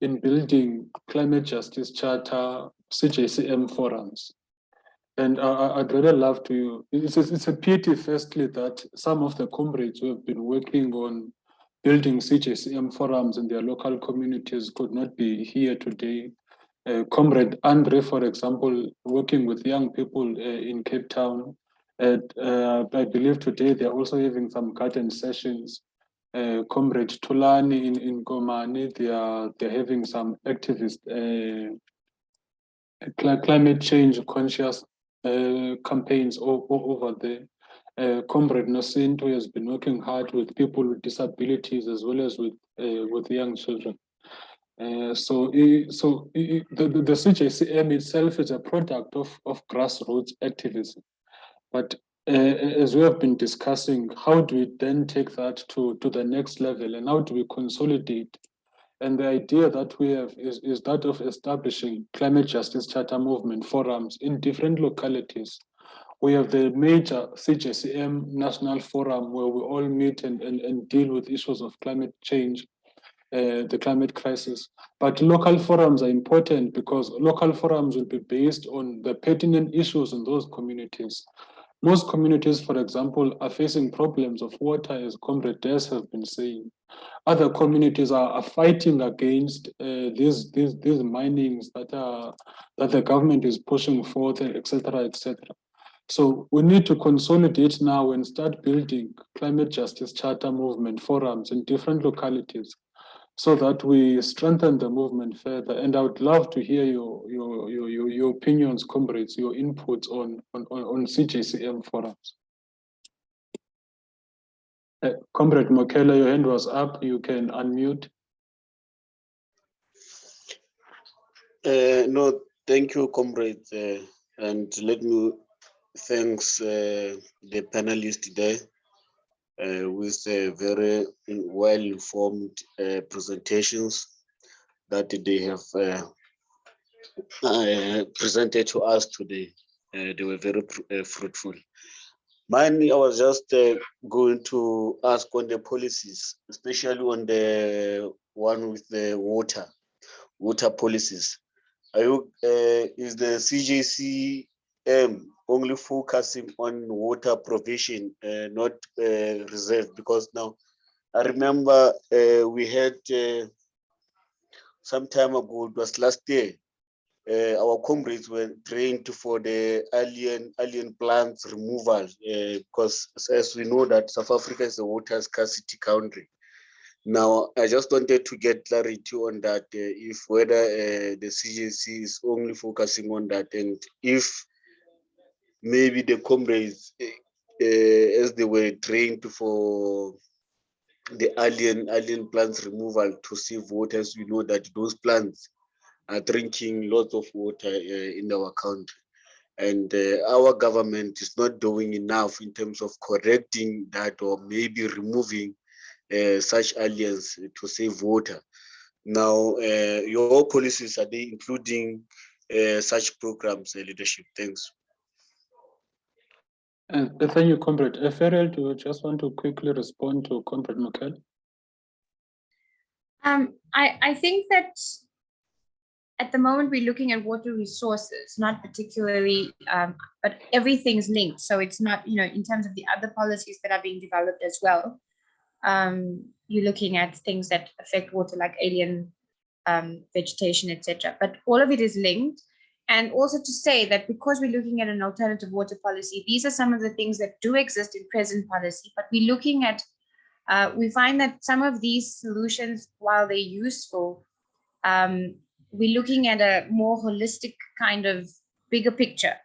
in building climate justice charter, CJCM forums. And I'd really love to, it's a pity firstly that some of the comrades who have been working on building CJCM forums in their local communities could not be here today. Comrade Andre, for example, working with young people in Cape Town. I believe today they're also having some garden sessions. Comrade Tulani in Gomani, they're having some activist climate change conscious campaigns over there. Comrade Nosinto has been working hard with people with disabilities as well as with young children. So the CJCM itself is a product of grassroots activism. But as we have been discussing, how do we then take that to the next level, and how do we consolidate? And the idea that we have is that of establishing climate justice charter movement forums in different localities. We have the major CJCM National Forum where we all meet and deal with issues of climate change, the climate crisis. But local forums are important because local forums will be based on the pertinent issues in those communities. Most communities, for example, are facing problems of water, as Comrade Des have been saying. Other communities are fighting against these minings that the government is pushing forth, etc., etc. So we need to consolidate now and start building climate justice charter movement forums in different localities, so that we strengthen the movement further. And I would love to hear your opinions, comrades, your inputs on CJCM forums. Comrade Mokela, your hand was up. You can unmute. No, thank you, comrade. And let me thanks the panelists today with very well-informed presentations that they have presented to us today. They were very fruitful. Mine, I was just going to ask on the policies, especially on the one with the water policies. Are you, is the CJCM only focusing on water provision, not reserve? Because now I remember we had some time ago, it was last year, our comrades were trained for the alien plants removal, because as we know that South Africa is a water scarcity country. Now, I just wanted to get clarity on that, if whether the CJC is only focusing on that, and if maybe the comrades, as they were trained for the alien plants removal to save water, as we know that those plants are drinking lots of water in our country. And our government is not doing enough in terms of correcting that, or maybe removing such aliens to save water. Now, your policies, are they including such programs, leadership? Thanks. Thank you, Comrade. Ferrell, do you just want to quickly respond to Comrade Mokel? I think that at the moment we're looking at water resources, not particularly, but everything's linked. So it's not, in terms of the other policies that are being developed as well, you're looking at things that affect water like alien vegetation, etc. But all of it is linked. And also to say that because we're looking at an alternative water policy, these are some of the things that do exist in present policy, but we're looking at, we find that some of these solutions, while they're useful, we're looking at a more holistic kind of bigger picture.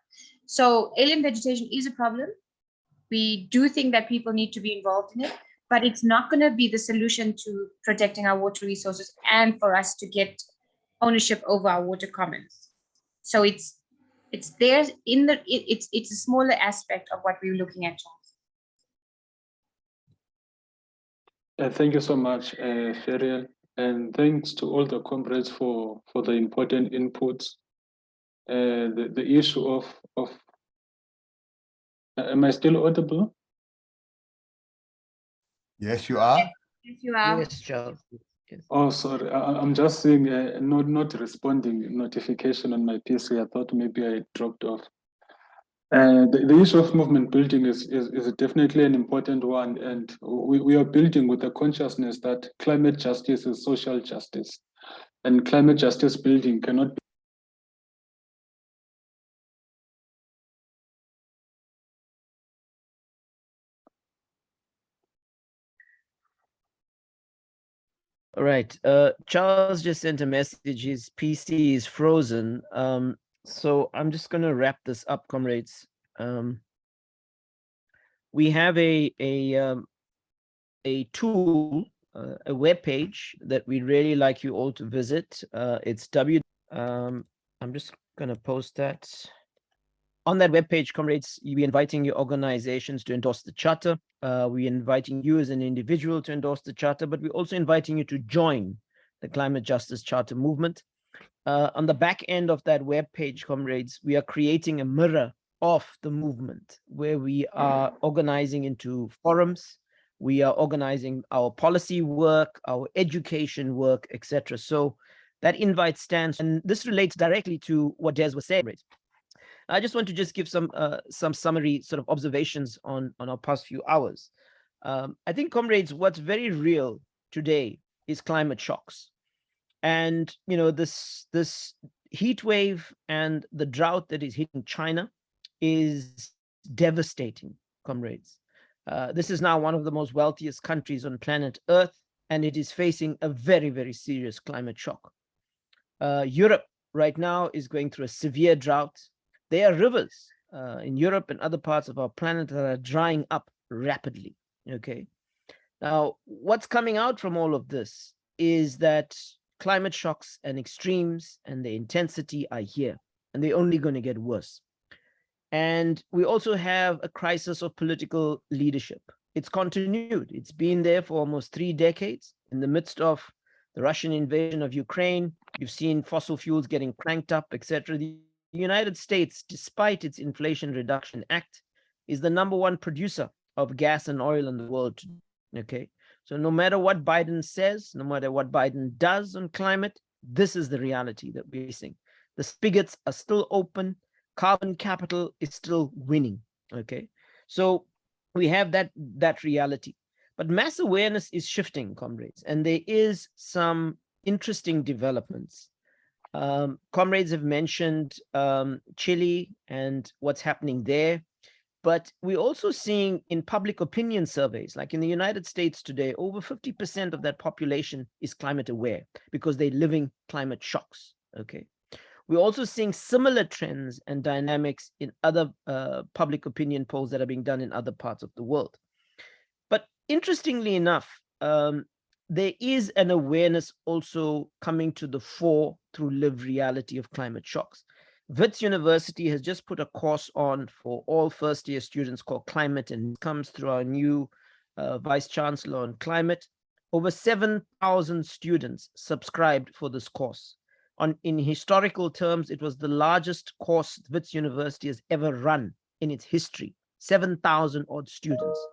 So alien vegetation is a problem. We do think that people need to be involved in it, but it's not going to be the solution to protecting our water resources and for us to get ownership over our water commons. So it's there in the, it's a smaller aspect of what we're looking at, Charles. Thank you so much, Ferial, and thanks to all the comrades for the important inputs. The issue of Am I still audible? Yes, you are. Yes, you are. Yes, Charles. Yes. Oh, sorry. I'm just seeing not responding notification on my PC. I thought maybe I dropped off. The issue of movement building is definitely an important one, and we are building with the consciousness that climate justice is social justice, and climate justice building cannot be. All right. Charles just sent a message. His PC is frozen. So I'm just going to wrap this up, comrades. We have a tool, a web page that we'd really like you all to visit. It's I'm just going to post that. On that webpage, comrades, we're inviting your organizations to endorse the charter. We're inviting you as an individual to endorse the charter, but we're also inviting you to join the Climate Justice Charter movement. On the back end of that webpage, comrades, we are creating a mirror of the movement where we are organizing into forums. We are organizing our policy work, our education work, etc. So that invite stands, and this relates directly to what Des was saying. I just want to just give some summary sort of observations on our past few hours. I think, comrades, what's very real today is climate shocks, and you know this heat wave and the drought that is hitting China is devastating, comrades. This is now one of the most wealthiest countries on planet Earth, and it is facing a very, very serious climate shock. Europe right now is going through a severe drought. There are rivers in Europe and other parts of our planet that are drying up rapidly. Okay. Now, what's coming out from all of this is that climate shocks and extremes and the intensity are here, and they're only going to get worse. And we also have a crisis of political leadership. It's continued. It's been there for almost 3 decades. In the midst of the Russian invasion of Ukraine, you've seen fossil fuels getting cranked up, etc. The United States, despite its Inflation Reduction Act, is the #1 producer of gas and oil in the world. Okay, so no matter what Biden says, no matter what Biden does on climate, this is the reality that we're facing. The spigots are still open. Carbon capital is still winning. Okay, so we have that reality. But mass awareness is shifting, comrades, and there is some interesting developments. Comrades have mentioned Chile and what's happening there. But we're also seeing in public opinion surveys, like in the United States today, over 50% of that population is climate aware because they're living climate shocks. Okay. We're also seeing similar trends and dynamics in other public opinion polls that are being done in other parts of the world. But interestingly enough, there is an awareness also coming to the fore through lived reality of climate shocks. Wits University has just put a course on for all first-year students called Climate, and it comes through our new Vice Chancellor on Climate. Over 7,000 students subscribed for this course. In historical terms, it was the largest course Wits University has ever run in its history, 7,000 odd students.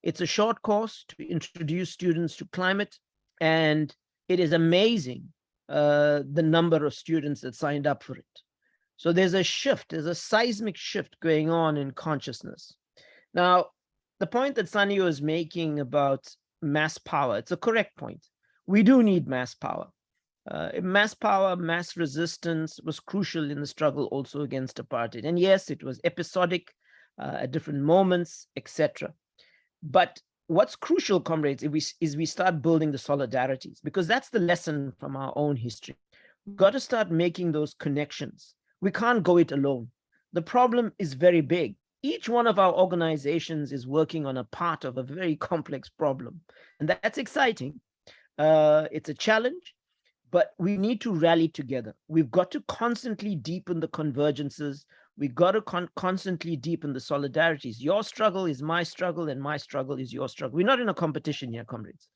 It's a short course to introduce students to climate, and it is amazing the number of students that signed up for it. So there's a shift, there's a seismic shift going on in consciousness. Now, the point that Sanio is making about mass power, it's a correct point. We do need mass power. Mass power, mass resistance was crucial in the struggle also against apartheid. And yes, it was episodic at different moments, etc. But what's crucial, comrades, is we start building the solidarities, because that's the lesson from our own history. We've got to start making those connections. We can't go it alone. The problem is very big. Each one of our organizations is working on a part of a very complex problem. And that's exciting. It's a challenge, but we need to rally together. We've got to constantly deepen the convergences. We've got to constantly deepen the solidarities. Your struggle is my struggle, and my struggle is your struggle. We're not in a competition here, comrades.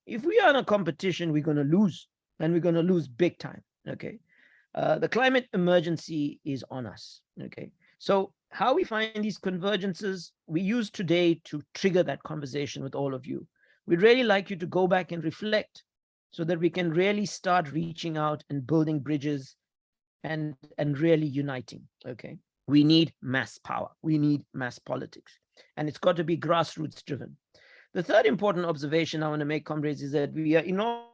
If we are in a competition, we're going to lose, and we're going to lose big time. Okay. The climate emergency is on us. Okay. So How we find these convergences, we use today to trigger that conversation with all of you. We'd really like you to go back and reflect so that we can really start reaching out and building bridges and really uniting, okay? We need mass power. We need mass politics. And it's got to be grassroots driven. The third important observation I want to make, comrades, is that we are enormously